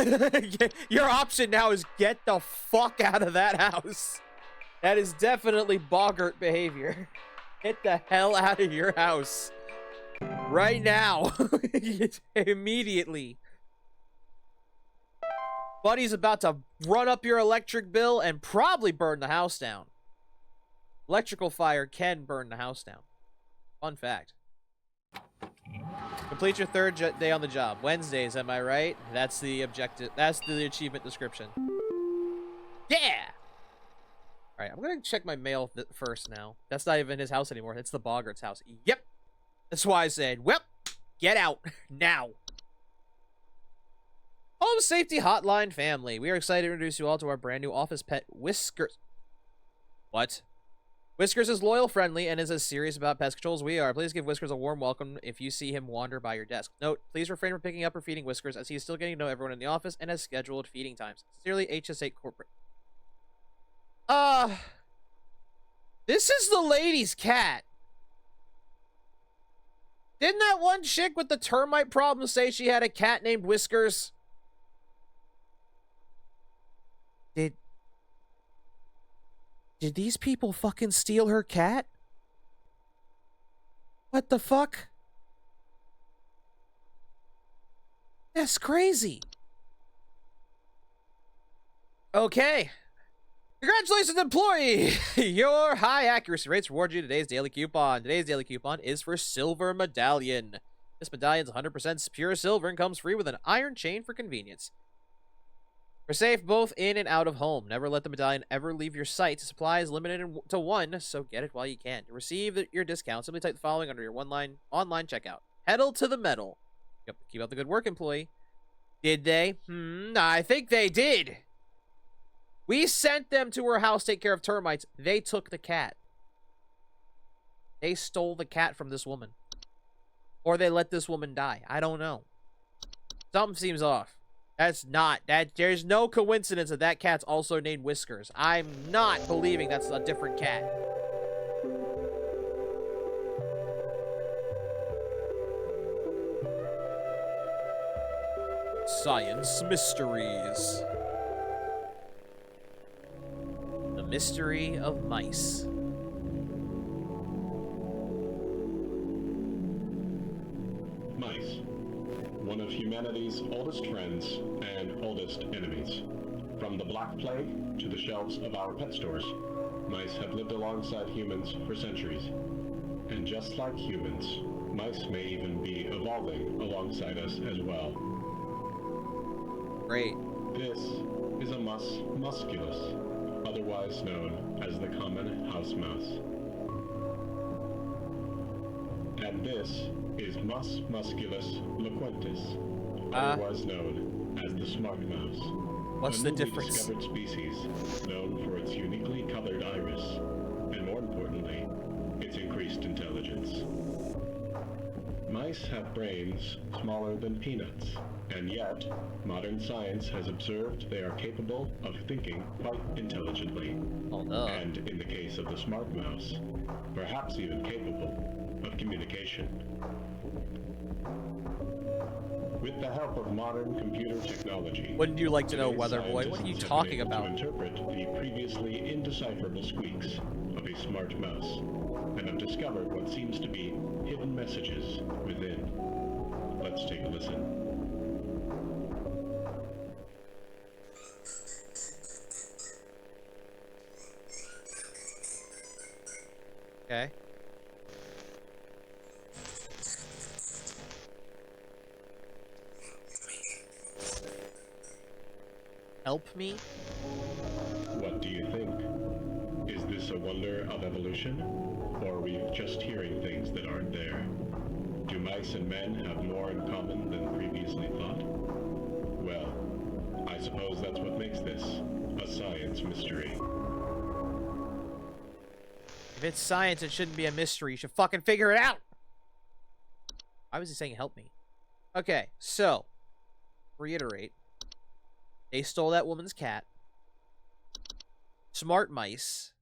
Your option now is get the fuck out of that house. That is definitely boggart behavior. Get the hell out of your house. Right now. Immediately. Buddy's about to run up your electric bill and probably burn the house down. Electrical fire can burn the house down. Fun fact. Complete your third day on the job. Wednesdays, am I right? That's the objective. That's the achievement description. Yeah! Alright, I'm gonna check my mail first now. That's not even his house anymore. It's the Boggart's house. Yep! That's why I said, well, get out. Now. Home Safety Hotline family. We are excited to introduce you all to our brand new office pet, Whiskers. What? Whiskers is loyal, friendly, and is as serious about pest control as we are. Please give Whiskers a warm welcome if you see him wander by your desk. Note, please refrain from picking up or feeding Whiskers as he is still getting to know everyone in the office and has scheduled feeding times. Sincerely, HS8 Corporate. This is the lady's cat. Didn't that one chick with the termite problem say she had a cat named Whiskers? Did these people fucking steal her cat? What the fuck? That's crazy. Okay. Congratulations, employee! Your high accuracy rates reward you today's daily coupon. Today's daily coupon is for Silver Medallion. This medallion is 100% pure silver and comes free with an iron chain for convenience. For safe both in and out of home. Never let the medallion ever leave your sight. Supply is limited to one, so get it while you can. To receive your discount, simply type the following under your online checkout. Pedal to the metal. Yep, keep up the good work, employee. Did they? I think they did. We sent them to her house to take care of termites. They took the cat. They stole the cat from this woman. Or they let this woman die. I don't know. Something seems off. That's not. There's no coincidence that that cat's also named Whiskers. I'm not believing that's a different cat. Science mysteries. The mystery of mice. Mice. One of humanity's oldest friends and oldest enemies. From the Black Plague to the shelves of our pet stores, mice have lived alongside humans for centuries. And just like humans, mice may even be evolving alongside us as well. Great. This is a mus musculus, otherwise known as the common house mouse. And this is Mus musculus loquentis, otherwise known as the smart mouse. What's the difference? Discovered species known for its uniquely colored iris, and more importantly, its increased intelligence. Mice have brains smaller than peanuts, and yet modern science has observed they are capable of thinking quite intelligently. Oh, no. And in the case of the smart mouse, perhaps even capable of communication. With the help of modern computer technology, wouldn't you like to know, today's Weather Boy? What are you scientists have talking been able about? to interpret the previously indecipherable squeaks of a smart mouse, and have discovered what seems to be hidden messages within. Let's take a listen. Okay. Help me? What do you think? Is this a wonder of evolution? Or are we just hearing things that aren't there? Do mice and men have more in common than previously thought? Well, I suppose that's what makes this a science mystery. If it's science, it shouldn't be a mystery. You should fucking figure it out! Why was he saying help me? Okay, so, reiterate. They stole that woman's cat. Smart mice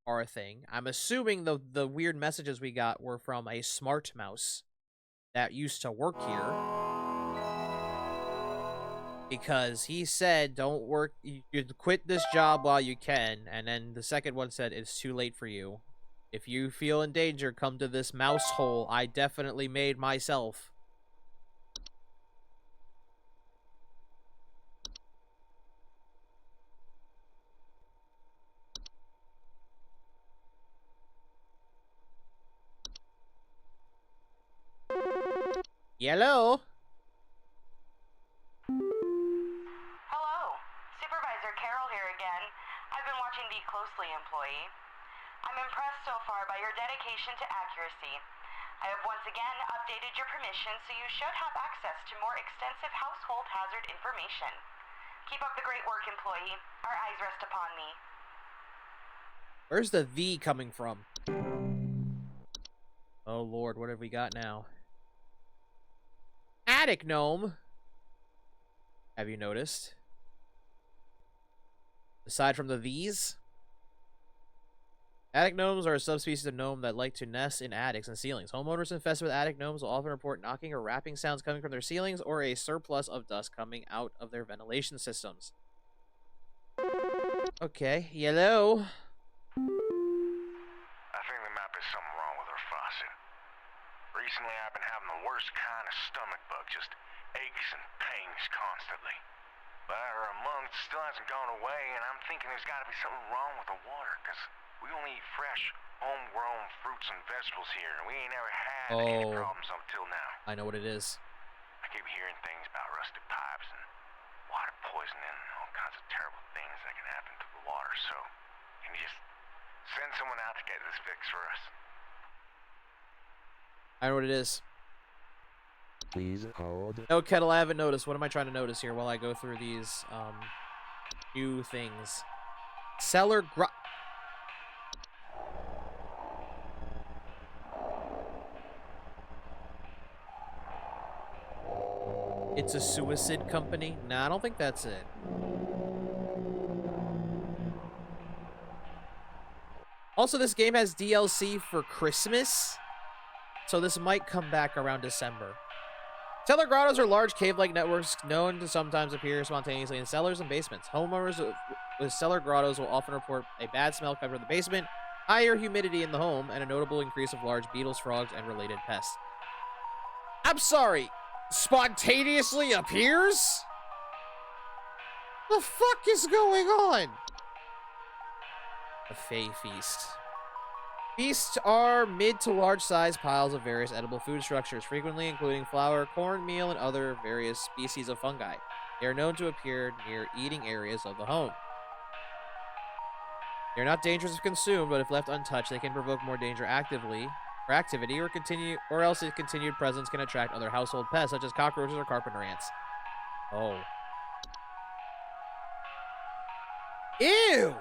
are a thing. I'm assuming the weird messages we got were from a smart mouse that used to work here. Because he said, don't work, you quit this job while you can. And then the second one said, it's too late for you. If you feel in danger, come to this mouse hole I definitely made myself. Hello? Hello. Supervisor Carol here again. I've been watching thee closely, employee. I'm impressed so far by your dedication to accuracy. I have once again updated your permission so you should have access to more extensive household hazard information. Keep up the great work, employee. Our eyes rest upon thee. Where's the V coming from? Oh lord, what have we got now? Attic gnome. Have you noticed? Aside from the V's, attic gnomes are a subspecies of gnome that like to nest in attics and ceilings. Homeowners infested with attic gnomes will often report knocking or rapping sounds coming from their ceilings or a surplus of dust coming out of their ventilation systems. Okay, hello. I think there might be something wrong with her faucet. Recently, I've been having the worst kind of stomach bug, just aches and pains constantly. But after a month, it still hasn't gone away, and I'm thinking there's got to be something wrong with the water, because we only eat fresh, homegrown fruits and vegetables here, and we ain't ever had any problems up till now. I know what it is. I keep hearing things about rusted pipes and water poisoning and all kinds of terrible things that can happen to the water, so can you just send someone out to get this fixed for us? I know what it is. Please hold. No, Kettle, I haven't noticed. What am I trying to notice here while I go through these new things? Cellar It's a suicide company? Nah, I don't think that's it. Also, this game has DLC for Christmas, so this might come back around December. Cellar grottos are large cave-like networks known to sometimes appear spontaneously in cellars and basements. Homeowners with cellar grottos will often report a bad smell coming from the basement, higher humidity in the home, and a notable increase of large beetles, frogs, and related pests. I'm sorry, spontaneously appears? The fuck is going on? A Fey Feast. Feasts are mid to large size piles of various edible food structures, frequently including flour, corn, meal, and other various species of fungi. They are known to appear near eating areas of the home. They are not dangerous if consumed, but if left untouched, they can provoke more danger activity, or else a continued presence can attract other household pests, such as cockroaches or carpenter ants. Oh. Ew!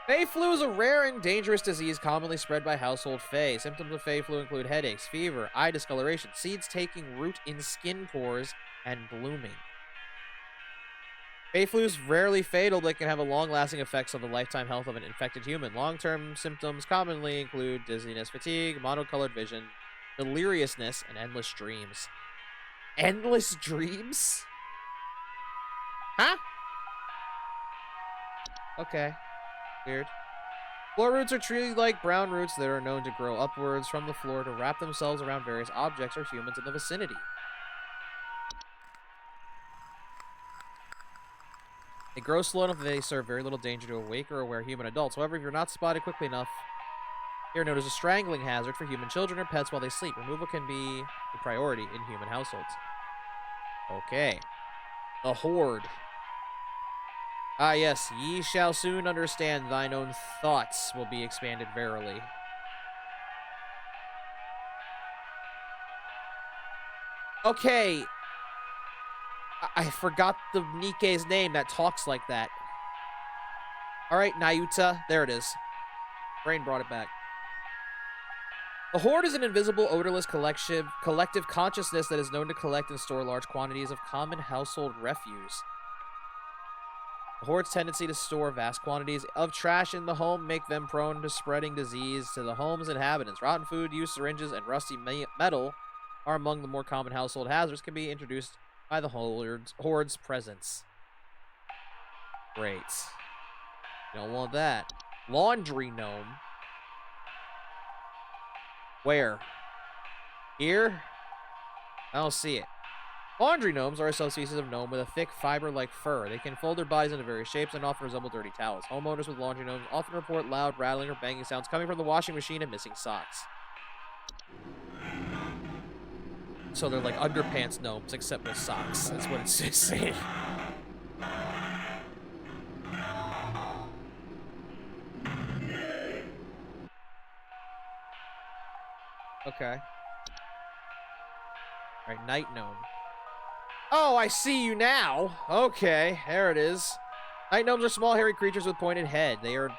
Fey flu is a rare and dangerous disease commonly spread by household Fey. Symptoms of Fey flu include headaches, fever, eye discoloration, seeds taking root in skin pores, and blooming. Fey flu is rarely fatal, but can have a long-lasting effects on the lifetime health of an infected human. Long-term symptoms commonly include dizziness, fatigue, monocolored vision, deliriousness, and endless dreams. Endless dreams? Huh? Okay. Weird. Floor roots are tree-like brown roots that are known to grow upwards from the floor to wrap themselves around various objects or humans in the vicinity. They grow slow enough that they serve very little danger to awake or aware human adults. However, if you're not spotted quickly enough, they are known as a strangling hazard for human children or pets while they sleep. Removal can be a priority in human households. Okay. The Horde. Ah, yes. Ye shall soon understand thine own thoughts will be expanded verily. Okay. I forgot the Nike's name that talks like that. Alright, Nayuta. There it is. Brain brought it back. The Horde is an invisible, odorless collective consciousness that is known to collect and store large quantities of common household refuse. The Horde's tendency to store vast quantities of trash in the home make them prone to spreading disease to the home's inhabitants. Rotten food, used syringes, and rusty metal are among the more common household hazards can be introduced by the Horde's presence. Great. You don't want that. Laundry gnome. Where? Here? I don't see it. Laundry gnomes are a subspecies of gnome with a thick fiber-like fur. They can fold their bodies into various shapes and often resemble dirty towels. Homeowners with laundry gnomes often report loud rattling or banging sounds coming from the washing machine and missing socks. So they're like underpants gnomes, except with socks. That's what it's saying. Okay. Alright, night gnome. Oh, I see you now. Okay, there it is. Night gnomes are small, hairy creatures with pointed head. They are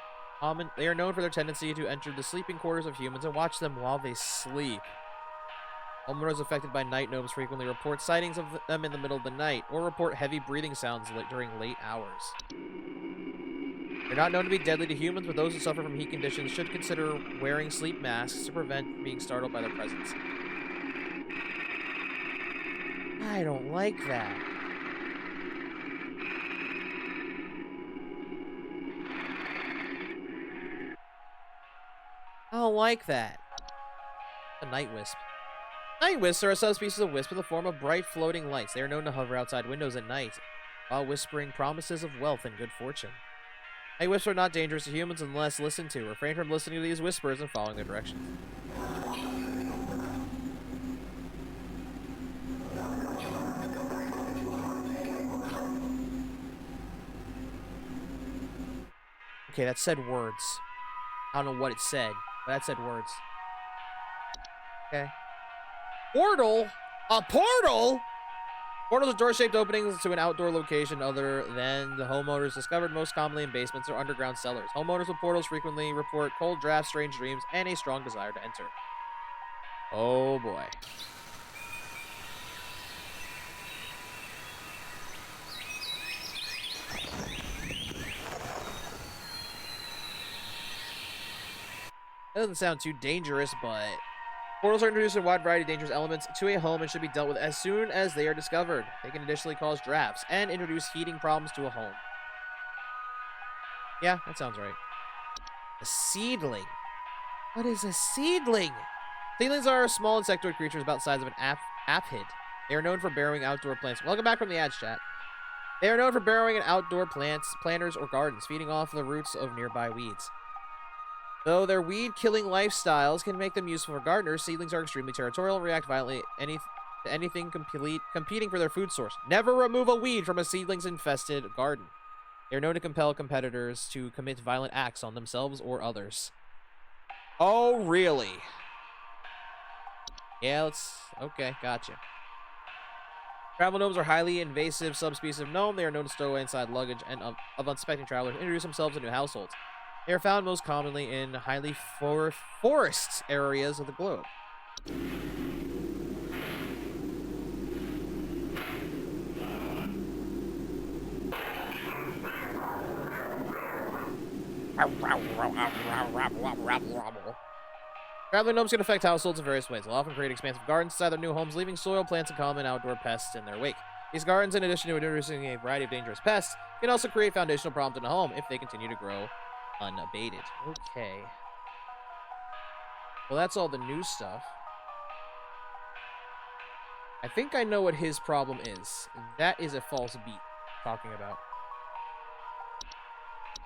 known for their tendency to enter the sleeping quarters of humans and watch them while they sleep. Homeowners affected by night gnomes frequently report sightings of them in the middle of the night, or report heavy breathing sounds during late hours. They're not known to be deadly to humans, but those who suffer from heat conditions should consider wearing sleep masks to prevent being startled by their presence. I don't like that. I don't like that. A night wisp. Night wisps are a subspecies of wisp in the form of bright floating lights. They are known to hover outside windows at night, while whispering promises of wealth and good fortune. Night wisps are not dangerous to humans unless listened to. Refrain from listening to these whispers and following their directions. Okay, that said words. I don't know what it said, but that said words. Okay. Portal? A portal? Portals are door-shaped openings to an outdoor location other than the homeowners discovered most commonly in basements or underground cellars. Homeowners with portals frequently report cold drafts, strange dreams, and a strong desire to enter. Oh boy. That doesn't sound too dangerous, but portals are introduced a wide variety of dangerous elements to a home and should be dealt with as soon as they are discovered. They can additionally cause drafts and introduce heating problems to a home. Yeah, that sounds right. A seedling. What is a seedling? Seedlings are small insectoid creatures about the size of an aphid. They are known for burrowing outdoor plants. Welcome back from the ads, chat. They are known for burrowing in outdoor planters, or gardens, feeding off the roots of nearby weeds. Though their weed-killing lifestyles can make them useful for gardeners, seedlings are extremely territorial and react violently to anything competing for their food source. Never remove a weed from a seedlings-infested garden. They are known to compel competitors to commit violent acts on themselves or others. Oh, really? Yeah, okay, gotcha. Travel gnomes are highly invasive subspecies of gnome. They are known to stow away inside luggage and of unsuspecting travelers and introduce themselves into households. They are found most commonly in highly forest areas of the globe. Traveling gnomes can affect households in various ways. They'll often create expansive gardens inside their new homes, leaving soil, plants, and common outdoor pests in their wake. These gardens, in addition to introducing a variety of dangerous pests, can also create foundational problems in a home if they continue to grow unabated. Okay. Well, that's all the new stuff. I think I know what his problem is. That is a false beat talking about.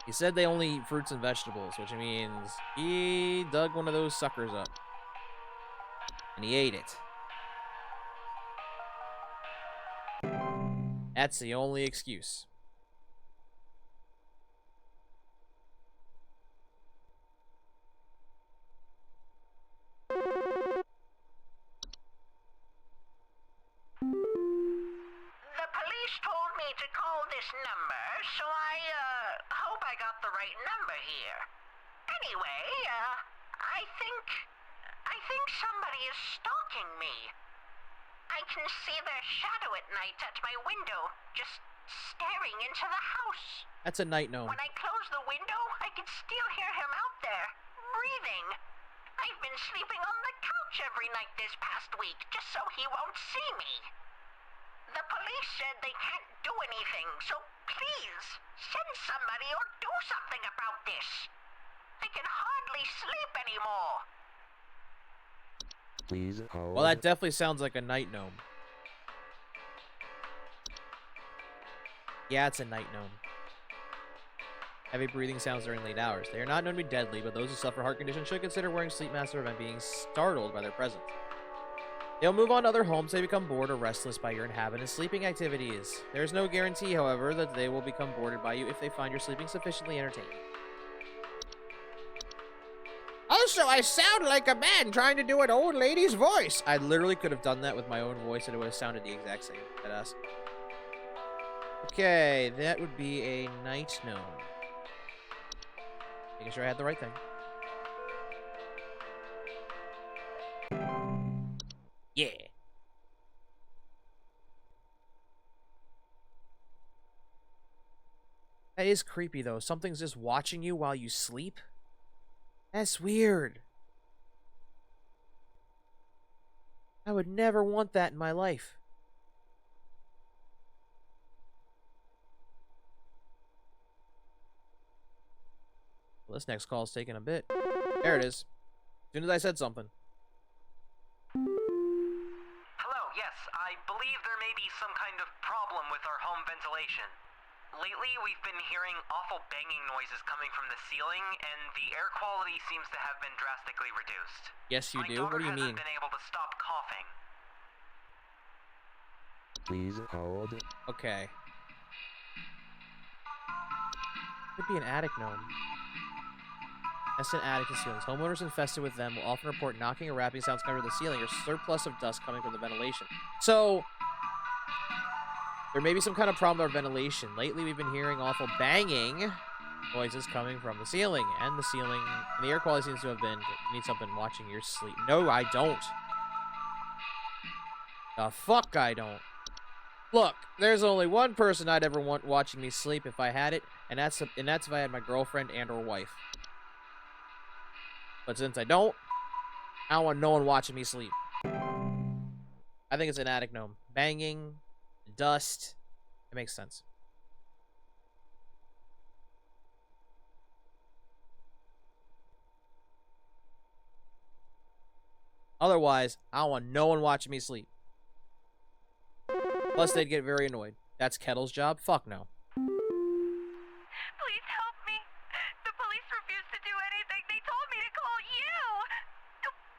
He said they only eat fruits and vegetables, which means he dug one of those suckers up. And he ate it. That's the only excuse. The police told me to call this number, so I hope I got the right number here. Anyway, I think somebody is stalking me. I can see their shadow at night at my window, just staring into the house. That's a night gnome. When I close the window, I can still hear him out there, breathing. I've been sleeping on the couch every night this past week, just so he won't see me. The police said they can't do anything, so please, send somebody or do something about this. I can hardly sleep anymore. Please hold. Well, that definitely sounds like a night gnome. Yeah, it's a night gnome. Heavy breathing sounds during late hours. They are not known to be deadly, but those who suffer heart conditions should consider wearing sleep masks to prevent being startled by their presence. They'll move on to other homes if they become bored or restless by your inhabitants' sleeping activities. There is no guarantee, however, that they will become bored by you if they find your sleeping sufficiently entertaining. Also, I sound like a man trying to do an old lady's voice. I literally could have done that with my own voice and it would have sounded the exact same. Badass. Okay, that would be a night gnome. Making sure I had the right thing. Yeah. That is creepy, though. Something's just watching you while you sleep? That's weird. I would never want that in my life. Well, this next call is taking a bit. There it is. As soon as I said something. Hello, yes, I believe there may be some kind of problem with our home ventilation. Lately, we've been hearing awful banging noises coming from the ceiling, and the air quality seems to have been drastically reduced. Yes, you do? What do you mean? My daughter hasn't been able to stop coughing. Please hold. Okay. Could be an attic gnome. That's an attic and ceilings. Homeowners infested with them will often report knocking or rapping sounds coming from the ceiling or surplus of dust coming from the ventilation. So, there may be some kind of problem with our ventilation. Lately, we've been hearing awful banging noises coming from the ceiling. And the air quality seems to have been, you need something watching your sleep. No, I don't. The fuck I don't. Look, there's only one person I'd ever want watching me sleep if I had it, and that's if I had my girlfriend and or wife. But since I don't want no one watching me sleep. I think it's an attic gnome. Banging, dust. It makes sense. Otherwise, I don't want no one watching me sleep. Plus, they'd get very annoyed. That's Kettle's job? Fuck no. Please help me. The police refuse to do anything. They told me to call you.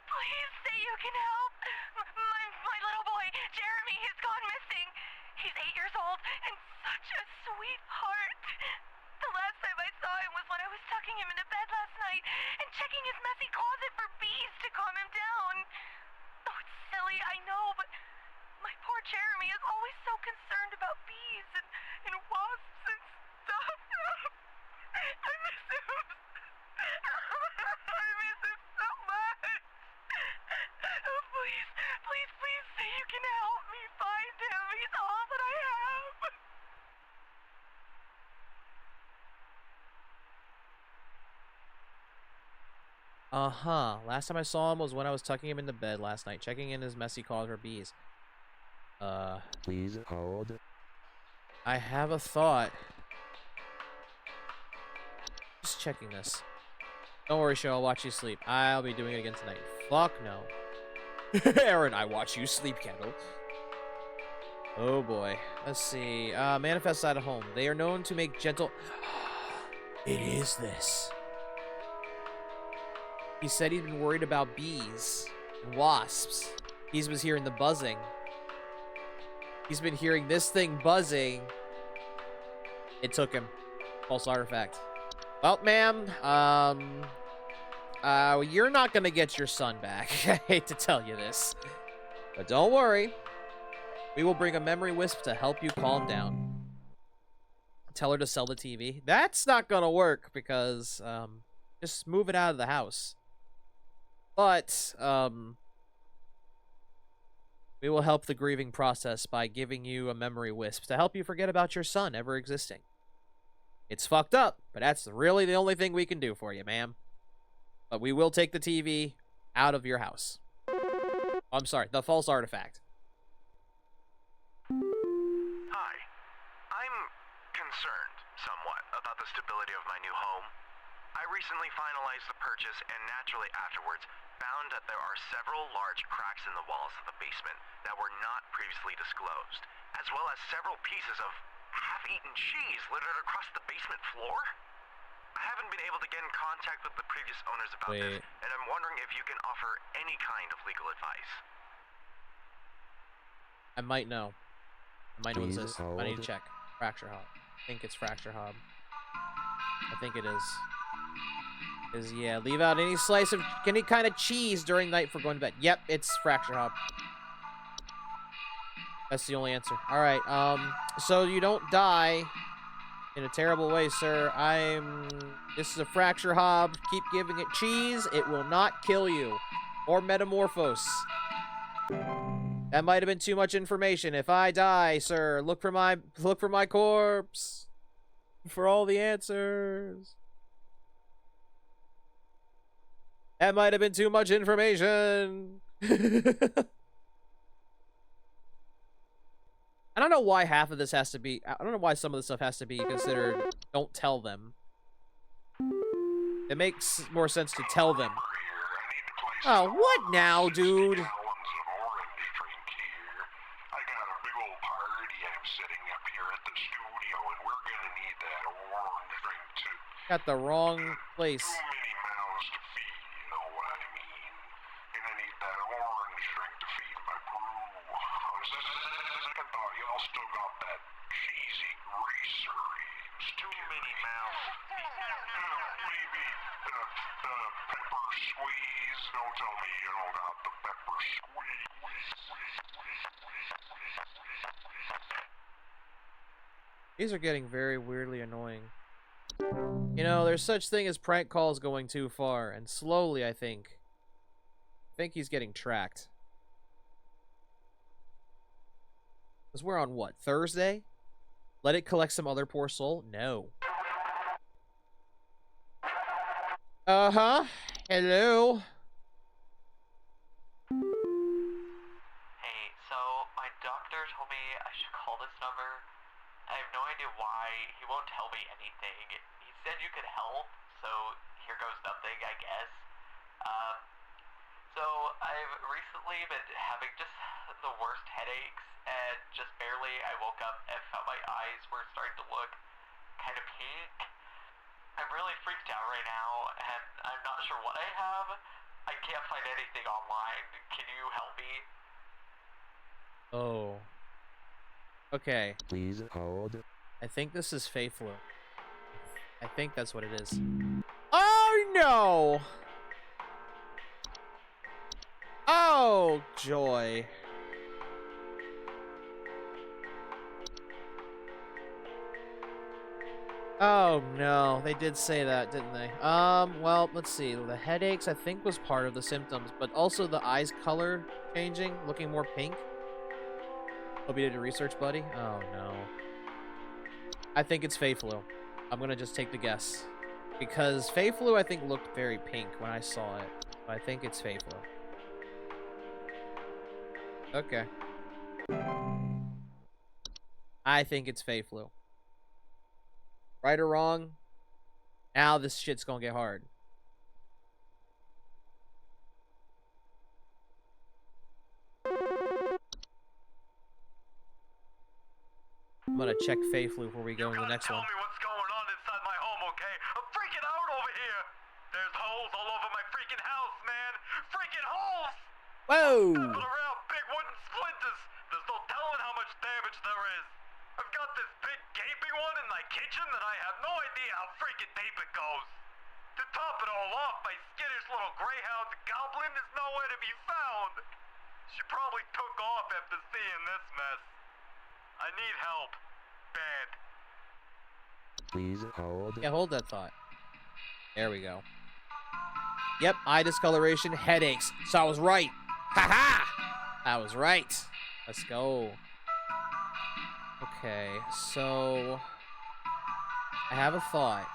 Please say you can help. My little boy, Jeremy, has gone missing. He's 8 years old and such a sweetheart. The last time I saw him was when I was tucking him into bed last night and checking his messy closet for bees to calm him down. Oh, it's silly, I know, but my poor Jeremy is always so concerned about bees and wasps and stuff. I miss him. Uh-huh. Last time I saw him was when I was tucking him into bed last night, checking in his messy call for bees. Please hold. I have a thought. Just checking this. Don't worry, Sho, I'll watch you sleep. I'll be doing it again tonight. Fuck no. Aaron, I watch you sleep, Kendall. Oh boy. Let's see. Manifest out of home. They are known to make gentle... It is this. He said he'd been worried about bees and wasps. He was hearing the buzzing. He's been hearing this thing buzzing. It took him. False artifact. Well, ma'am, you're not gonna get your son back. I hate to tell you this. But don't worry. We will bring a memory wisp to help you calm down. Tell her to sell the TV. That's not gonna work because, just move it out of the house. But, we will help the grieving process by giving you a memory wisp to help you forget about your son ever existing. It's fucked up, but that's really the only thing we can do for you, ma'am. But we will take the TV out of your house. Oh, I'm sorry, the false artifact. Hi. I'm concerned somewhat about the stability of my new home. I recently finalized the purchase and naturally afterwards found that there are several large cracks in the walls of the basement that were not previously disclosed, as well as several pieces of half-eaten cheese littered across the basement floor. I haven't been able to get in contact with the previous owners about this, and I'm wondering if you can offer any kind of legal advice. I might know. I might know what this is. I need to check. Fracture Hob. I think it's Fracture Hob. I think it is. Is yeah, leave out any slice of any kind of cheese during night for going to bed. Yep, it's Fracture Hob. That's the only answer. Alright, so you don't die in a terrible way, sir. This is a Fracture Hob. Keep giving it cheese. It will not kill you. Or Metamorphose. That might have been too much information. If I die, sir, look for my corpse. For all the answers. That might have been too much information. I don't know why half of this has to be... I don't know why some of this stuff has to be considered don't tell them. It makes more sense to tell them. Oh, what now, dude? Got the wrong place. These are getting very weirdly annoying. You know, there's such thing as prank calls going too far, and slowly, I think he's getting tracked. Because we're on what, Thursday? Let it collect some other poor soul? No. Uh-huh. Hello? Hey, so my doctor told me I should call this number. I have no idea why. He won't tell me anything. He said you could help, so here goes nothing, I guess. So I've recently been having just the worst headaches, and just barely I woke up and found my eyes were starting to look kind of pink. I'm really freaked out right now, and I'm not sure what I have. I can't find anything online. Can you help me? Oh. Okay. Please hold. I think this is Fey Flu. I think that's what it is. Oh no! Oh joy. Oh no, they did say that, didn't they? Well, let's see. The headaches I think was part of the symptoms, but also the eyes color changing, looking more pink. Hope you did your research, buddy. Oh no. I think it's Fey Flu. I'm gonna just take the guess. Because Fei-Flu, I think, looked very pink when I saw it. I think it's Fei-Flu. Okay. I think it's Fei-Flu. Right or wrong? Now this shit's gonna get hard. I'm gonna check Fei-Flu before we go to the next one. Tell me what's going on inside my home, okay? I'm freaking out over here. There's holes all over my freaking house, man. Freaking holes. Whoa. Stepping around big wooden splinters. There's no telling how much damage there is. I've got this big gaping one in my kitchen that I have no idea how freaking deep it goes. To top it all off, my skittish little greyhound goblin is nowhere to be found. She probably took off after seeing this mess. I need help. Bad. Please hold. Yeah, hold that thought. There we go. Yep, eye discoloration, headaches. So I was right. Ha-ha! I was right. Let's go. Okay, so I have a thought.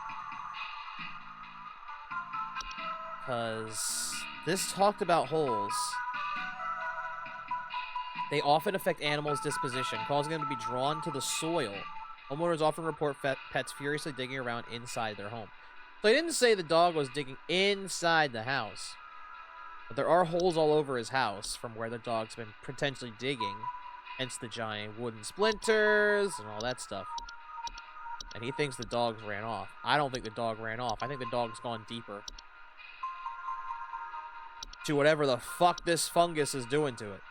Because this talked about holes. They often affect animals' disposition, causing them to be drawn to the soil. Homeowners often report pets furiously digging around inside their home. So I didn't say the dog was digging inside the house. But there are holes all over his house from where the dog's been potentially digging. Hence the giant wooden splinters and all that stuff. And he thinks the dogs ran off. I don't think the dog ran off. I think the dog's gone deeper. To whatever the fuck this fungus is doing to it.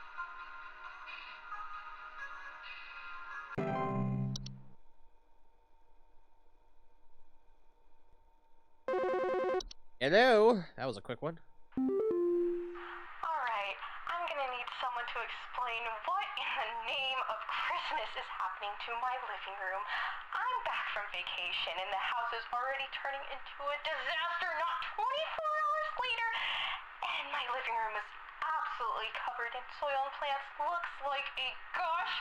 Hello? That was a quick one. Alright, I'm gonna need someone to explain what in the name of Christmas is happening to my living room. I'm back from vacation and the house is already turning into a disaster not 24 hours later. And my living room is absolutely covered in soil and plants. Looks like a gosh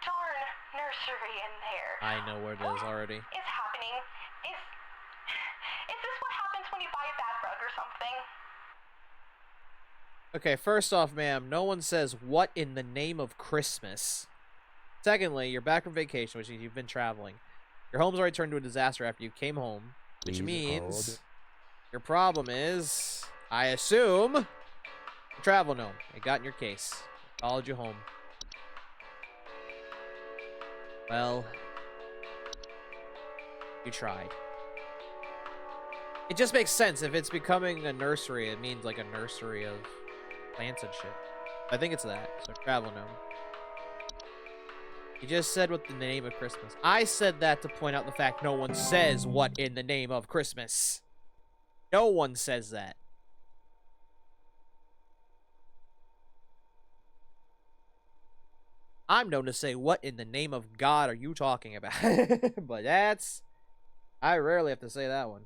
darn nursery in there. I know where it is already. What is happening? Is this what happens when you buy a bad rug or something? Okay, first off, ma'am, no one says what in the name of Christmas. Secondly, you're back from vacation, which means you've been traveling. Your home's already turned into a disaster after you came home, which means your problem is, I assume, a travel gnome. It got in your case. It followed you home. Well, you tried. It just makes sense. If it's becoming a nursery, it means like a nursery of plants and shit. I think it's that. So travel gnome. You just said what the name of Christmas. I said that to point out the fact no one says what in the name of Christmas. No one says that. I'm known to say, what in the name of God are you talking about? But that's... I rarely have to say that one.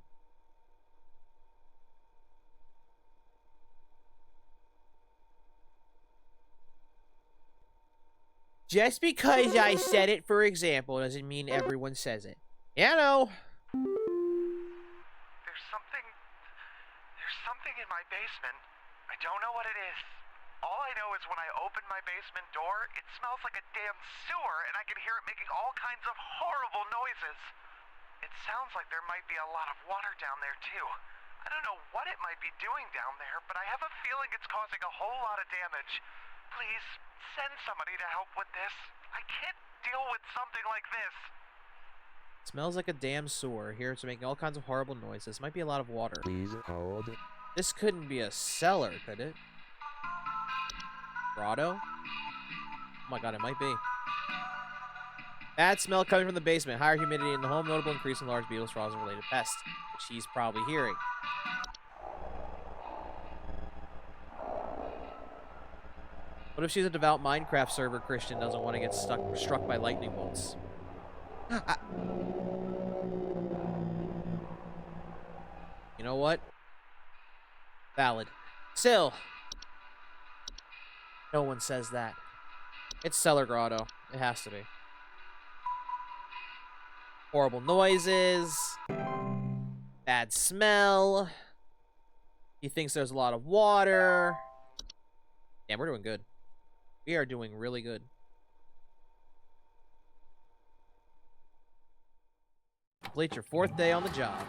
Just because I said it, for example, doesn't mean everyone says it. Yeah, no. There's something in my basement. I don't know what it is. All I know is when I open my basement door, it smells like a damn sewer, and I can hear it making all kinds of horrible noises. It sounds like there might be a lot of water down there, too. I don't know what it might be doing down there, but I have a feeling it's causing a whole lot of damage. Please, send somebody to help with this. I can't deal with something like this. Smells like a damn sewer. Here it's making all kinds of horrible noises. Might be a lot of water. Please hold. This couldn't be a cellar, could it? Grotto? Oh my god, it might be. Bad smell coming from the basement. Higher humidity in the home. Notable increase in large beetles, frogs, and related pests. Which he's probably hearing. What if she's a devout Minecraft server Christian doesn't want to get struck by lightning bolts? You know what? Valid. Still, no one says that. It's Cellar Grotto. It has to be. Horrible noises. Bad smell. He thinks there's a lot of water. Yeah, we're doing good. We are doing really good. Complete your 4th day on the job.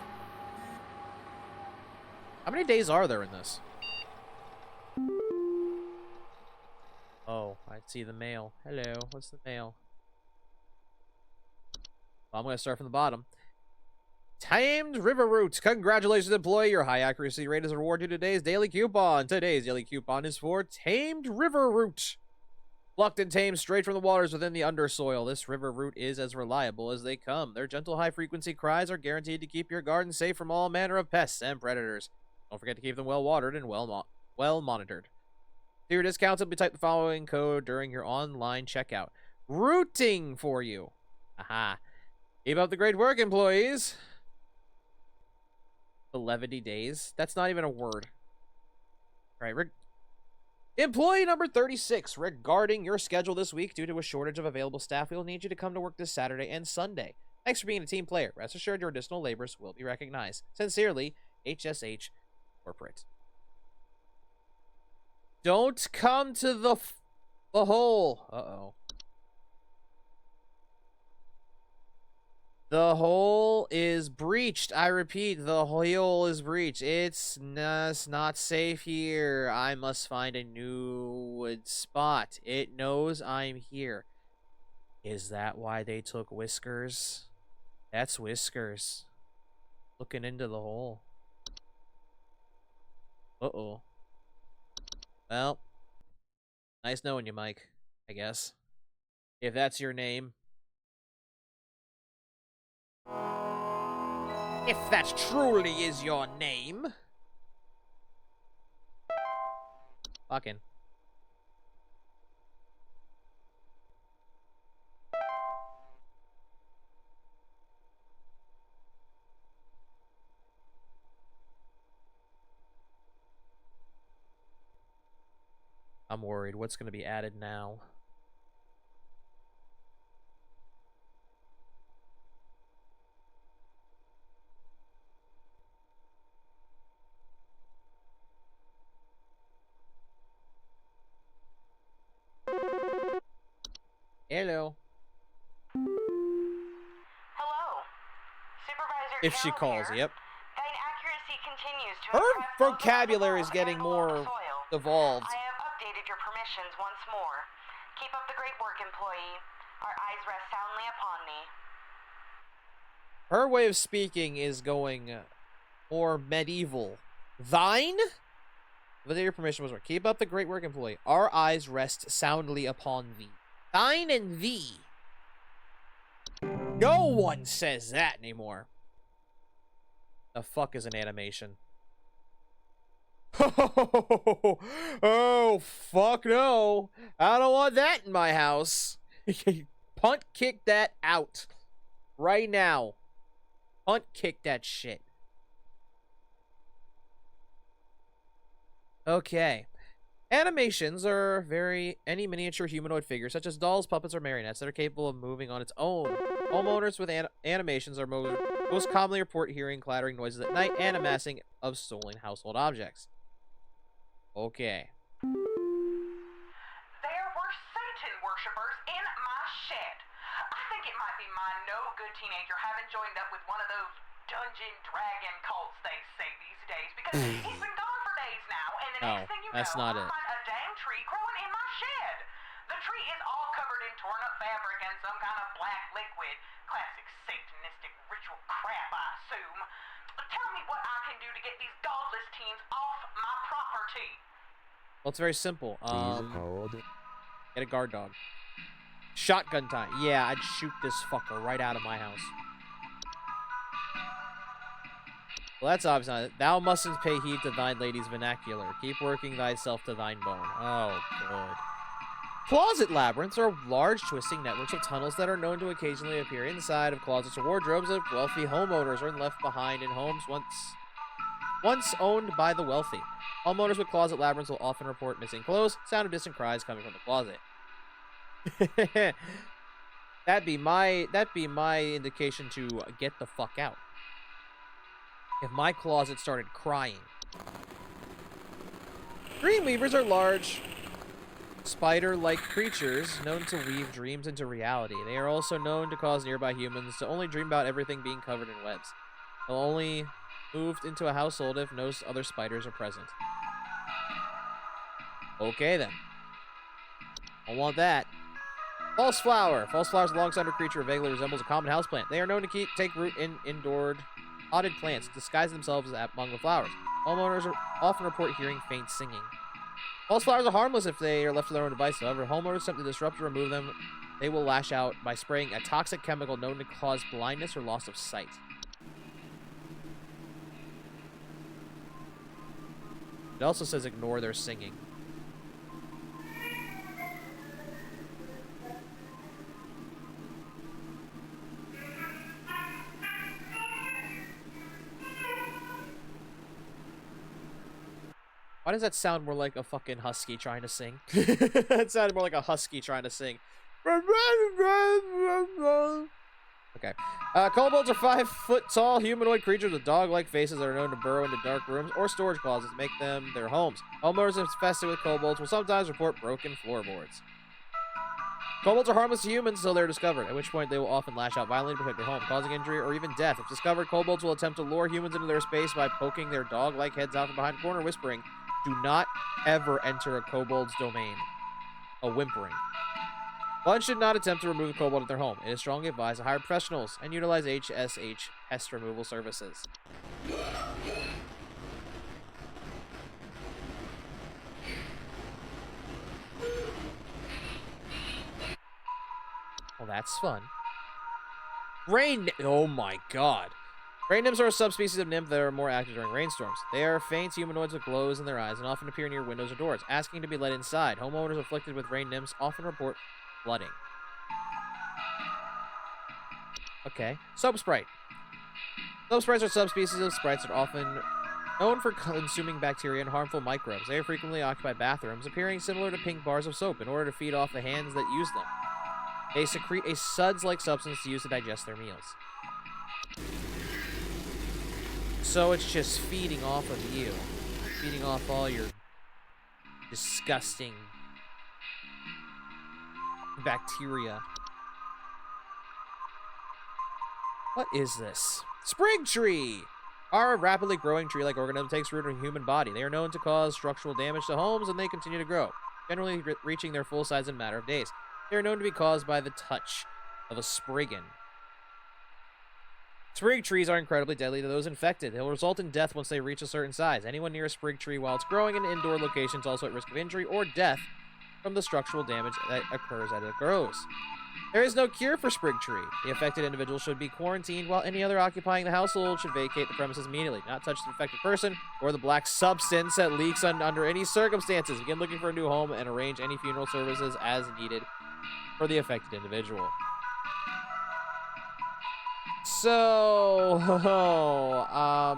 How many days are there in this? Oh, I see the mail. Hello, what's the mail? Well, I'm going to start from the bottom. Timed river route. Congratulations, employee. Your high accuracy rate is rewarded today's daily coupon. Today's daily coupon is for tamed river route. Plucked and tamed straight from the waters within the undersoil. This river route is as reliable as they come. Their gentle high-frequency cries are guaranteed to keep your garden safe from all manner of pests and predators. Don't forget to keep them well-watered and well-monitored. To your discounts, simply type the following code during your online checkout. Rooting for you. Aha. Keep up the great work, employees. 11 days? That's not even a word. All right, employee number 36. Regarding your schedule this week, due to a shortage of available staff, we will need you to come to work this Saturday and Sunday. Thanks for being a team player. Rest assured your additional labors will be recognized. Sincerely, HSH Corporate. Don't come to the hole. Uh-oh. The hole is breached. I repeat, the hole is breached. It's not safe here. I must find a new spot. It knows I'm here. Is that why they took Whiskers? That's Whiskers. Looking into the hole. Uh-oh. Well, nice knowing you, Mike, I guess. If that's your name. If that truly is your name. Fucking. I'm worried. What's going to be added now? Hello. Hello. Supervisor If she Carol calls, here. yep. Thine accuracy continues to Her impress both vocabulary the is getting and more soil. evolved. I have updated your permissions once more. Keep up the great work, employee. Our eyes rest soundly upon thee. Her way of speaking is going more medieval. Thine? With your permission was right. Keep up the great work, employee. Our eyes rest soundly upon thee. Thine and thee. No one says that anymore. The fuck is an animation? Oh, fuck no. I don't want that in my house. Punt kick that out. Right now. Punt kick that shit. Okay. Animations are any miniature humanoid figure, such as dolls, puppets, or marionettes, that are capable of moving on its own. Homeowners with animations are most commonly report hearing clattering noises at night and amassing of stolen household objects. Okay. There were Satan worshippers in my shed. I think it might be my no-good teenager having joined up with one of those dungeon dragon cults they say these days, because he's been gone for days now, and the next thing you know, I find a dang tree growing in my shed. The tree is all covered in torn-up fabric and some kind of black liquid. Classic satanistic ritual crap, I assume. Tell me what I can do to get these godless teens off my property. Well, it's very simple. Please hold. Get a guard dog. Shotgun time. Yeah, I'd shoot this fucker right out of my house. Well, that's obvious. Not. Thou mustn't pay heed to thine lady's vernacular. Keep working thyself to thine bone. Oh, good. Closet labyrinths are large twisting networks of tunnels that are known to occasionally appear inside of closets or wardrobes of wealthy homeowners or left behind in homes once owned by the wealthy. Homeowners with closet labyrinths will often report missing clothes, sound of distant cries coming from the closet. that'd be my indication to get the fuck out. if my closet started crying. Dreamweavers are large, spider-like creatures known to weave dreams into reality. They are also known to cause nearby humans to only dream about everything being covered in webs. They'll only moved into a household if no other spiders are present. Okay, then. I want that. False flower. False flower is a long-sided creature vaguely resembles a common houseplant. They are known to take root in indoor potted plants, disguise themselves among the flowers. Homeowners often report hearing faint singing. False flowers are harmless if they are left to their own devices. However, homeowners attempt to disrupt or remove them. They will lash out by spraying a toxic chemical known to cause blindness or loss of sight. It also says ignore their singing. Why does that sound more like a fucking husky trying to sing? That sounded more like a husky trying to sing. Okay. Kobolds are 5 foot tall humanoid creatures with dog-like faces that are known to burrow into dark rooms or storage closets to make them their homes. Homeowners infested with kobolds will sometimes report broken floorboards. Kobolds are harmless to humans until they're discovered, at which point they will often lash out violently to protect their home, causing injury or even death. If discovered, kobolds will attempt to lure humans into their space by poking their dog-like heads out from behind a corner, whispering, "Do not ever enter a kobold's domain." A whimpering. One should not attempt to remove a kobold at their home. It is strongly advised to hire professionals and utilize HSH pest removal services. Well, that's fun. Oh my god. Rain nymphs are a subspecies of nymph that are more active during rainstorms. They are faint humanoids with glows in their eyes and often appear near windows or doors, asking to be let inside. Homeowners afflicted with rain nymphs often report flooding. Okay. Soap sprite. Soap sprites are subspecies of sprites that are often known for consuming bacteria and harmful microbes. They frequently occupy bathrooms, appearing similar to pink bars of soap in order to feed off the hands that use them. They secrete a suds-like substance to use to digest their meals. So it's just feeding off of you. Feeding off all your disgusting bacteria. What is this? Sprig tree! Are a rapidly growing tree-like organism that takes root in a human body. They are known to cause structural damage to homes, and they continue to grow, generally reaching their full size in a matter of days. They are known to be caused by the touch of a spriggan. Sprig trees are incredibly deadly to those infected. They will result in death once they reach a certain size. Anyone near a sprig tree while it's growing in indoor locations is also at risk of injury or death from the structural damage that occurs as it grows. There is no cure for sprig tree. The affected individual should be quarantined, while any other occupying the household should vacate the premises immediately. Not touch the infected person or the black substance that leaks under any circumstances. Begin looking for a new home and arrange any funeral services as needed for the affected individual. So, I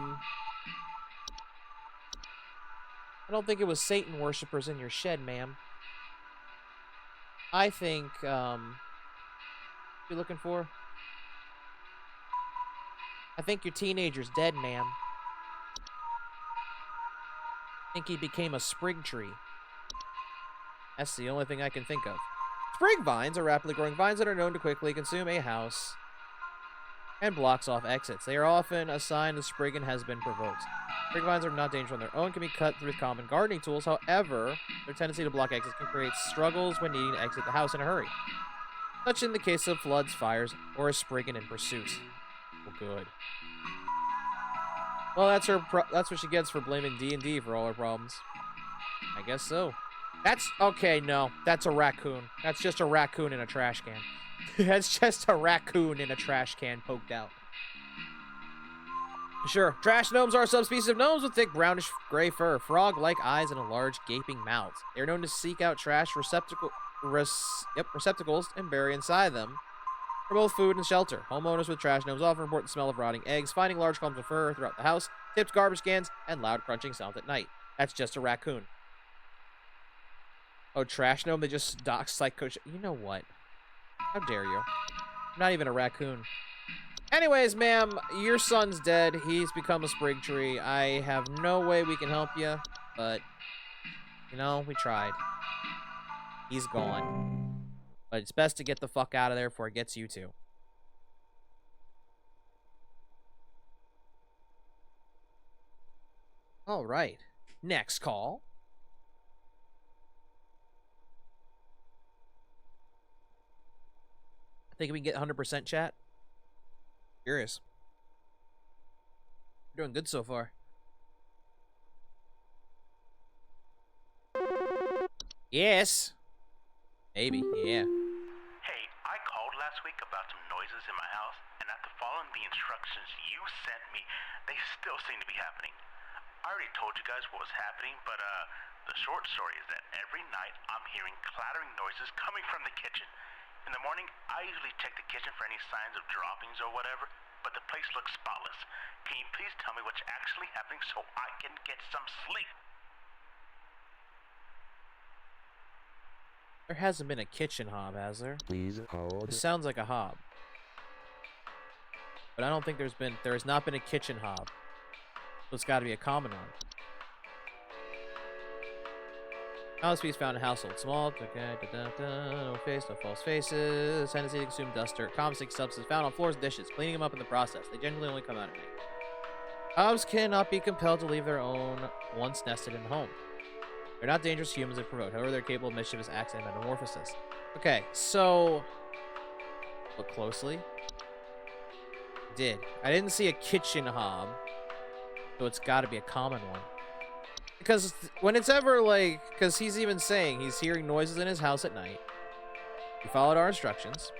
don't think it was Satan worshippers in your shed, ma'am. I think, you're looking for? I think your teenager's dead, ma'am. I think he became a sprig tree. That's the only thing I can think of. Sprig vines are rapidly growing vines that are known to quickly consume a house and blocks off exits. They are often a sign the spriggan has been provoked. Sprig vines are not dangerous on their own, can be cut with common gardening tools. However, their tendency to block exits can create struggles when needing to exit the house in a hurry. Such in the case of floods, fires, or a spriggan in pursuit. Well, good. Well, that's what she gets for blaming D&D for all her problems. I guess so. That's okay. No, that's a raccoon. That's just a raccoon in a trash can. That's just a raccoon in a trash can poked out. Sure, trash gnomes are a subspecies of gnomes with thick brownish gray fur, frog-like eyes, and a large gaping mouth. They are known to seek out trash receptacles and bury inside them for both food and shelter. Homeowners with trash gnomes often report the smell of rotting eggs, finding large clumps of fur throughout the house, tipped garbage cans, and loud crunching sounds at night. That's just a raccoon. Oh, trash gnome, they just dox psycho. You know what? How dare you? I'm not even a raccoon. Anyways, ma'am, your son's dead. He's become a sprig tree. I have no way we can help you, but, you know, we tried. He's gone. But it's best to get the fuck out of there before it gets you too. All right. Next call. I think we can get 100% chat. Curious. You're doing good so far. Yes. Maybe, yeah. Hey, I called last week about some noises in my house, and after following the instructions you sent me, they still seem to be happening. I already told you guys what was happening, but the short story is that every night I'm hearing clattering noises coming from the kitchen. In the morning, I usually check the kitchen for any signs of droppings or whatever, but the place looks spotless. Can you please tell me what's actually happening so I can get some sleep? There hasn't been a kitchen hob, has there? Please hold. It sounds like a hob. But I don't think there has not been a kitchen hob. So it's gotta be a common one. House piece found in household. Small, okay, no face, no false faces. Tendency to consume dust, dirt, composting substance found on floors and dishes. Cleaning them up in the process. They generally only come out at night. Hobs cannot be compelled to leave their own once nested in the home. They're not dangerous humans if provoked. However, they're capable of mischievous acts and metamorphosis. Okay, so look closely. I didn't see a kitchen hob, so it's got to be a common one. Because when it's ever like, because he's even saying he's hearing noises in his house at night. We followed our instructions.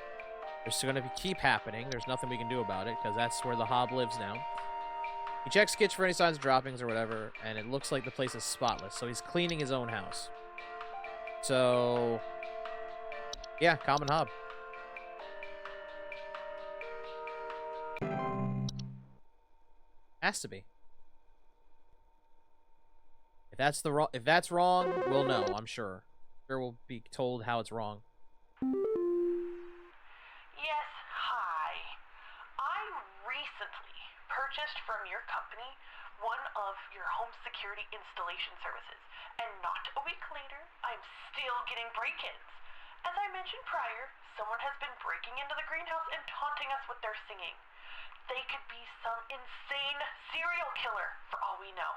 They're still going to keep happening. There's nothing we can do about it because that's where the hob lives now. He checks kitchen for any signs of droppings or whatever, and it looks like the place is spotless. So he's cleaning his own house. So, yeah, common hob. Has to be. If that's wrong, we'll know, I'm sure. Sure we'll be told how it's wrong. Yes, hi. I recently purchased from your company one of your home security installation services, and not a week later, I'm still getting break-ins. As I mentioned prior, someone has been breaking into the greenhouse and taunting us with their singing. They could be some insane serial killer, for all we know.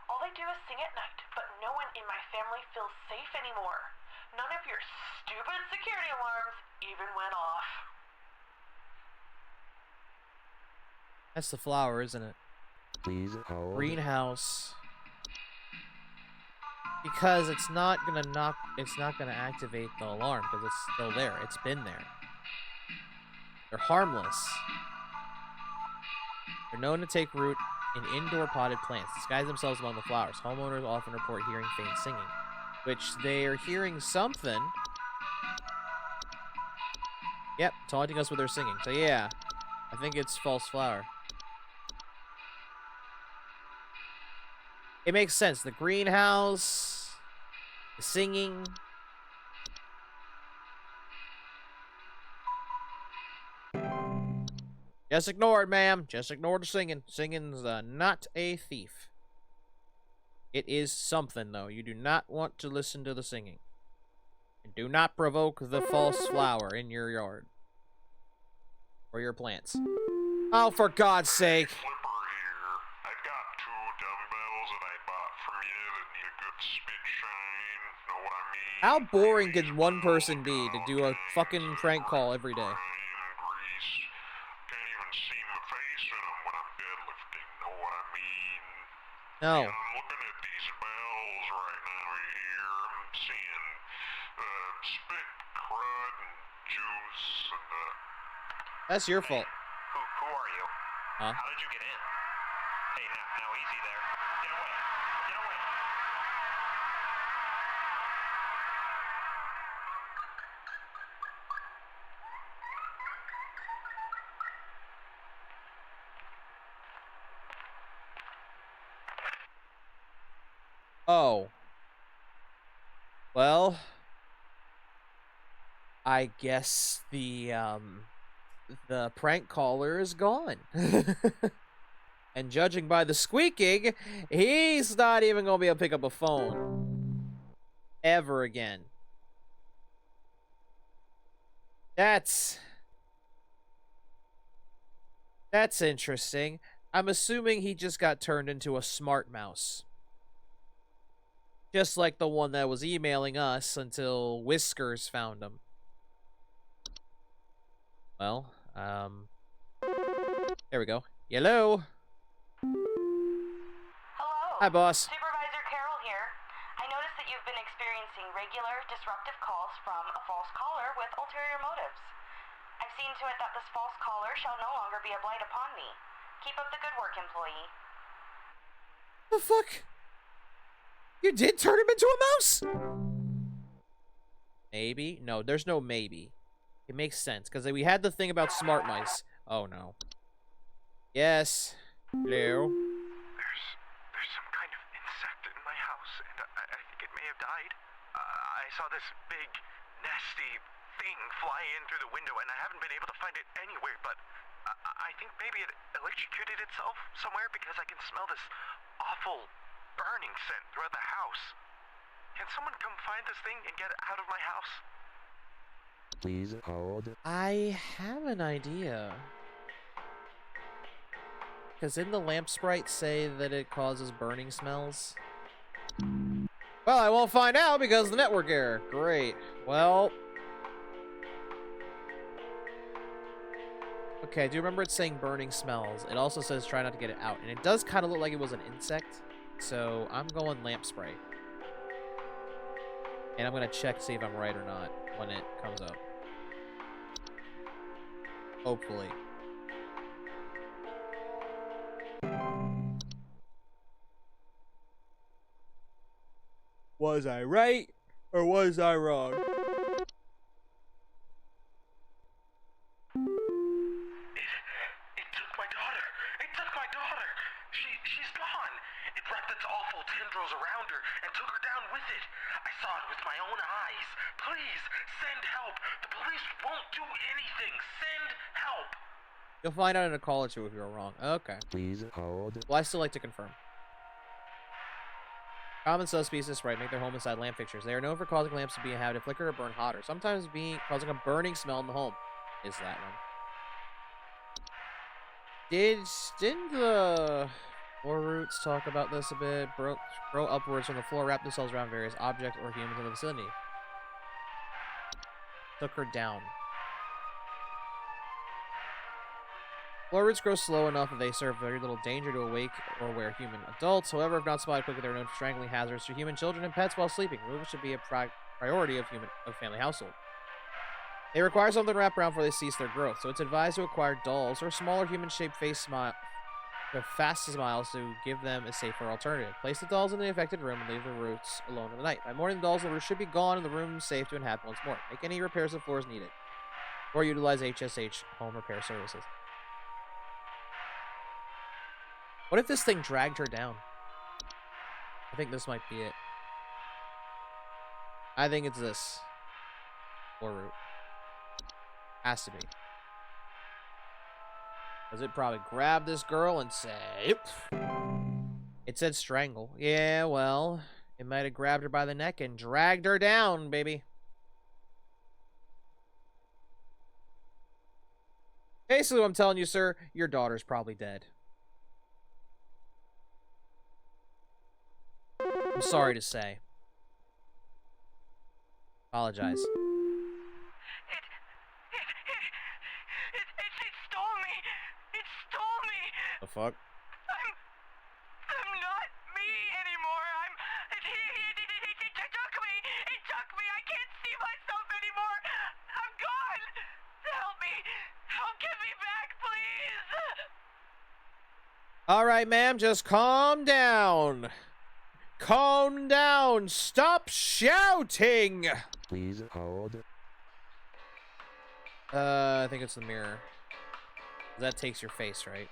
All they do is sing at night, but no one in my family feels safe anymore. None of your stupid security alarms even went off. That's the flower, isn't it? Please hold. Greenhouse. Because it's not gonna activate the alarm because it's still there. It's been there. They're harmless. They're known to take root in indoor potted plants, disguise themselves among the flowers. Homeowners often report hearing faint singing, which they are hearing something. Yep, taunting us with their singing. So yeah, I think it's false flower. It makes sense. The greenhouse, the singing. Just ignore it, ma'am. Just ignore the singing. Singing's not a thief. It is something, though. You do not want to listen to the singing. And do not provoke the false flower in your yard. Or your plants. Oh, for God's sake. Flipper here. I got 2 dumbbells that I bought from you that need a good spit shine. Know what I mean? How boring can one person be to do a fucking prank call every day? Can't even see my face in them when I'm deadlifting. Know what I mean? No. Yeah, I'm looking at these bells right now here. I'm seeing spit, crud, and juice, and That's your fault. Who are you? Huh? How did you get in? Hey, now easy there. Get away. Get away. Oh. Well, I guess the the prank caller is gone. And judging by the squeaking, he's not even going to be able to pick up a phone. Ever again. That's interesting. I'm assuming he just got turned into a smart mouse. Just like the one that was emailing us until Whiskers found him. Well, there we go. Hello. Hello. Hi, boss. Supervisor Carroll here. I noticed that you've been experiencing regular, disruptive calls from a false caller with ulterior motives. I've seen to it that this false caller shall no longer be a blight upon me. Keep up the good work, employee. The fuck? You did turn him into a mouse? Maybe? No, there's no maybe. It makes sense, because we had the thing about smart mice. Oh, no. Yes. Hello. There's some kind of insect in my house, and I think it may have died. I saw this big, nasty thing fly in through the window, and I haven't been able to find it anywhere, but I think maybe it electrocuted itself somewhere because I can smell this awful burning scent throughout the house. Can someone come find this thing and get it out of my house? Please hold. I have an idea. Because didn't the lamp sprite say that it causes burning smells? Well, I won't find out because of the network error. Great. Well. Okay, I do remember it saying burning smells. It also says try not to get it out. And it does kind of look like it was an insect. So I'm going lamp spray. And I'm going to check to see if I'm right or not when it comes up. Hopefully. Was I right or was I wrong? It took my daughter. It took my daughter. She's gone. It wrapped its awful tendrils around her and took her down with it. I saw it with my own eyes. Please, send help. The police won't do anything. Send help. You'll find out in a call or two if you're wrong. Okay. Please hold. Well, I still like to confirm. Common cell species, right, make their home inside lamp fixtures. They are known for causing lamps to be inhabited, flicker, or burn hotter. Sometimes causing a burning smell in the home. Is that one? Didn't the floor roots talk about this a bit? Grow upwards from the floor, wrap themselves around various objects or humans in the vicinity. Took her down. Floor roots grow slow enough that they serve very little danger to awake or aware human adults. However, if not spotted quickly, they're known for strangling hazards to human children and pets while sleeping. Removal should be a priority of family household. They require something to wrap around before they cease their growth, so it's advised to acquire dolls or smaller human-shaped face smile with fast smiles to give them a safer alternative. Place the dolls in the affected room and leave the roots alone in the night. By morning, the dolls in the room should be gone and the room safe to inhabit once more. Make any repairs to the floors needed, or utilize HSH home repair services. What if this thing dragged her down? I think this might be it. I think it's this. Floor root. Has to be. Because it probably grabbed this girl and said, yep. It said strangle. Yeah, well, it might have grabbed her by the neck and dragged her down, baby. Basically, what I'm telling you, sir, your daughter's probably dead. I'm sorry to say. Apologize. It stole me. It stole me. The fuck? I'm not me anymore. It took me. It took me. I can't see myself anymore. I'm gone. Help me. Get me back, please. All right, ma'am, just calm down. Calm down. Stop shouting. Please hold. I think it's the mirror. That takes your face, right?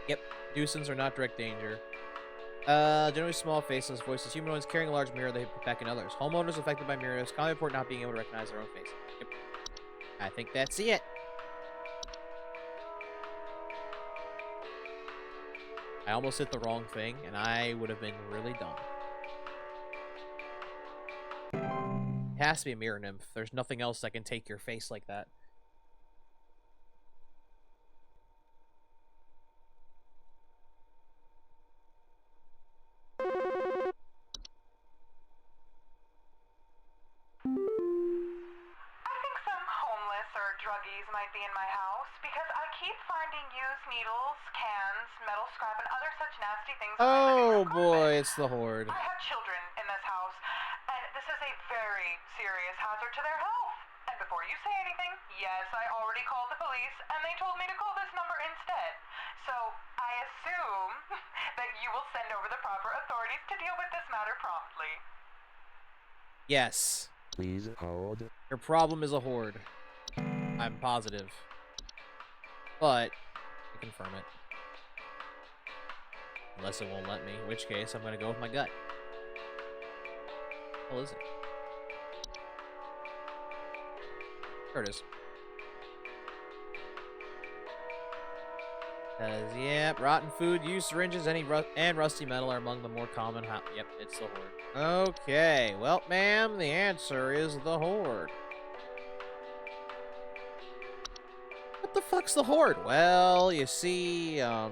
Yep. Nuisance are not direct danger. Generally small faceless voices. Humanoids carrying a large mirror they put back in others. Homeowners affected by mirrors commonly report not being able to recognize their own face. Yep. I think that's it. I almost hit the wrong thing, and I would have been really dumb. It has to be a mirror nymph. There's nothing else that can take your face like that. Druggies might be in my house because I keep finding used needles, cans, metal scrap, and other such nasty things. Oh boy, it's the Horde. I have children in this house, and this is a very serious hazard to their health. And before you say anything, yes, I already called the police, and they told me to call this number instead. So I assume that you will send over the proper authorities to deal with this matter promptly. Yes. Please hold. Your problem is a Horde. I'm positive. But I confirm it. Unless it won't let me, in which case I'm gonna go with my gut. What is it? There it is. Yeah, rotten food, used syringes, and rusty metal are among the more common. Yep, it's the Horde. Okay, well, ma'am, the answer is the Horde. What the fuck's the Horde? Well, you see, you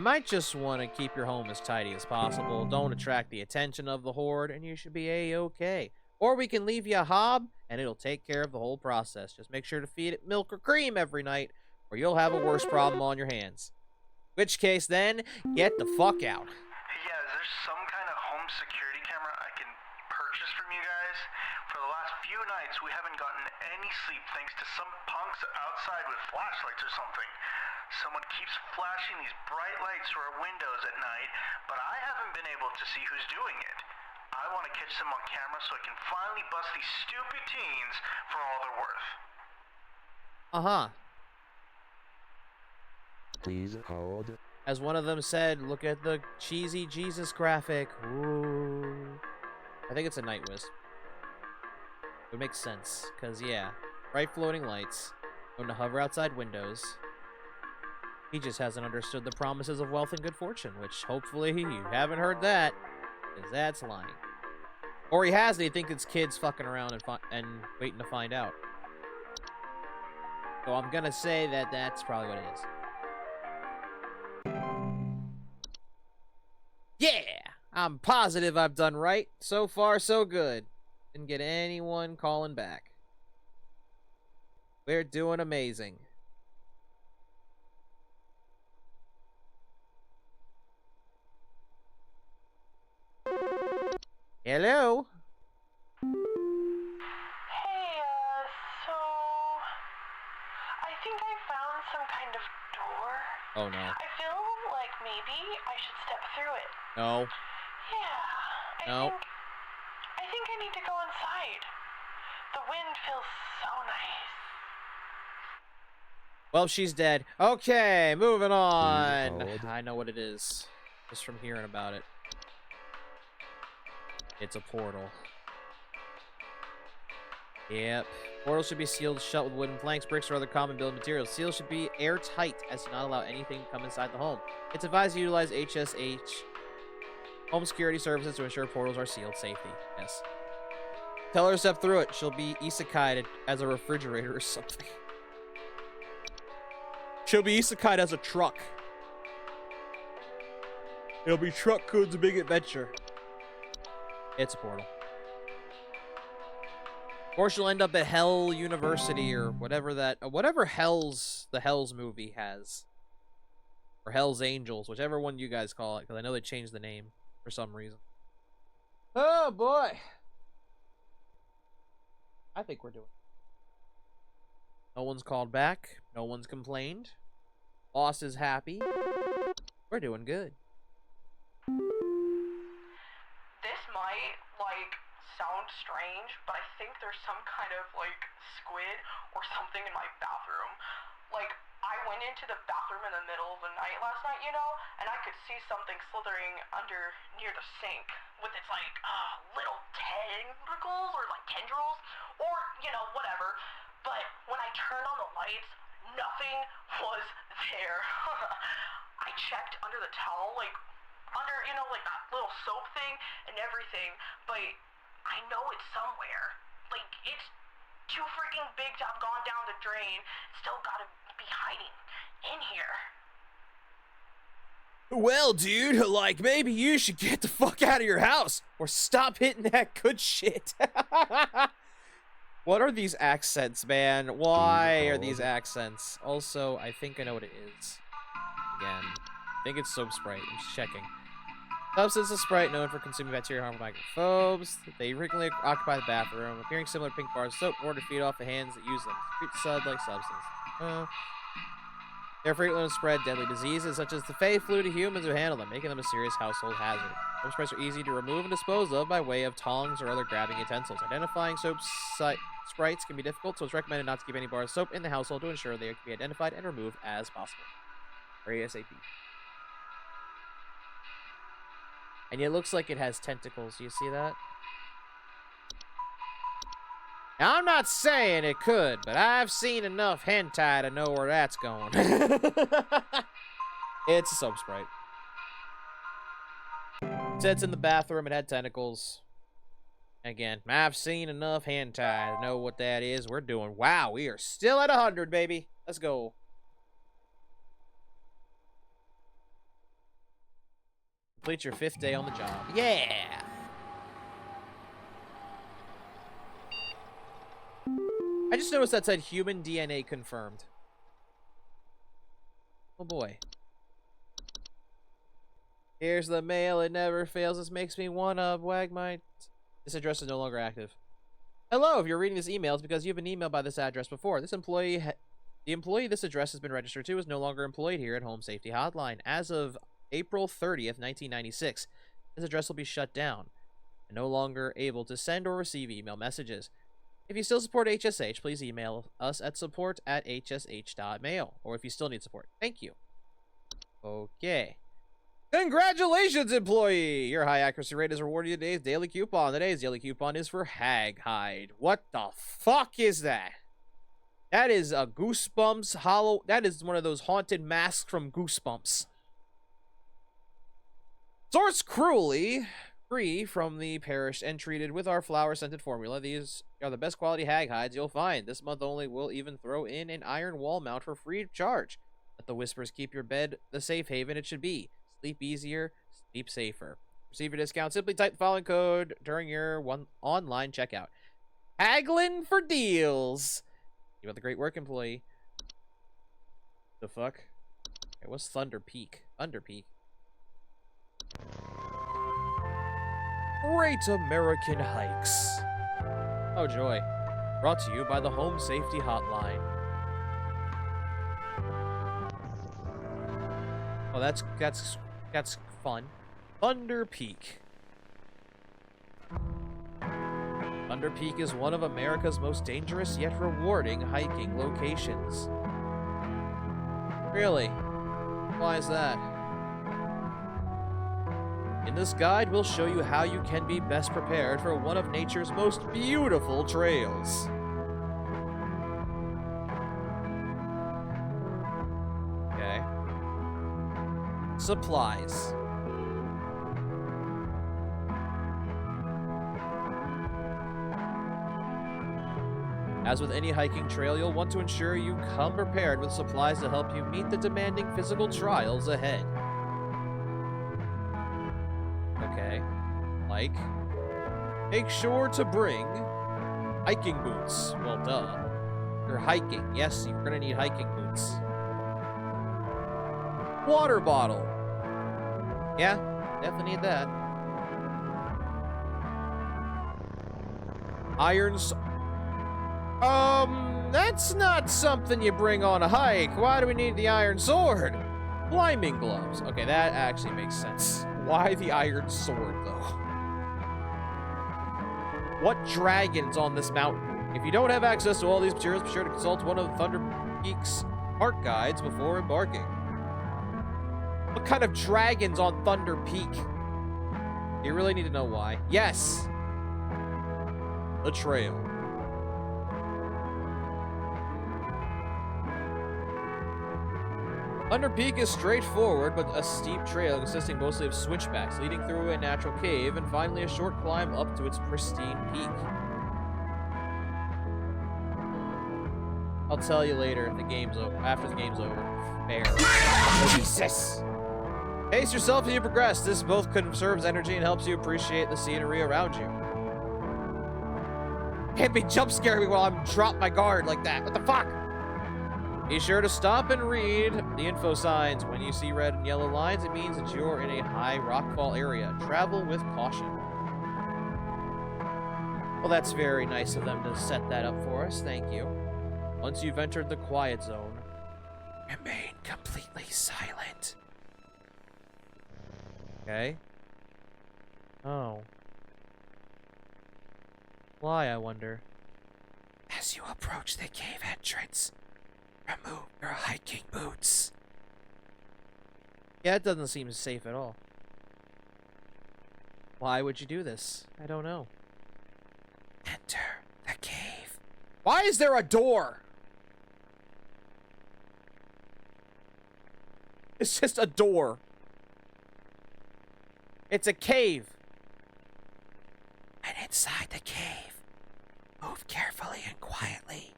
might just want to keep your home as tidy as possible. Don't attract the attention of the Horde, and you should be a-okay. Or we can leave you a hob, and it'll take care of the whole process. Just make sure to feed it milk or cream every night, or you'll have a worse problem on your hands. Which case, then, get the fuck out. Yeah, is there some kind of home security camera I can purchase from you guys? For the last few nights, we haven't gotten any sleep thanks to some punks outside with flashlights or something. Someone keeps flashing these bright lights through our windows at night, but I haven't been able to see who's doing it. I want to catch them on camera so I can finally bust these stupid teens for all they're worth. Uh-huh. Please hold. As one of them said, look at the cheesy Jesus graphic. Ooh. I think it's a Night Wiz. It makes sense, because, yeah, bright floating lights, known to hover outside windows. He just hasn't understood the promises of wealth and good fortune, which hopefully you haven't heard that, because that's lying. Or he has, and he thinks it's kids fucking around and waiting to find out. So I'm gonna say that that's probably what it is. Yeah! I'm positive I've done right. So far, so good. Didn't get anyone calling back. We're doing amazing. Hello? Hey, so I think I found some kind of door. Oh no. I feel like maybe I should step through it. No. Yeah. No. I think I need to go inside. The wind feels so nice. Well, she's dead. Okay, moving on. I know what it is. Just from hearing about it. It's a portal. Yep. Portals should be sealed shut with wooden planks, bricks, or other common building materials. Seals should be airtight as to not allow anything to come inside the home. It's advised to utilize HSH home security services to ensure portals are sealed safety. Yes. Tell her to step through it. She'll be isekai'd as a refrigerator or something. She'll be isekai'd as a truck. It'll be Truck Code's Big Adventure. It's a portal. Or she'll end up at Hell University or whatever whatever the Hell's movie has. Or Hell's Angels, whichever one you guys call it, because I know they changed the name for some reason. Oh boy. I think we're doing. No one's called back. No one's complained. Boss is happy. We're doing good. This might, sound strange, but I think there's some kind of, squid or something in my bathroom. I went into the bathroom in the middle of the night last night, and I could see something slithering under near the sink with its, little tentacles or, tendrils or, whatever. But when I turned on the lights, nothing was there. I checked under the towel, like, under, you know, like that little soap thing and everything, but I know it's somewhere. Like, it's too freaking big to have gone down the drain. Still gotta be hiding in here. Well, dude, like, maybe you should get the fuck out of your house or stop hitting that good shit. What are these accents, man? Why are these accents? Also, I think I know what it is. Again, I think it's soap Sprite. I'm just checking. Substance of Sprite known for consuming bacteria harmful microphobes. They frequently occupy the bathroom, appearing similar to pink bars of soap in order to feed off the hands that use them. Treat sud-like substance. They're frequently spread deadly diseases such as the Fey flu to humans who handle them, making them a serious household hazard. Soap sprites are easy to remove and dispose of by way of tongs or other grabbing utensils. Identifying soap sprites can be difficult, so it's recommended not to keep any bars of soap in the household to ensure they can be identified and removed as possible. Or ASAP. And it looks like it has tentacles. Do you see that? Now, I'm not saying it could, but I've seen enough hentai to know where that's going. It's a soap sprite. It said it's in the bathroom. It had tentacles. Again, I've seen enough hentai to know what that is. We're doing... Wow, we are still at 100, baby. Let's go. Complete your 5th day on the job. Yeah! I just noticed that said human DNA confirmed. Oh boy. Here's the mail. It never fails. This makes me wanna wag my... This address is no longer active. Hello, if you're reading this email, it's because you've been emailed by this address before. This employee... The employee this address has been registered to is no longer employed here at Home Safety Hotline. As of April 30th, 1996, this address will be shut down and no longer able to send or receive email messages. If you still support HSH, please email us at support@hsh.mail, or if you still need support. Thank you. Okay. Congratulations, employee! Your high accuracy rate is rewarded today's daily coupon. Today's daily coupon is for Hag Hide. What the fuck is that? That is a Goosebumps hollow... That is one of those haunted masks from Goosebumps. Sourced cruelly, free from the perished and treated with our flower-scented formula. These are the best quality hag hides you'll find. This month only, we'll even throw in an iron wall mount for free of charge. Let the whispers keep your bed the safe haven it should be. Sleep easier, sleep safer. Receive your discount. Simply type the following code during your online checkout. Haggling for deals. You got the great work, employee. The fuck? Okay, what's Thunder Peak? Thunder Peak. Great American Hikes. Oh joy. Brought to you by the Home Safety Hotline. Oh, that's fun. Thunder Peak. Thunder Peak is one of America's most dangerous yet rewarding hiking locations. Really? Why is that? In this guide, we'll show you how you can be best prepared for one of nature's most beautiful trails. Okay. Supplies. As with any hiking trail, you'll want to ensure you come prepared with supplies to help you meet the demanding physical trials ahead. Okay. Like, make sure to bring hiking boots. Well, duh. You're hiking. Yes, you're gonna need hiking boots. Water bottle. Yeah, definitely need that. That's not something you bring on a hike. Why do we need the iron sword? Climbing gloves. Okay, that actually makes sense. Why the iron sword, though? What dragons on this mountain? If you don't have access to all these materials, be sure to consult one of Thunder Peak's park guides before embarking. What kind of dragons on Thunder Peak? You really need to know why. Yes! The trail. Thunder Peak is straightforward, but a steep trail consisting mostly of switchbacks leading through a natural cave, and finally a short climb up to its pristine peak. I'll tell you later if the game's over. After the game's over. Fair. Jesus! Pace yourself as you progress. This both conserves energy and helps you appreciate the scenery around you. Can't be jump scaring me while I'm drop my guard like that. What the fuck? Be sure to stop and read the info signs. When you see red and yellow lines, it means that you're in a high rockfall area. Travel with caution. Well, that's very nice of them to set that up for us. Thank you. Once you've entered the quiet zone, remain completely silent. Okay. Oh. Why, I wonder? As you approach the cave entrance, remove your hiking boots. Yeah, it doesn't seem safe at all. Why would you do this? I don't know. Enter the cave. Why is there a door? It's just a door. It's a cave. And inside the cave, move carefully and quietly.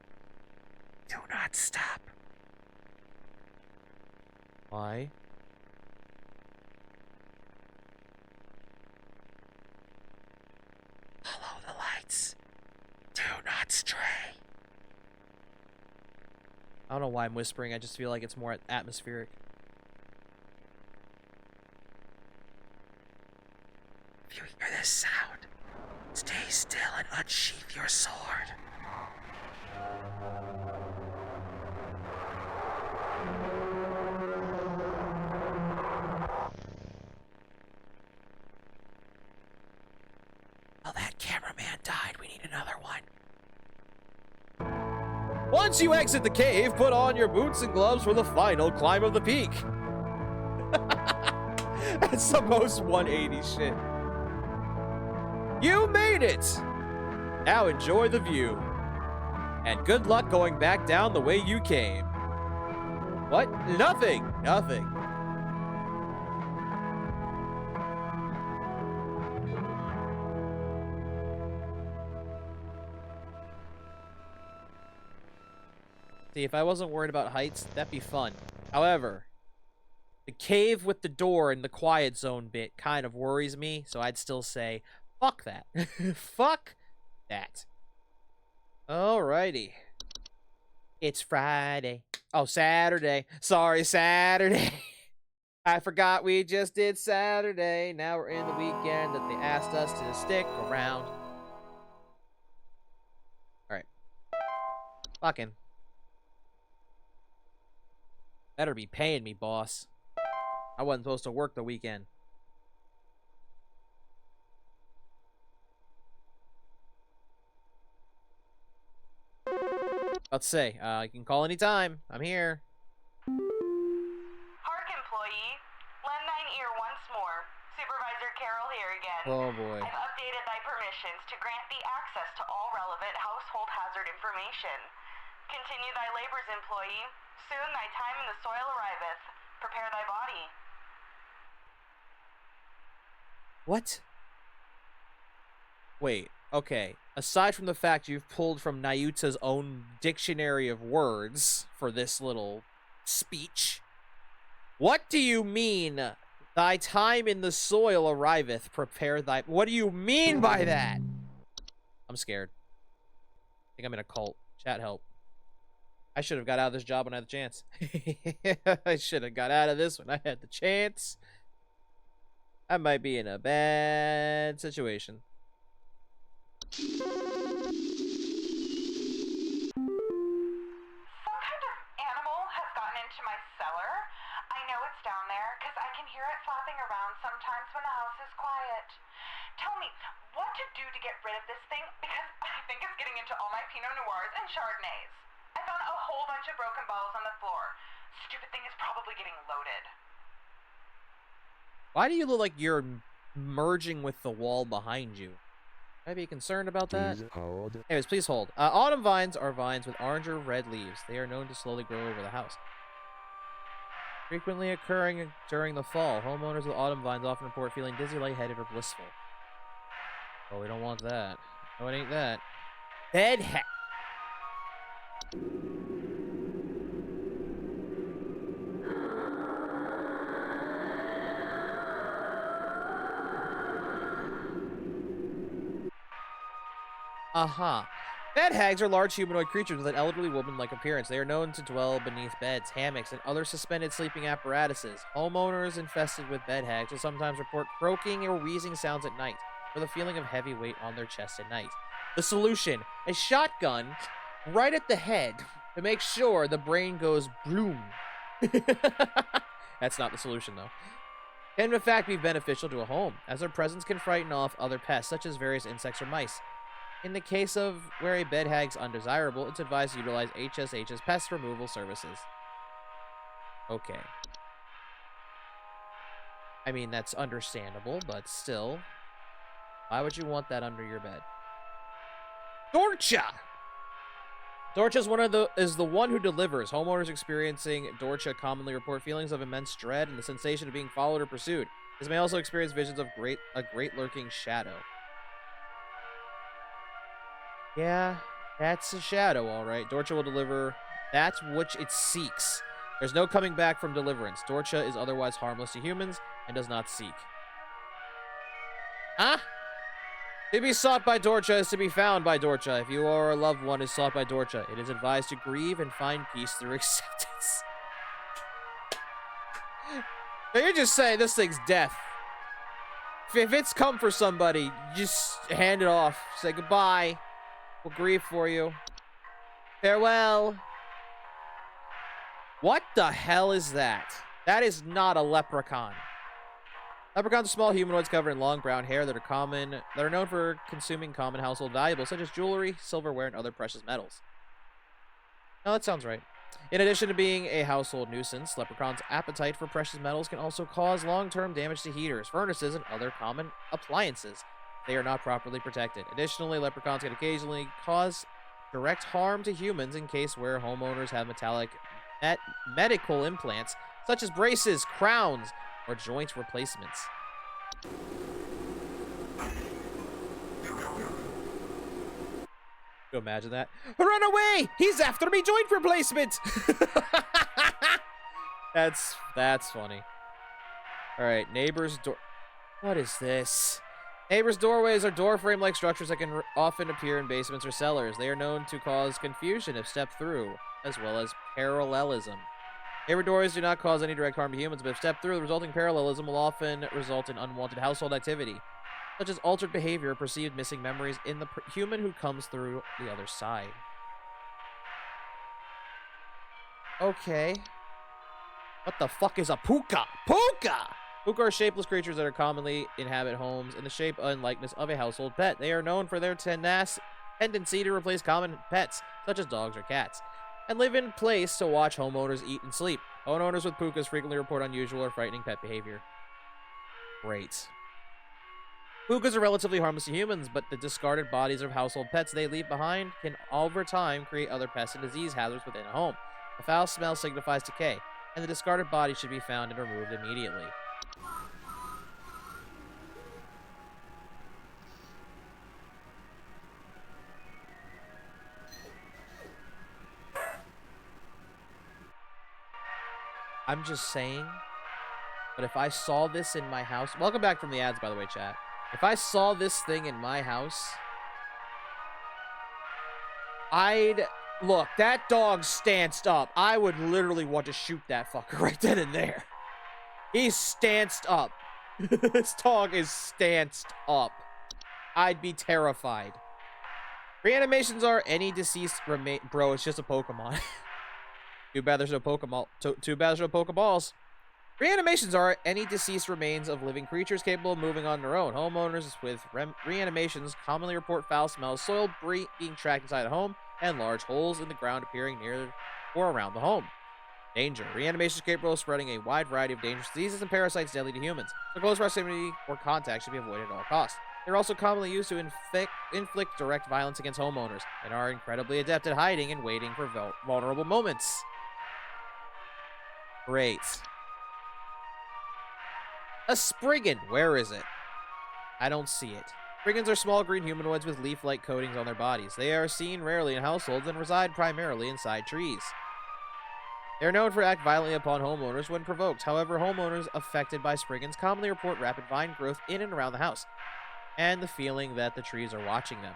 Do not stop. Why? Follow the lights. Do not stray. I don't know why I'm whispering. I just feel like it's more atmospheric. If you hear this sound, stay still and unsheath your sword. Well, that cameraman died. We need another one. Once you exit the cave, put on your boots and gloves for the final climb of the peak. That's the most 180 shit. You made it! Now enjoy the view. And good luck going back down the way you came. What? Nothing! Nothing. See, if I wasn't worried about heights, that'd be fun. However, the cave with the door and the quiet zone bit kind of worries me, so I'd still say, fuck that. Fuck that. Alrighty. It's Friday. Oh, Saturday. Sorry, Saturday. I forgot we just did Saturday. Now we're in the weekend that they asked us to stick around. Alright. Fucking. Better be paying me, boss. I wasn't supposed to work the weekend. Let's say, you can call anytime. I'm here. Park employee, lend thine ear once more. Supervisor Carol here again. Oh boy. I've updated thy permissions to grant thee access to all relevant household hazard information. Continue thy labors, employee. Soon thy time in the soil arriveth. Prepare thy body. What? Wait, okay. Aside from the fact you've pulled from Nayuta's own dictionary of words for this little speech, what do you mean, thy time in the soil arriveth, prepare thy... What do you mean by that? I'm scared. I think I'm in a cult. Chat, help. I should have got out of this job when I had the chance. I should have got out of this when I had the chance. I might be in a bad situation. Some kind of animal has gotten into my cellar. I know it's down there because I can hear it flapping around sometimes when the house is quiet. Tell me, what to do to get rid of this thing? Because I think it's getting into all my Pinot Noirs and Chardonnays. I found a whole bunch of broken bottles on the floor. Stupid thing is probably getting loaded. Why do you look like you're merging with the wall behind you? Should I be concerned about that? Please hold. Anyways, please hold. Autumn vines are vines with orange or red leaves. They are known to slowly grow over the house. Frequently occurring during the fall. Homeowners with autumn vines often report feeling dizzy, lightheaded, or blissful. Oh, we don't want that. No, it ain't that. Bed hack. Bed hags are large humanoid creatures with an elderly woman-like appearance. They are known to dwell beneath beds, hammocks, and other suspended sleeping apparatuses. Homeowners infested with bed hags will sometimes report croaking or wheezing sounds at night, or the feeling of heavy weight on their chest at night. The solution: a shotgun right at the head to make sure the brain goes bloom. That's not the solution, though. Can in fact be beneficial to a home, as their presence can frighten off other pests, such as various insects or mice. In the case of where a bed hag's undesirable, it's advised to utilize HSH's pest removal services. Okay. I mean, that's understandable, but still. Why would you want that under your bed? Dorcha! Dorcha is the one who delivers. Homeowners experiencing Dorcha commonly report feelings of immense dread and the sensation of being followed or pursued. This may also experience visions of a great lurking shadow. Yeah, that's a shadow, all right. Dorcha will deliver that which it seeks. There's no coming back from deliverance. Dorcha is otherwise harmless to humans and does not seek. Huh? To be sought by Dorcha is to be found by Dorcha. If you or a loved one is sought by Dorcha, it is advised to grieve and find peace through acceptance. Now you're just saying this thing's death. If it's come for somebody, just hand it off. Say goodbye. We'll grieve for you. Farewell. What the hell is that? That is not a leprechaun. Leprechauns are small humanoids covered in long brown hair that are known for consuming common household valuables such as jewelry, silverware, and other precious metals. No, that sounds right. In addition to being a household nuisance, leprechauns' appetite for precious metals can also cause long-term damage to heaters, furnaces, and other common appliances. They are not properly protected. Additionally, leprechauns can occasionally cause direct harm to humans in case where homeowners have metallic medical implants, such as braces, crowns, or joint replacements. You imagine that? Run away! He's after me! Joint replacement! That's funny. Alright, neighbor's door. What is this? Neighbors' doorways are door frame-like structures that can often appear in basements or cellars. They are known to cause confusion if stepped through, as well as parallelism. Neighbor doorways do not cause any direct harm to humans, but if stepped through, the resulting parallelism will often result in unwanted household activity, such as altered behavior or perceived missing memories in the human who comes through the other side. Okay. What the fuck is a puka? Puka! Puka are shapeless creatures that are commonly inhabit homes in the shape and likeness of a household pet. They are known for their tendency to replace common pets, such as dogs or cats, and live in place to watch homeowners eat and sleep. Homeowners with pukas frequently report unusual or frightening pet behavior. Great. Pukas are relatively harmless to humans, but the discarded bodies of household pets they leave behind can, over time, create other pests and disease hazards within a home. A foul smell signifies decay, and the discarded body should be found and removed immediately. I'm just saying, but if I saw this in my house... Welcome back from the ads, by the way, chat. If I saw this thing in my house, I'd... Look, that dog stanced up. I would literally want to shoot that fucker right then and there. He's stanced up. This dog is stanced up. I'd be terrified. Reanimations are any deceased remain... Bro, it's just a Pokemon. Too bad there's no Pokemon. Too bad there's no Pokeballs. Reanimations are any deceased remains of living creatures capable of moving on their own. Homeowners with reanimations commonly report foul smells, soil being tracked inside a home, and large holes in the ground appearing near or around the home. Danger. Reanimations are capable of spreading a wide variety of dangerous diseases and parasites deadly to humans. So close proximity or contact should be avoided at all costs. They're also commonly used to inflict direct violence against homeowners, and are incredibly adept at hiding and waiting for vulnerable moments. Great. A Spriggan. Where is it? I don't see it. Spriggans are small green humanoids with leaf-like coatings on their bodies. They are seen rarely in households and reside primarily inside trees. They are known for act violently upon homeowners when provoked. However, homeowners affected by Spriggans commonly report rapid vine growth in and around the house, and the feeling that the trees are watching them.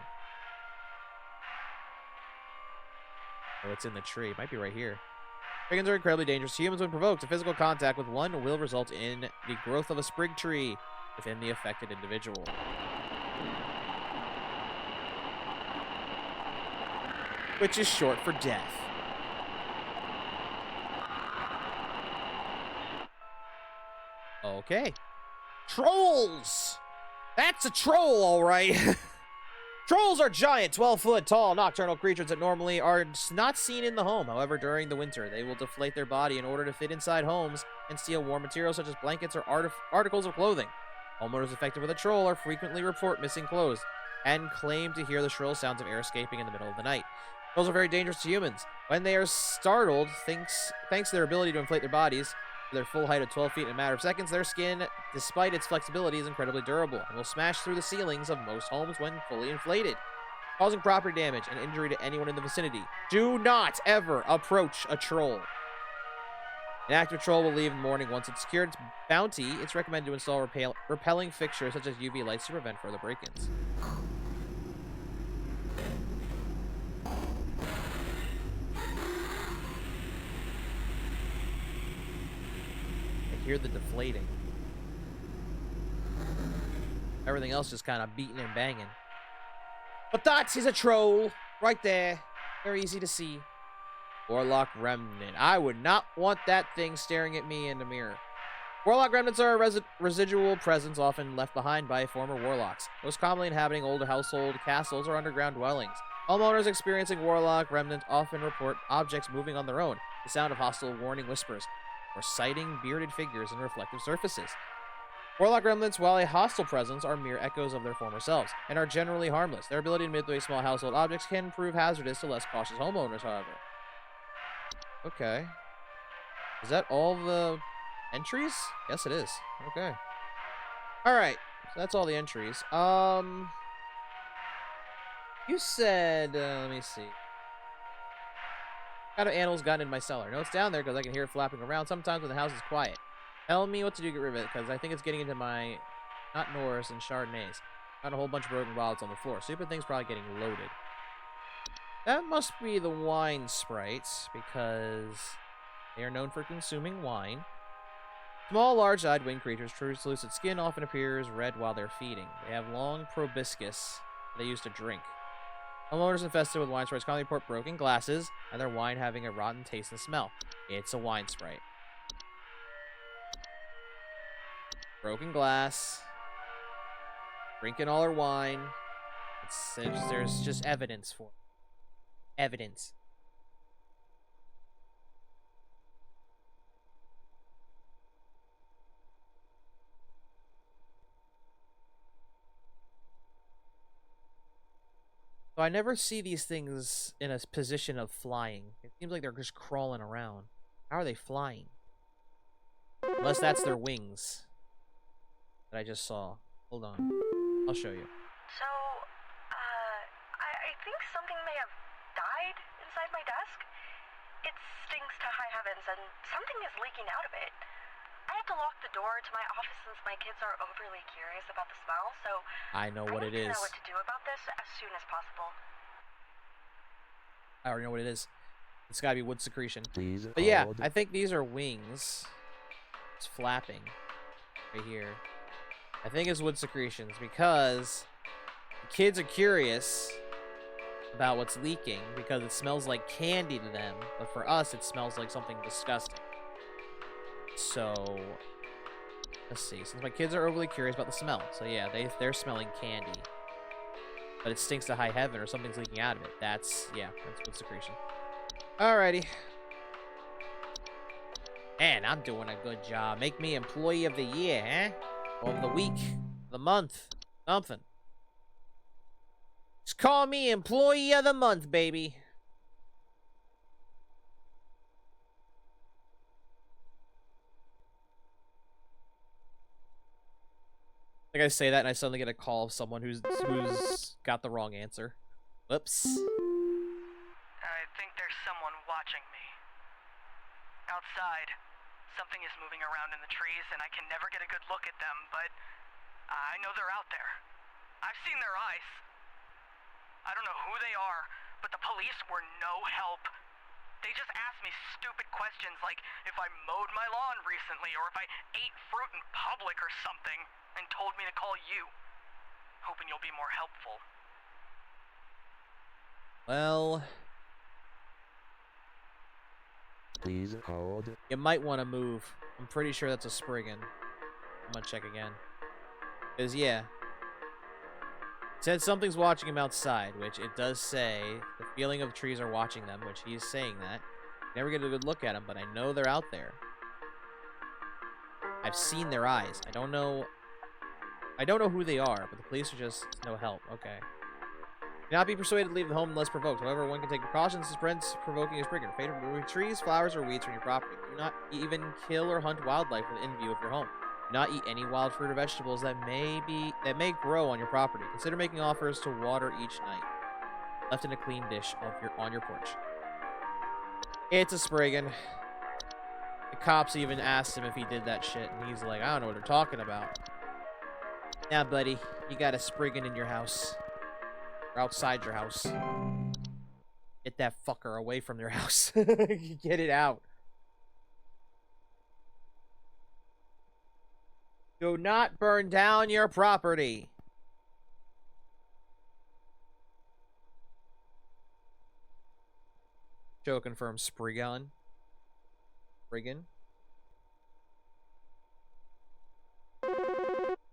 Oh, it's in the tree. It might be right here. Spriggans are incredibly dangerous to humans when provoked. A physical contact with one will result in the growth of a sprig tree within the affected individual. Which is short for death. Okay. Trolls! That's a troll, all right. Trolls are giant, 12-foot tall, nocturnal creatures that normally are not seen in the home. However, during the winter, they will deflate their body in order to fit inside homes and steal warm materials such as blankets or articles of clothing. Homeowners affected with a troll are frequently report missing clothes and claim to hear the shrill sounds of air escaping in the middle of the night. Trolls are very dangerous to humans. When they are startled, thanks to their ability to inflate their bodies to their full height of 12 feet in a matter of seconds, their skin, despite its flexibility, is incredibly durable and will smash through the ceilings of most homes when fully inflated, causing property damage and injury to anyone in the vicinity. Do not ever approach a troll. An active troll will leave in the morning once it's secured its bounty. It's recommended to install repelling fixtures such as UV lights to prevent further break-ins. Hear the deflating. Everything else just kind of beating and banging. But that is a troll right there. Very easy to see. Warlock Remnant. I would not want that thing staring at me in the mirror. Warlock Remnants are a residual presence often left behind by former warlocks, most commonly inhabiting older household castles or underground dwellings. Homeowners experiencing Warlock Remnant often report objects moving on their own, the sound of hostile warning whispers, or sighting bearded figures in reflective surfaces. Warlock Remnants, while a hostile presence, are mere echoes of their former selves, and are generally harmless. Their ability to manipulate small household objects can prove hazardous to less cautious homeowners, however. Okay. Is that all the entries? Yes, it is. Okay. Alright, so that's all the entries. You said, let me see. What kind of animals gotten in my cellar? No, it's down there because I can hear it flapping around sometimes when the house is quiet. Tell me what to do to get rid of it, because I think it's getting into my, not Norris and Chardonnays. Found a whole bunch of broken bottles on the floor. Stupid thing's probably getting loaded. That must be the wine sprites, because they are known for consuming wine. Small, large-eyed winged creatures, translucent skin often appears red while they're feeding. They have long proboscis they use to drink. Homeowners infested with wine sprites commonly report broken glasses and their wine having a rotten taste and smell. It's a wine sprite. Broken glass. Drinking all her wine. There's just evidence for it. Evidence. So I never see these things in a position of flying. It seems like they're just crawling around. How are they flying? Unless that's their wings that I just saw. Hold on. I'll show you. So, I think something may have died inside my desk. It stinks to high heavens, and something is leaking out of it. I have to lock the door to my office since my kids are overly curious about the smell, so I know what it is. I need to know what to do about this as soon as possible. I already know what it is. It's gotta be wood secretion. Please but yeah, hold. I think these are wings. It's flapping right here. I think it's wood secretions because the kids are curious about what's leaking because it smells like candy to them, but for us it smells like something disgusting. So let's see. Since my kids are overly curious about the smell, so yeah, they're smelling candy, but it stinks to high heaven or something's leaking out of it. That's wood secretion. Alrighty. Man, I'm doing a good job. Make me employee of the year, huh? Or of the week, the month, something. Just call me employee of the month, baby. Like I say that and I suddenly get a call of someone who's got the wrong answer. Whoops. I think there's someone watching me. Outside, something is moving around in the trees and I can never get a good look at them, but I know they're out there. I've seen their eyes. I don't know who they are, but the police were no help. They just asked me stupid questions like if I mowed my lawn recently or if I ate fruit in public or something, and told me to call you. Hoping you'll be more helpful. Well, Please hold. you might want to move. I'm pretty sure that's a Spriggan. I'm gonna check again. Because, yeah. It said something's watching him outside, which it does say. The feeling of trees are watching them, which he's saying that. Never get a good look at them, but I know they're out there. I've seen their eyes. I don't know who they are, but the police are just no help. Okay. Do not be persuaded to leave the home unless provoked. However, one can take precautions to prevent provoking a Spriggan. Fade from removing trees, flowers, or weeds from your property. Do not even kill or hunt wildlife within view of your home. Do not eat any wild fruit or vegetables that may grow on your property. Consider making offers to water each night. Left in a clean dish on your porch. It's a Spriggan. The cops even asked him if he did that shit, and he's like, I don't know what they're talking about. Now, buddy, you got a Spriggan in your house. Or outside your house. Get that fucker away from your house. Get it out. Do not burn down your property. Show confirms Spriggan. Spriggan.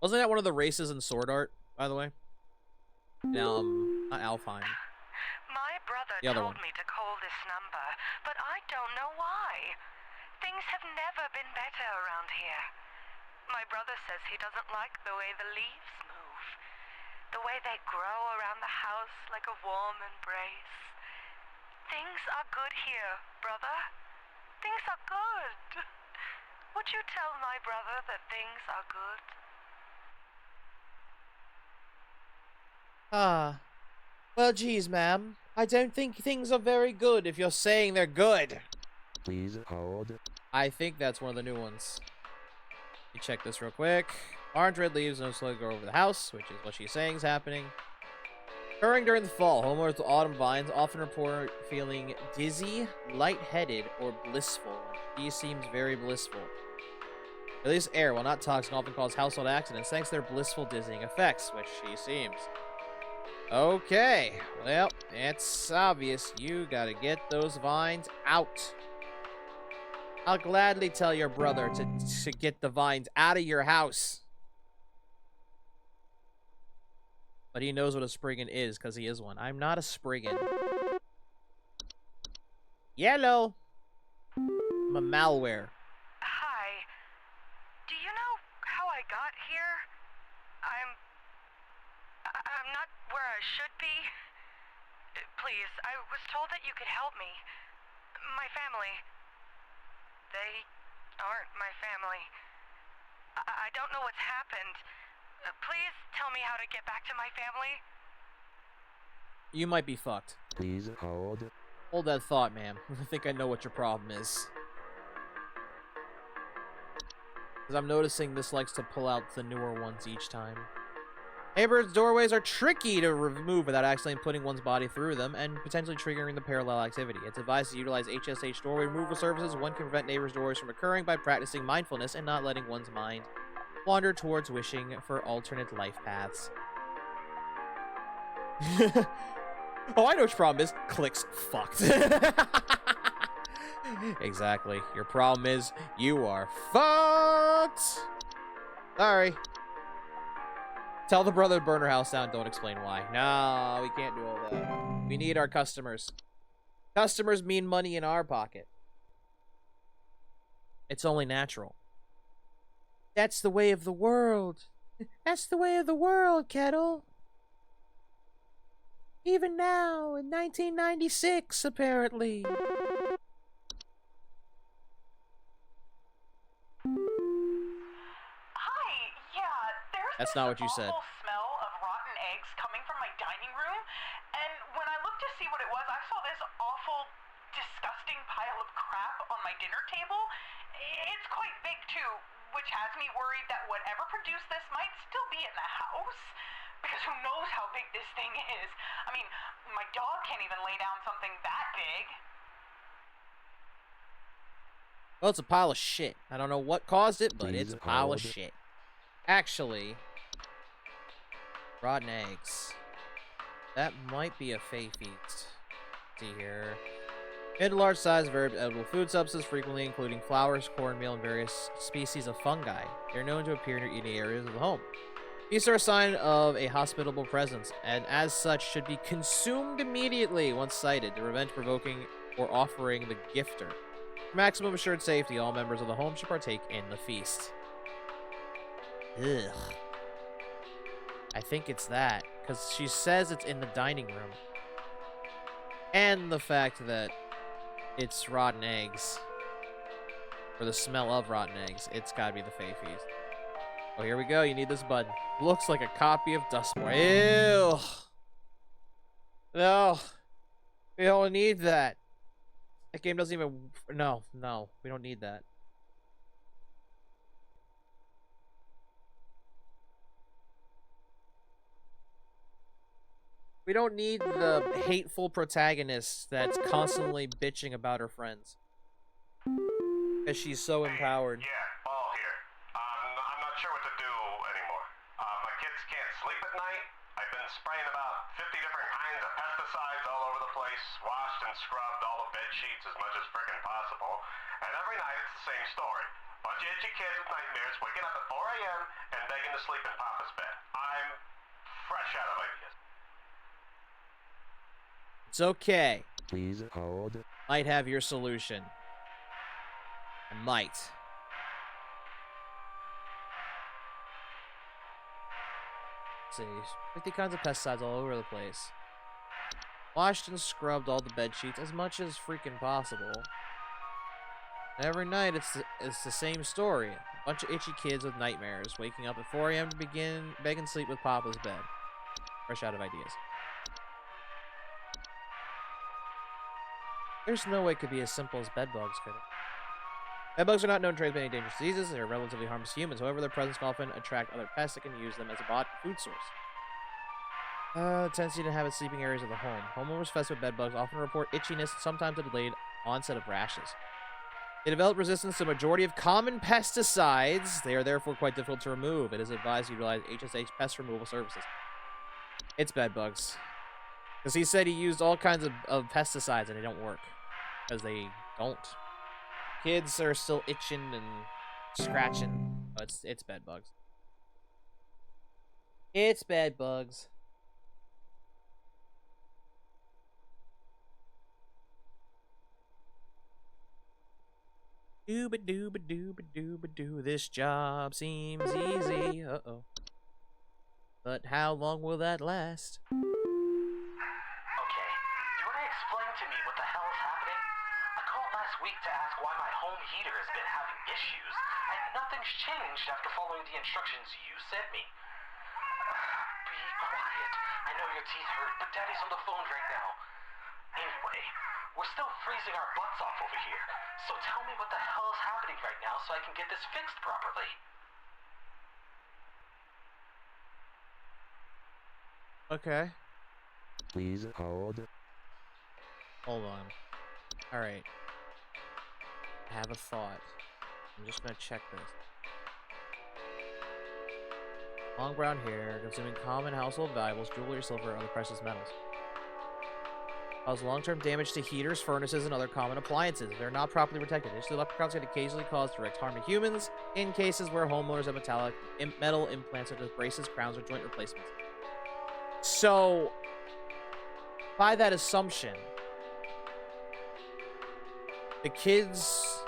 Wasn't that one of the races in Sword Art, by the way? Now, not Alfheim. My brother The other told one. me to call this number, but I don't know why. Things have never been better around here. My brother says he doesn't like the way the leaves move. The way they grow around the house like a warm embrace. Things are good here, brother. Things are good. Would you tell my brother that things are good? Ah. Well, geez, ma'am. I don't think things are very good if you're saying they're good. Please hold. I think that's one of the new ones. Let me check this real quick. Orange red leaves no slowly grow over the house, which is what she's saying is happening. Occurring during the fall, homeowners with autumn vines often report feeling dizzy, lightheaded, or blissful. She seems very blissful. Released air, while not toxic, often cause household accidents thanks to their blissful dizzying effects, which she seems. Okay, well, it's obvious. You gotta get those vines out. I'll gladly tell your brother to get the vines out of your house. But he knows what a Spriggan is, because he is one. I'm not a Spriggan. Yellow! I'm a malware. Hi. Do you know how I got here? I'm not where I should be. Please, I was told that you could help me. My family. They aren't my family. I don't know what's happened. Please tell me how to get back to my family. You might be fucked. Please hold. Hold that thought, ma'am. I think I know what your problem is. Because I'm noticing this likes to pull out the newer ones each time. Neighbors' doorways are tricky to remove without accidentally putting one's body through them and potentially triggering the parallel activity. It's advised to utilize HSH doorway removal services. One can prevent neighbors' doorways from occurring by practicing mindfulness and not letting one's mind wander towards wishing for alternate life paths. Oh, I know what your problem is. Clicks fucked. Exactly. Your problem is you are fucked. Sorry. Tell the brother to burn her house down. Don't explain why. No, we can't do all that. We need our customers. Customers mean money in our pocket. It's only natural. That's the way of the world. That's the way of the world, Kettle. Even now, in 1996, apparently. Hi, yeah, there's That's not what you said. Awful smell of rotten eggs coming from my dining room, and when I looked to see what it was, I saw this awful, disgusting pile of crap on my dinner table. It's quite big too, which has me worried that whatever produced this might still be in the house. Because who knows how big this thing is? I mean, my dog can't even lay down something that big. Well, it's a pile of shit. I don't know what caused it, but it's a pile of shit. Actually, rotten eggs. That might be a Fey feast. See here. Mid to large size, very edible food substances, frequently including flowers, cornmeal, and various species of fungi. They are known to appear near eating areas of the home. These are a sign of a hospitable presence, and as such should be consumed immediately once sighted to prevent provoking or offering the gifter. For maximum assured safety, all members of the home should partake in the feast. Ugh. I think it's that, because she says it's in the dining room. And the fact that it's rotten eggs. Or the smell of rotten eggs. It's gotta be the Fey feast. Oh, here we go. You need this button. Looks like a copy of Dustborn. Ew. No. We don't need that. That game doesn't even... No. We don't need that. We don't need the hateful protagonist that's constantly bitching about her friends. Because she's so empowered. Yeah, Paul here. I'm not sure what to do anymore. My kids can't sleep at night. I've been spraying about 50 different kinds of pesticides all over the place, washed and scrubbed all the bed sheets as much as frickin' possible, and every night it's the same story. Bunch of itchy kids with nightmares waking up at 4 a.m. and begging to sleep in Papa's bed. I'm fresh out of ideas. It's okay. Please hold. Might have your solution. I might. Let's see. 50 kinds of pesticides all over the place. Washed and scrubbed all the bed sheets as much as freaking possible. And every night it's the same story. A bunch of itchy kids with nightmares waking up at 4 a.m. to begin begging sleep with Papa's bed. Fresh out of ideas. There's no way it could be as simple as bedbugs, could it? Bedbugs are not known to transmit any dangerous diseases. They are relatively harmless to humans. However, their presence can often attract other pests that can use them as a food source. Tendency to inhabit sleeping areas of the home. Homeowners infested with bedbugs often report itchiness and sometimes a delayed onset of rashes. They develop resistance to the majority of common pesticides. They are therefore quite difficult to remove. It is advised to utilize HSH pest removal services. It's bedbugs. Because he said he used all kinds of pesticides and they don't work. Because they don't. Kids are still itching and scratching. But it's bedbugs. It's bedbugs. Dooba dooba dooba dooba doo. This job seems easy. Uh-oh. But how long will that last? Okay, you want to explain to me what the hell is happening? I called last week to ask why my home heater has been having issues, and nothing's changed after following the instructions you sent me. Be quiet. I know your teeth hurt, but Daddy's on the phone right now. Anyway, we're still freezing our butts off over here, so tell me what the hell is happening right now so I can get this fixed properly. Okay. Please hold. Hold on. Alright. I have a thought. I'm just gonna check this. Long brown hair, consuming common household valuables, jewelry, silver, and other precious metals. Cause long-term damage to heaters, furnaces, and other common appliances. If they're not properly protected. Additionally, leprechauns can occasionally cause direct harm to humans in cases where homeowners have metal implants such as braces, crowns, or joint replacements. So, by that assumption, the kids...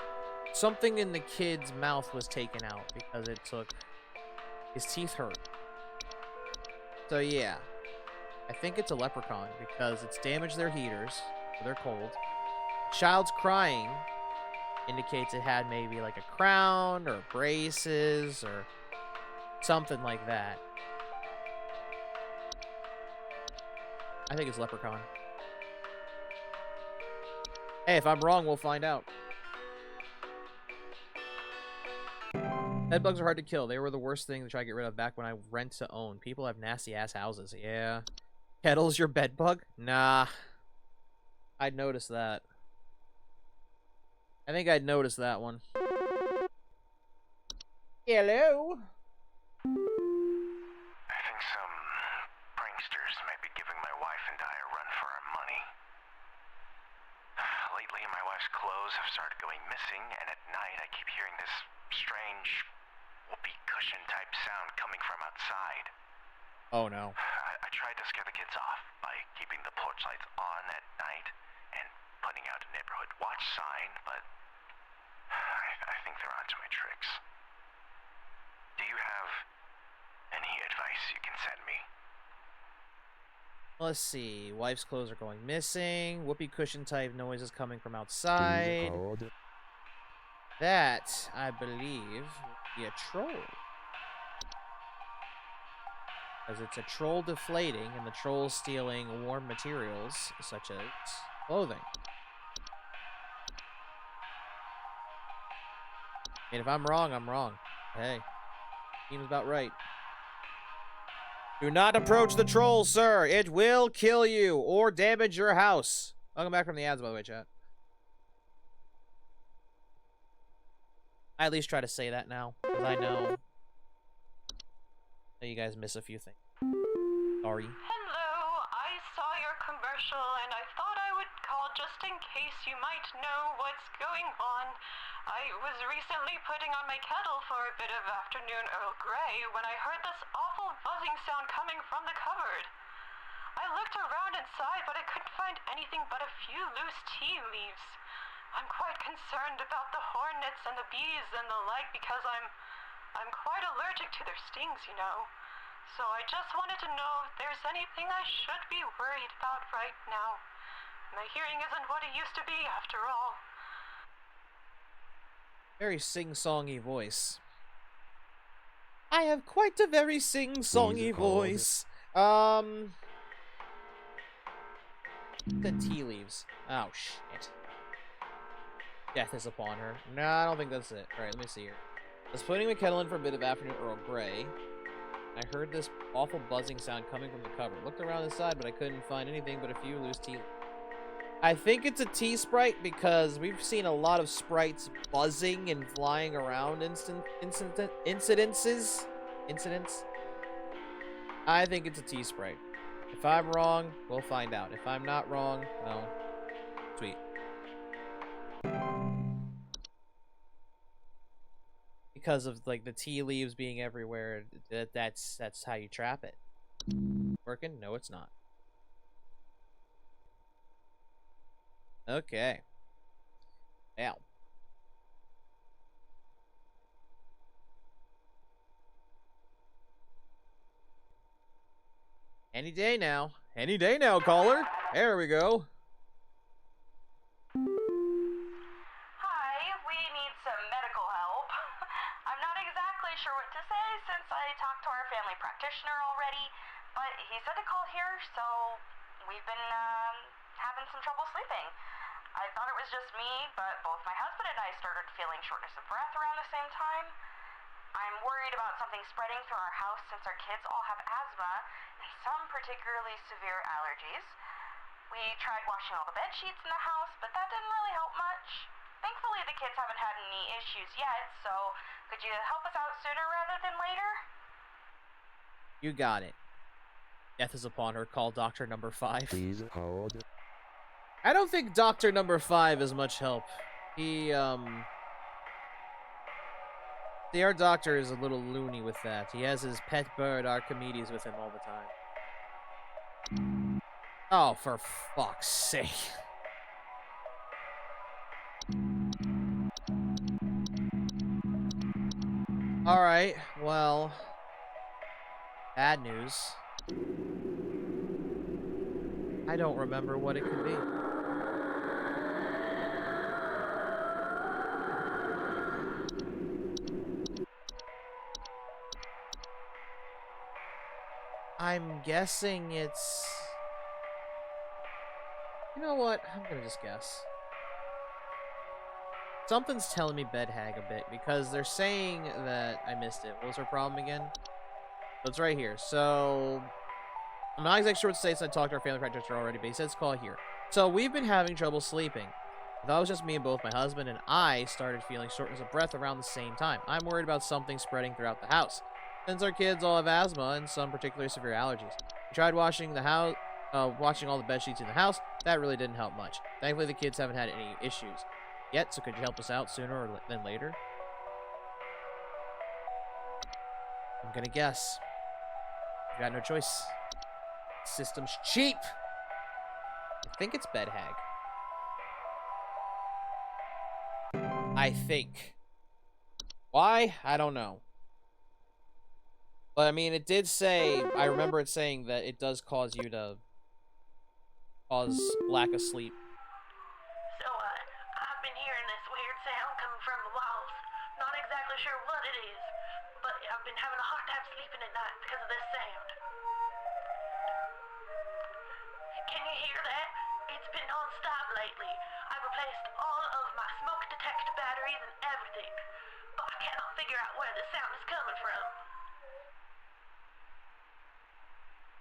Something in the kid's mouth was taken out because it took... His teeth hurt. So yeah. I think it's a leprechaun because it's damaged their heaters, so they're cold. Child's crying indicates it had maybe like a crown or braces or Something like that. I think it's Leprechaun. Hey, if I'm wrong, we'll find out. Bedbugs are hard to kill. They were the worst thing to try to get rid of back when I rent to own. People have nasty-ass houses. Yeah. Kettle's your bedbug? Nah. I'd notice that. I think I'd notice that one. Hello? I think some pranksters might be giving my wife and I a run for our money. Lately, my wife's clothes have started going missing, and at night I keep hearing this strange whoopee cushion type sound coming from outside. Oh no. I tried to scare the kids off by keeping the porch lights on at night and putting out a neighborhood watch sign, but I think they're onto my tricks. Do you have any advice you can send me? Let's see. Wife's clothes are going missing. Whoopee cushion type noises coming from outside. That, I believe, would be a troll. Because it's a troll deflating, and the troll's stealing warm materials, such as clothing. And if I'm wrong, I'm wrong. Hey, seems about right. Do not approach the troll, sir. It will kill you or damage your house. Welcome back from the ads, by the way, chat. I at least try to say that now, because I know that you guys miss a few things. Sorry. Hello, I saw your commercial and I thought I would call just in case you might know what's going on. I was recently putting on my kettle for a bit of afternoon Earl Grey when I heard this awful buzzing sound coming from the cupboard. I looked around inside, but I couldn't find anything but a few loose tea leaves. I'm quite concerned about the hornets and the bees and the like because I'm quite allergic to their stings, you know. So I just wanted to know if there's anything I should be worried about right now. My hearing isn't what it used to be, after all. Very sing-songy voice. I have quite a very sing-songy voice. The tea leaves. Oh, shit. Death is upon her. No, I don't think that's it. Alright, let me see here. I was putting the kettle in for a bit of afternoon Earl Grey. I heard this awful buzzing sound coming from the cupboard. Looked around inside, but I couldn't find anything but a few loose tea. I think it's a tea sprite because we've seen a lot of sprites buzzing and flying around incidents. I think it's a tea sprite. If I'm wrong, we'll find out. If I'm not wrong, well, sweet. Because of like the tea leaves being everywhere, that's how you trap it. Working? No, it's not. Okay. Now. Any day now. Any day now, caller. There we go. Sure what to say since I talked to our family practitioner already, but he said to call here, so we've been having some trouble sleeping. I thought it was just me, but both my husband and I started feeling shortness of breath around the same time. I'm worried about something spreading through our house since our kids all have asthma and some particularly severe allergies. We tried washing all the bed sheets in the house, but that didn't really help much. Thankfully, the kids haven't had any issues yet, so could you help us out sooner rather than later? You got it. Death is upon her. Call Doctor Number 5. Please hold. I don't think Doctor Number 5 is much help. He, See, our doctor is a little loony with that. He has his pet bird, Archimedes, with him all the time. Oh, for fuck's sake. Alright, well, bad news. I don't remember what it could be. I'm guessing it's... You know what? I'm gonna just guess. Something's telling me bed hag a bit, because they're saying that... I missed it. What was her problem again? So it's right here. So... I'm not exactly sure what to say since I talked to our family practitioner already, but he says call here. So we've been having trouble sleeping. I thought it was just me, and both my husband and I started feeling shortness of breath around the same time. I'm worried about something spreading throughout the house. Since our kids all have asthma and some particularly severe allergies. We tried washing all the bed sheets in the house. That really didn't help much. Thankfully, the kids haven't had any issues yet, so could you help us out sooner than later? I'm gonna guess. You've got no choice. System's cheap. I think it's bed hag. I think. Why? I don't know. But I mean, it did say, I remember it saying that it does cause you to cause lack of sleep. So, I've been hearing this weird sound coming from the walls. Not exactly sure what it is, but I've been having a hard time sleeping at night because of this sound. Can you hear that? It's been non-stop lately. I've replaced all of my smoke detector batteries and everything, but I cannot figure out where the sound is coming from.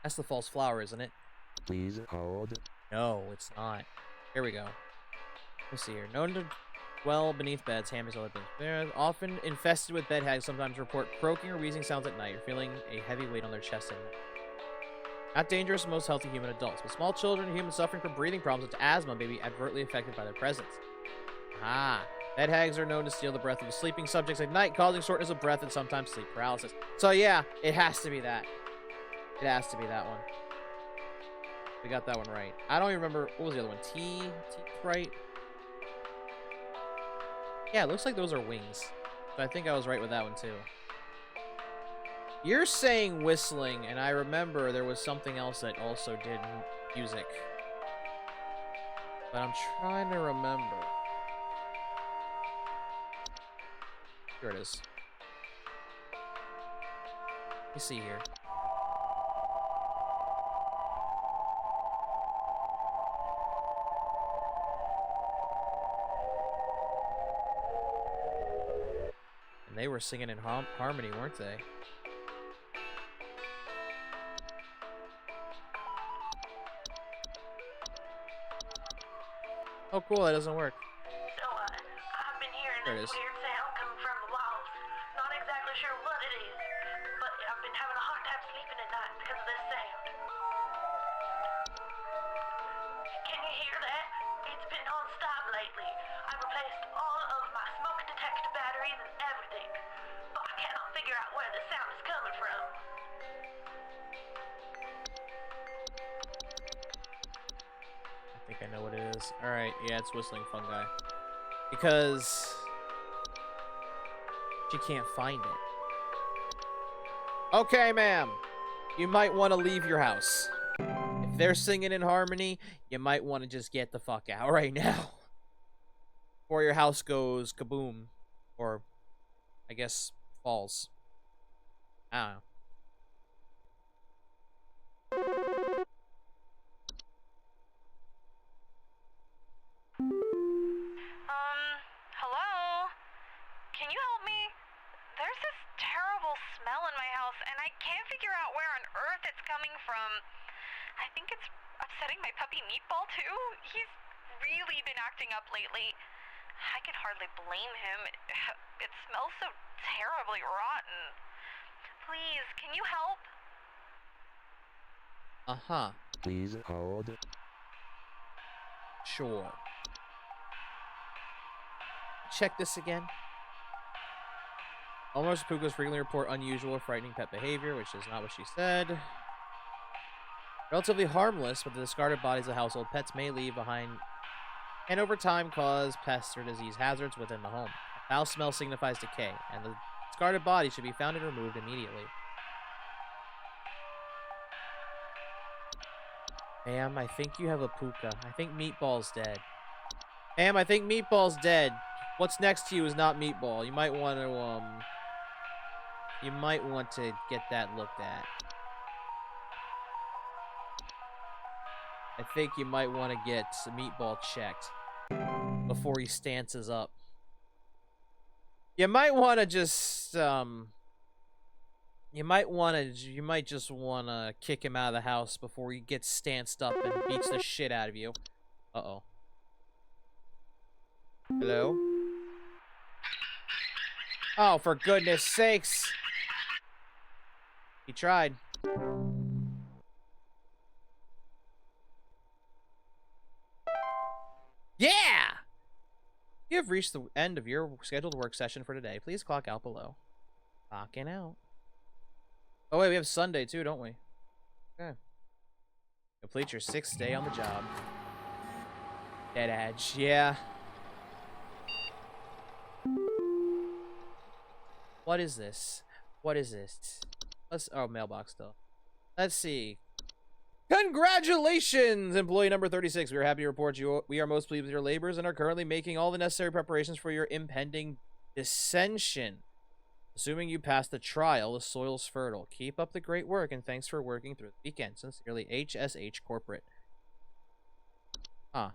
That's the false flower, isn't it? Please hold. No, it's not. Here we go. Let's see here. Known to dwell beneath beds, hammers, other things. They're often infested with bed hags. Sometimes report croaking or wheezing sounds at night. You're feeling a heavy weight on their chest at night. Not dangerous to most healthy human adults, but small children and humans suffering from breathing problems such as asthma may be adversely affected by their presence. Ah. Bed hags are known to steal the breath of the sleeping subjects at night, causing shortness of breath and sometimes sleep paralysis. So yeah, it has to be that. It has to be that one. We got that one right. I don't even remember. What was the other one? T right? Yeah, it looks like those are wings. So I think I was right with that one too. You're saying whistling, and I remember there was something else that also did music. But I'm trying to remember. Here it is. Let me see here. And they were singing in harmony, weren't they? Oh, cool, that doesn't work. So, I've been hearing There it this is. weird sound coming from the walls. Not exactly sure what it is, but I've been having a hard time sleeping at night because of this sound. Can you hear that? It's been non-stop lately. I've replaced all of my smoke detector batteries and everything, but I cannot figure out where the sound is coming from. I think I know what it is. Alright, yeah, it's whistling fungi. Because she can't find it. Okay, ma'am. You might want to leave your house. If they're singing in harmony, you might want to just get the fuck out right now. Before your house goes kaboom. Or, I guess, falls. I don't know. Hello? Can you help me? There's this terrible smell in my house, and I can't figure out where on earth it's coming from. I think it's upsetting my puppy Meatball, too. He's really been acting up lately. I can hardly blame him. It smells so terribly rotten. Please, can you help? Uh-huh. Please hold. Sure. Check this again. Almost Pukas frequently report unusual or frightening pet behavior, which is not what she said. Relatively harmless, but the discarded bodies of household pets may leave behind and over time cause pests or disease hazards within the home. A foul smell signifies decay, and the discarded body should be found and removed immediately. Ma'am, I think you have a puka. I think Meatball's dead. Ma'am, I think Meatball's dead. What's next to you is not Meatball. You might want to, get that looked at. I think you might want to get Meatball checked before he stances up. You might want to just, you might just want to kick him out of the house before he gets stanced up and beats the shit out of you. Uh-oh. Hello? Oh, for goodness sakes. He tried. Yeah! You have reached the end of your scheduled work session for today. Please clock out below. Clocking out. Oh, wait, we have Sunday, too, don't we? Okay. Complete your 6th day on the job. Dead edge, yeah. What is this? What is this? Oh, mailbox, though. Let's see. Congratulations, employee number 36. We are happy to report we are most pleased with your labors and are currently making all the necessary preparations for your impending dissension. Assuming you pass the trial, the soil's fertile. Keep up the great work, and thanks for working through the weekend. Sincerely, HSH Corporate. Huh.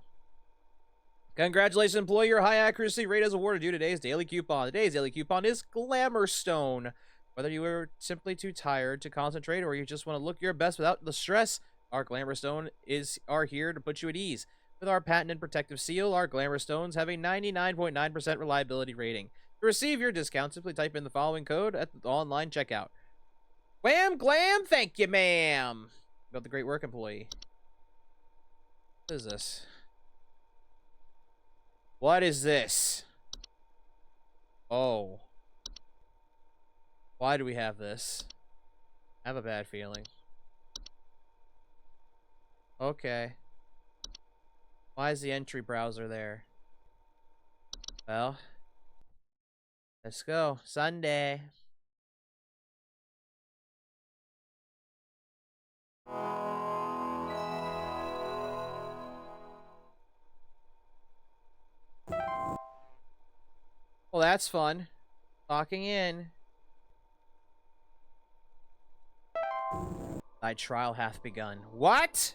Congratulations, employee. Your high accuracy rate is awarded you today's daily coupon. Today's daily coupon is Glamour Stone. Whether you are simply too tired to concentrate or you just want to look your best without the stress, our Glamour Stone are here to put you at ease. With our patented protective seal, our Glamour Stones have a 99.9% reliability rating. To receive your discount, simply type in the following code at the online checkout. Wham glam, thank you, ma'am. About the great work, employee. What is this? What is this? Oh. Why do we have this? I have a bad feeling. Okay. Why is the entry browser there? Well, let's go. Sunday. Well, that's fun. Locking in. Thy trial hath begun. What?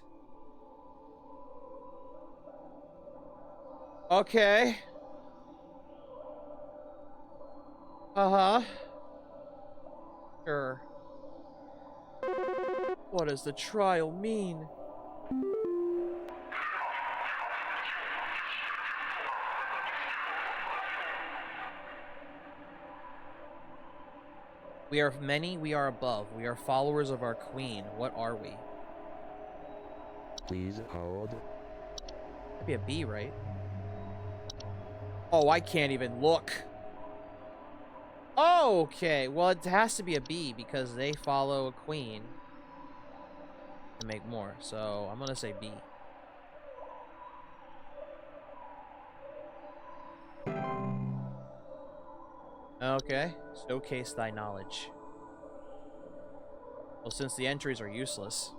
Okay. Uh-huh. Sure. What does the trial mean? We are many, we are above. We are followers of our queen. What are we? Please hold. That'd be a B, right? Oh, I can't even look. Oh, okay. Well, it has to be a B because they follow a queen to make more. So I'm gonna say B. Okay. Showcase thy knowledge. Well, since the entries are useless.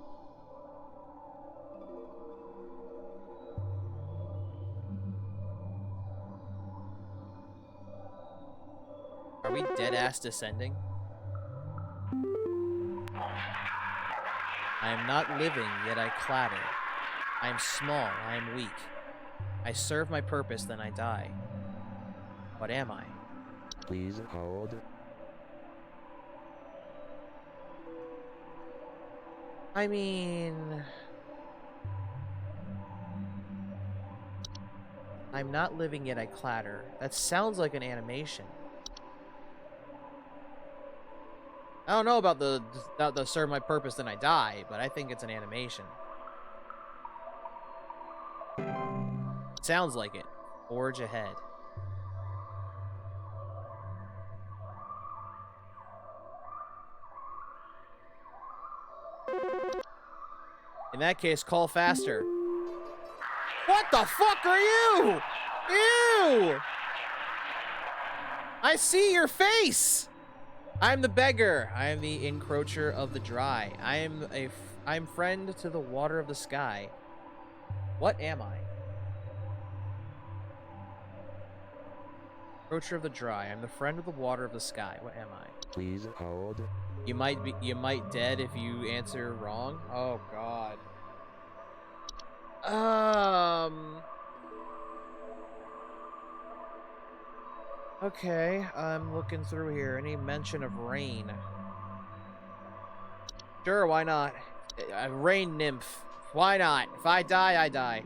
Are we dead-ass descending? I am not living, yet I clatter. I am small, I am weak. I serve my purpose, then I die. What am I? Please hold. I mean... I'm not living, yet I clatter. That sounds like an animation. I don't know about the serve my purpose, then I die, but I think it's an animation. Sounds like it. Forge ahead. In that case, call faster. What the fuck are you? Ew! I see your face! I'm the beggar. I am the encroacher of the dry. I'm friend to the water of the sky. What am I? Encroacher of the dry. I'm the friend of the water of the sky. What am I? Please hold. You might dead if you answer wrong. Oh god. Okay, I'm looking through here. Any mention of rain? Sure, why not? A rain nymph. Why not? If I die, I die.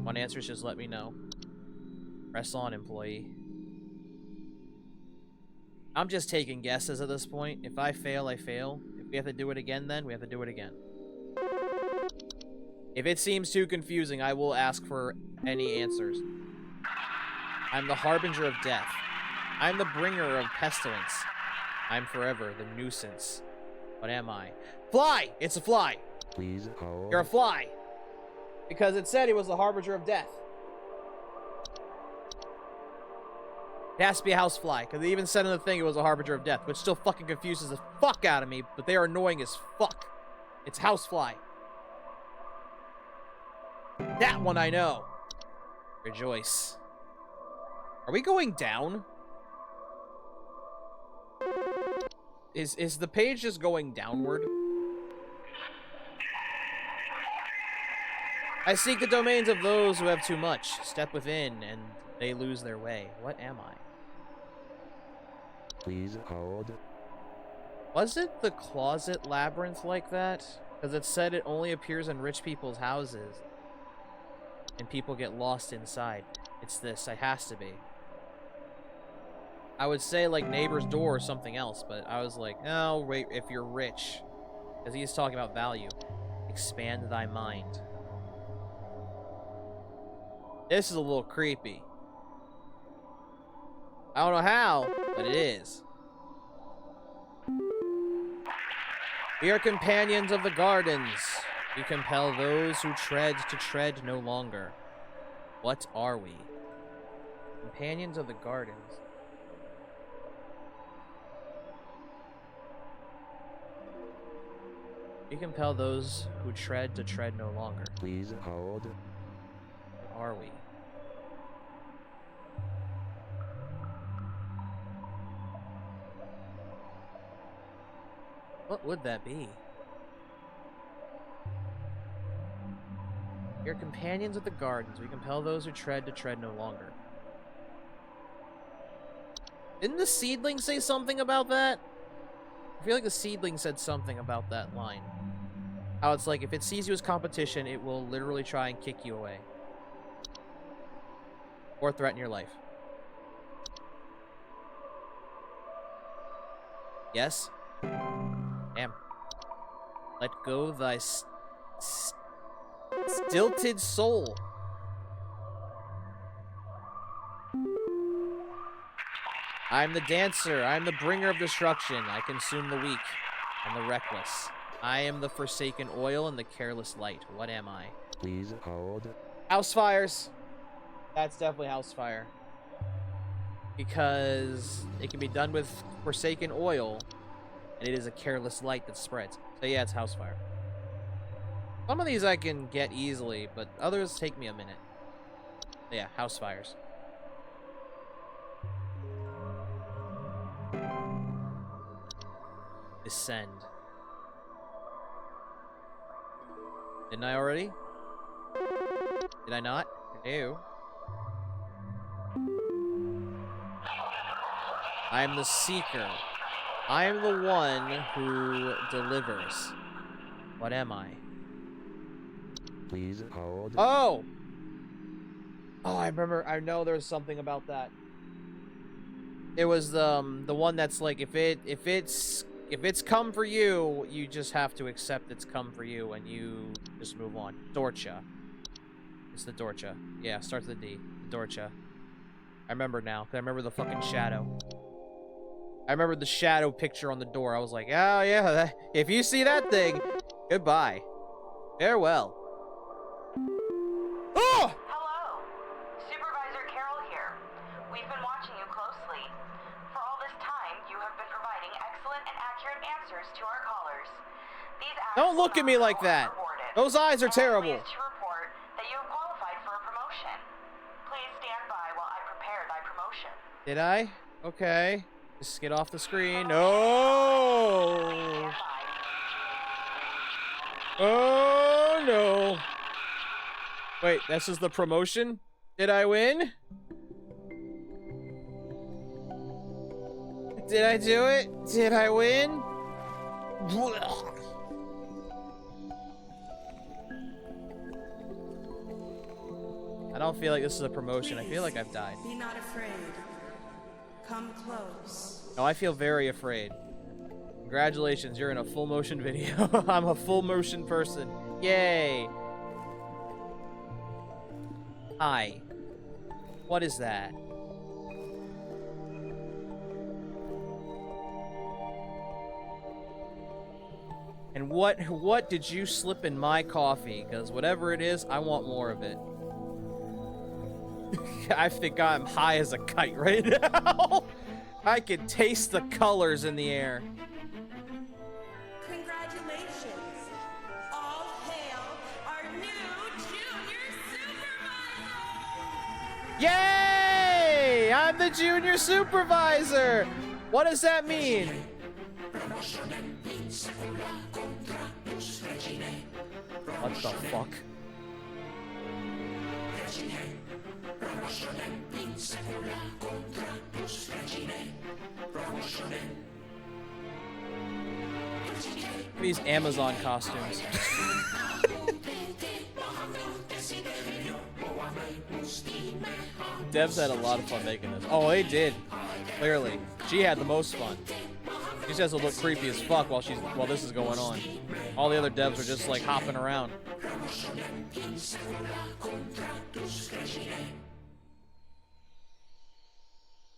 One answer is just let me know. Press on, employee. I'm just taking guesses at this point. If I fail, I fail. If we have to do it again, then we have to do it again. If it seems too confusing, I will ask for any answers. I'm the harbinger of death. I'm the bringer of pestilence. I'm forever the nuisance. What am I? Fly! It's a fly! Please hold. You're a fly! Because it said he was the harbinger of death. It has to be a housefly, because they even said in the thing it was a harbinger of death, which still fucking confuses the fuck out of me, but they are annoying as fuck. It's housefly. That one I know. Rejoice. Are we going down? Is the page just going downward? I seek the domains of those who have too much. Step within, and they lose their way. What am I? Please hold. Was it the closet labyrinth like that? Because it said it only appears in rich people's houses. And people get lost inside. It's this. It has to be. I would say like neighbor's door or something else, but I was like, no, wait, if you're rich. Because he's talking about value. Expand thy mind. This is a little creepy. I don't know how, but it is. We are companions of the gardens. We compel those who tread to tread no longer. What are we? Companions of the gardens. We compel those who tread to tread no longer. Please hold. What are we? What would that be? We are companions of the gardens. We compel those who tread to tread no longer. Didn't the seedling say something about that? I feel like the seedling said something about that line. How it's like, if it sees you as competition, it will literally try and kick you away. Or threaten your life. Yes? Damn. Let go thy stilted soul. I'm the dancer. I'm the bringer of destruction. I consume the weak and the reckless. I am the forsaken oil and the careless light. What am I? Please hold. House fires. That's definitely house fire. Because it can be done with forsaken oil, and it is a careless light that spreads. So yeah, it's house fire. Some of these I can get easily, but others take me a minute. So yeah, house fires. Descend. Didn't I already? Did I not? No. I am the seeker. I am the one who delivers. What am I? Please hold. Oh! Oh, I remember. I know there was something about that. It was the one that's like, if it's come for you, you just have to accept it's come for you, and you just move on. Dorcha. It's the Dorcha. Yeah, starts with a D. Dorcha. I remember now. I remember the fucking shadow. I remember the shadow picture on the door. I was like, oh yeah, if you see that thing, goodbye. Farewell. Oh! Hello. Supervisor Carol here. We've been watching you closely. For all this time, you have been providing excellent and accurate answers to our callers. These Don't look at me like that. Those eyes are terrible. To report that you have qualified for a promotion. Please stand by while I prepare thy promotion. Did I? Okay. Just get off the screen. No. Oh no. Wait, this is the promotion? Did I win? Did I do it? Did I win? I don't feel like this is a promotion. I feel like I've died. Be not afraid. Come close. No, I feel very afraid. Congratulations, you're in a full motion video. I'm a full motion person. Yay! Hi. What is that? And what did you slip in my coffee? Because whatever it is, I want more of it. I think I'm high as a kite right now. I can taste the colors in the air. Congratulations. All hail our new junior supervisor! Yay! I'm the junior supervisor! What does that mean? What the fuck? These Amazon costumes. Devs had a lot of fun making this. Oh, they did. Clearly. She had the most fun. She just has to look creepy as fuck while this is going on. All the other devs are just like hopping around.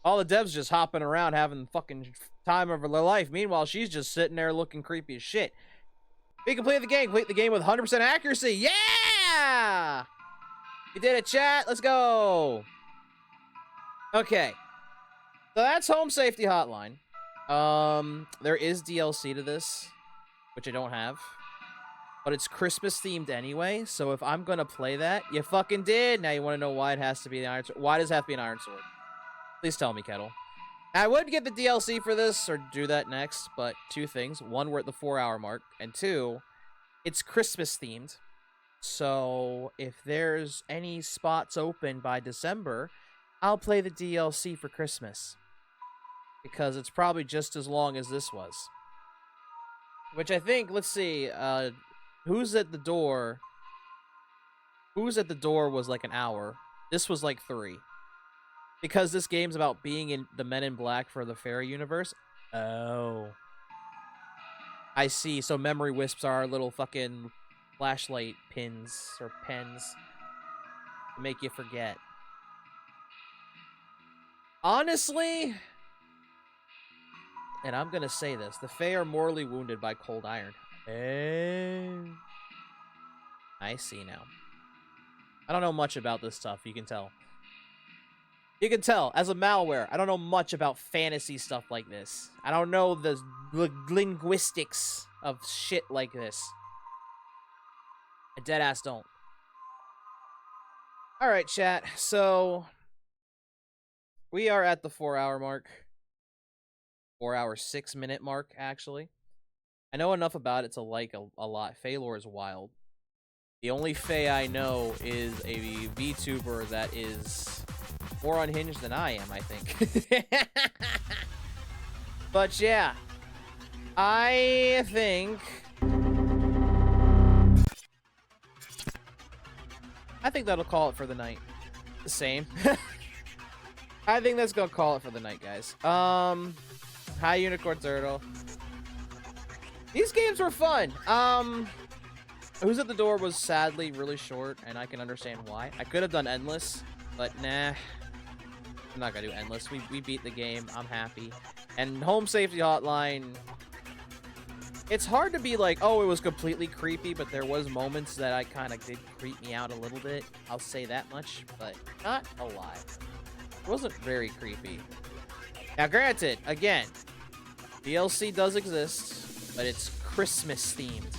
All the devs just hopping around having the fucking time of their life. Meanwhile, she's just sitting there looking creepy as shit. We completed the game. Complete the game with 100% accuracy. Yeah! You did it, chat. Let's go. Okay. So that's Home Safety Hotline. There is DLC to this, which I don't have. But it's Christmas themed anyway, so if I'm gonna play that, you fucking did. Now you want to know why it has to be an Iron Sword. Why does it have to be an Iron Sword? Please tell me, Kettle. I would get the DLC for this, or do that next, but two things. One, we're at the 4-hour mark, and two, it's Christmas themed. So if there's any spots open by December, I'll play the DLC for Christmas. Because it's probably just as long as this was. Which I think, let's see, Who's at the Door? Who's at the Door was like an hour. This was like 3. Because this game's about being in the Men in Black for the fairy universe. Oh. I see. So memory wisps are little fucking flashlight pins or pens to make you forget. Honestly, and I'm gonna say this, the Fae are mortally wounded by cold iron. I see now. I don't know much about this stuff, you can tell. You can tell, as a malware, I don't know much about fantasy stuff like this. I don't know the linguistics of shit like this. I deadass don't. Alright, chat, so we are at the 4-hour mark. 4-hour, 6-minute mark, actually. I know enough about it to like a lot. Fae lore is wild. The only Fae I know is a VTuber that is more unhinged than I am, I think. But yeah, I think that'll call it for the night. The same. I think that's gonna call it for the night, guys. Hi, Unicorn Turtle. These games were fun. Who's at the Door was sadly really short, and I can understand why. I could have done Endless, but nah. I'm not gonna do Endless. We beat the game. I'm happy. And Home Safety Hotline, it's hard to be like, oh, it was completely creepy, but there was moments that I kind of did creep me out a little bit. I'll say that much, but not a lot. It wasn't very creepy. Now, granted, again, DLC does exist, but it's Christmas themed.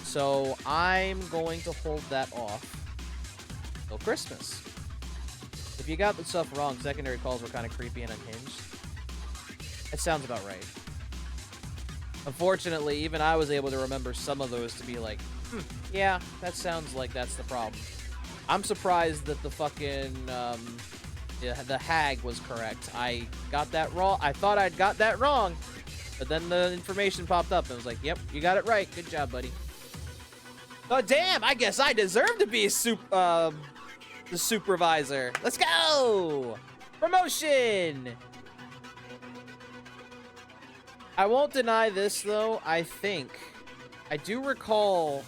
So I'm going to hold that off till Christmas. If you got the stuff wrong, secondary calls were kind of creepy and unhinged. It sounds about right. Unfortunately, even I was able to remember some of those to be like, yeah, that sounds like that's the problem. I'm surprised that the fucking, the hag was correct. I got that wrong. I thought I'd got that wrong. But then the information popped up and was like, yep, you got it right. Good job, buddy. Oh, damn. I guess I deserve to be the supervisor. Let's go. Promotion. I won't deny this, though. I do recall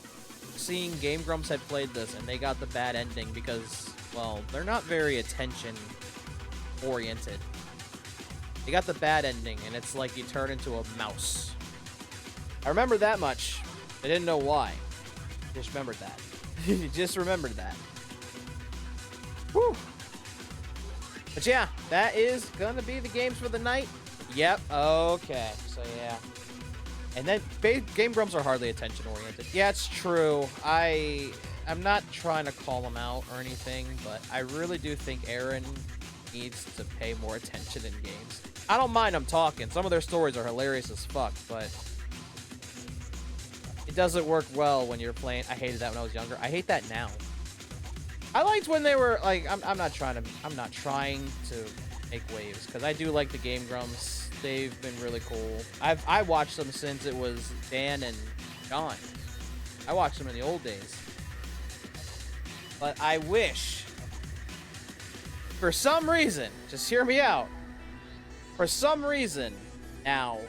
seeing Game Grumps had played this and they got the bad ending because, well, they're not very attention-oriented. They got the bad ending, and it's like you turn into a mouse. I remember that much. I didn't know why. Just remembered that. Just remembered that. Whew. But yeah, that is gonna be the games for the night. Yep. Okay. So yeah. And then Game Grumps are hardly attention-oriented. Yeah, it's true. I'm not trying to call him out or anything, but I really do think Aaron needs to pay more attention in games. I don't mind them talking. Some of their stories are hilarious as fuck, but it doesn't work well when you're playing. I hated that when I was younger. I hate that now. I liked when they were like, I'm not trying to make waves, because I do like the Game Grumps. They've been really cool. I watched them since it was Dan and John. I watched them in the old days. But I wish, for some reason, just hear me out. For some reason, now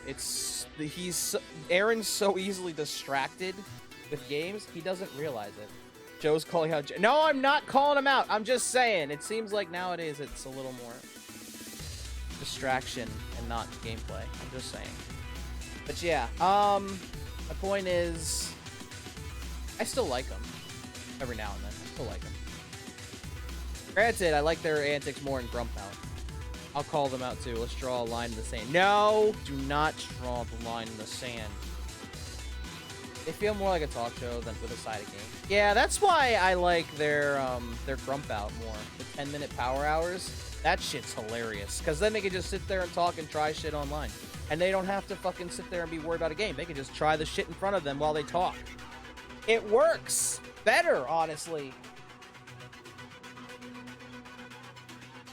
Aaron's so easily distracted with games, he doesn't realize it. Joe's calling out. No, I'm not calling him out. I'm just saying. It seems like nowadays it's a little more distraction and not gameplay. I'm just saying. But yeah, my point is, I still like them every now and then. I still like them. Granted, I like their antics more in Grump Out. I'll call them out too. Let's draw a line in the sand. No, do not draw the line in the sand. They feel more like a talk show than with a side of game. Yeah, that's why I like their Grump Out more. The 10-minute power hours. That shit's hilarious. Because then they can just sit there and talk and try shit online. And they don't have to fucking sit there and be worried about a game. They can just try the shit in front of them while they talk. It works better, honestly.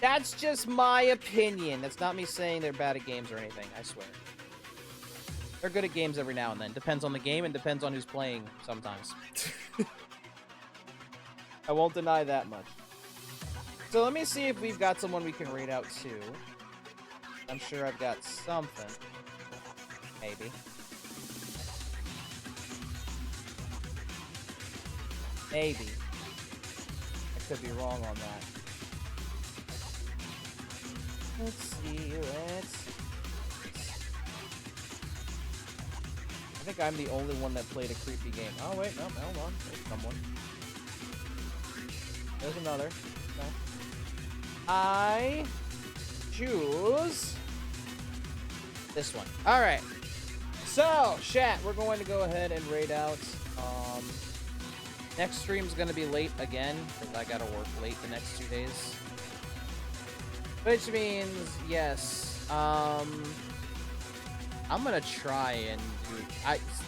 That's just my opinion. That's not me saying they're bad at games or anything, I swear. They're good at games every now and then. Depends on the game and depends on who's playing sometimes. I won't deny that much. So let me see if we've got someone we can read out to. I'm sure I've got something. Maybe. Maybe. I could be wrong on that. Let's see, I think I'm the only one that played a creepy game. Oh, wait, no, hold on. There's someone. There's another. Okay. I choose this one. Alright. So, chat, we're going to go ahead and raid out. Next stream's going to be late again, because I got to work late the next 2 days. Which means, yes, I'm gonna try and do,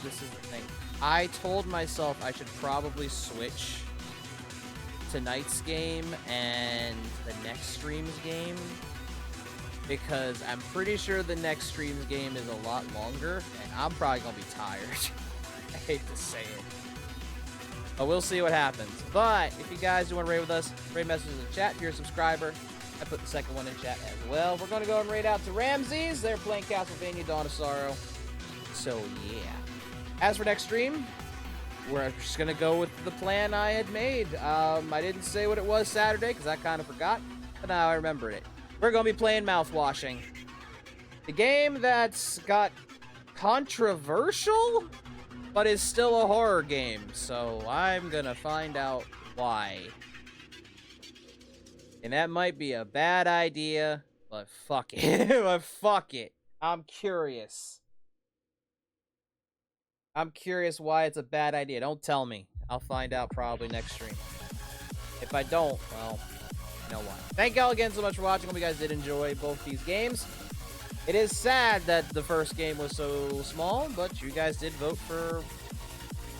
this is the thing. I told myself I should probably switch tonight's game and the next stream's game, because I'm pretty sure the next stream's game is a lot longer, and I'm probably gonna be tired. I hate to say it. But we'll see what happens. But if you guys do want to raid with us, raid messages in the chat if you're a subscriber. I put the second one in chat as well. We're going to go and raid out to Ramses. They're playing Castlevania Dawn of Sorrow. So, yeah. As for next stream, we're just going to go with the plan I had made. I didn't say what it was Saturday because I kind of forgot. But now I remembered it. We're going to be playing Mouthwashing. The game that's got controversial, but is still a horror game. So, I'm going to find out why. And that might be a bad idea, but fuck it. But fuck it. I'm curious. I'm curious why it's a bad idea. Don't tell me. I'll find out probably next stream. If I don't, well, you know why. Thank y'all again so much for watching. Hope you guys did enjoy both these games. It is sad that the first game was so small, but you guys did vote for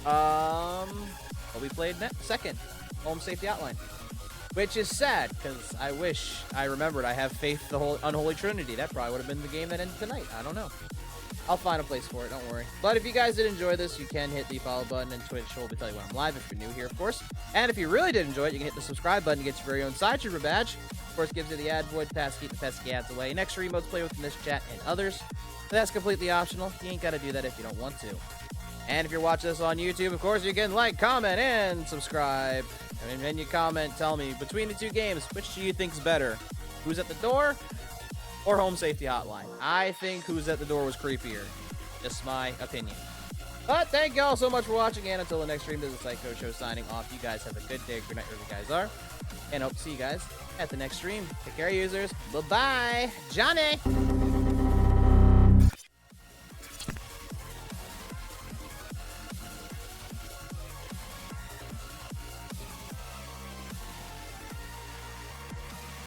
what we played second, Home Safety Hotline. Which is sad, because I wish I remembered I have faith the whole Unholy Trinity. That probably would have been the game that ended tonight. I don't know. I'll find a place for it, don't worry. But if you guys did enjoy this, you can hit the follow button, and Twitch will be telling you when I'm live if you're new here, of course. And if you really did enjoy it, you can hit the subscribe button to get your very own Side Trooper badge. Of course, gives you the ad void pass, keep the pesky ads away, and extra emotes play with in this chat and others. But that's completely optional. You ain't got to do that if you don't want to. And if you're watching this on YouTube, of course, you can like, comment, and subscribe. And when you comment, tell me, between the two games, which do you think's better? Who's at the Door or Home Safety Hotline? I think Who's at the Door was creepier. Just my opinion. But thank you all so much for watching, and until the next stream, this is Psycho Show signing off. You guys have a good day, good night, wherever you guys are. And hope to see you guys at the next stream. Take care, users. Bye-bye. Johnny!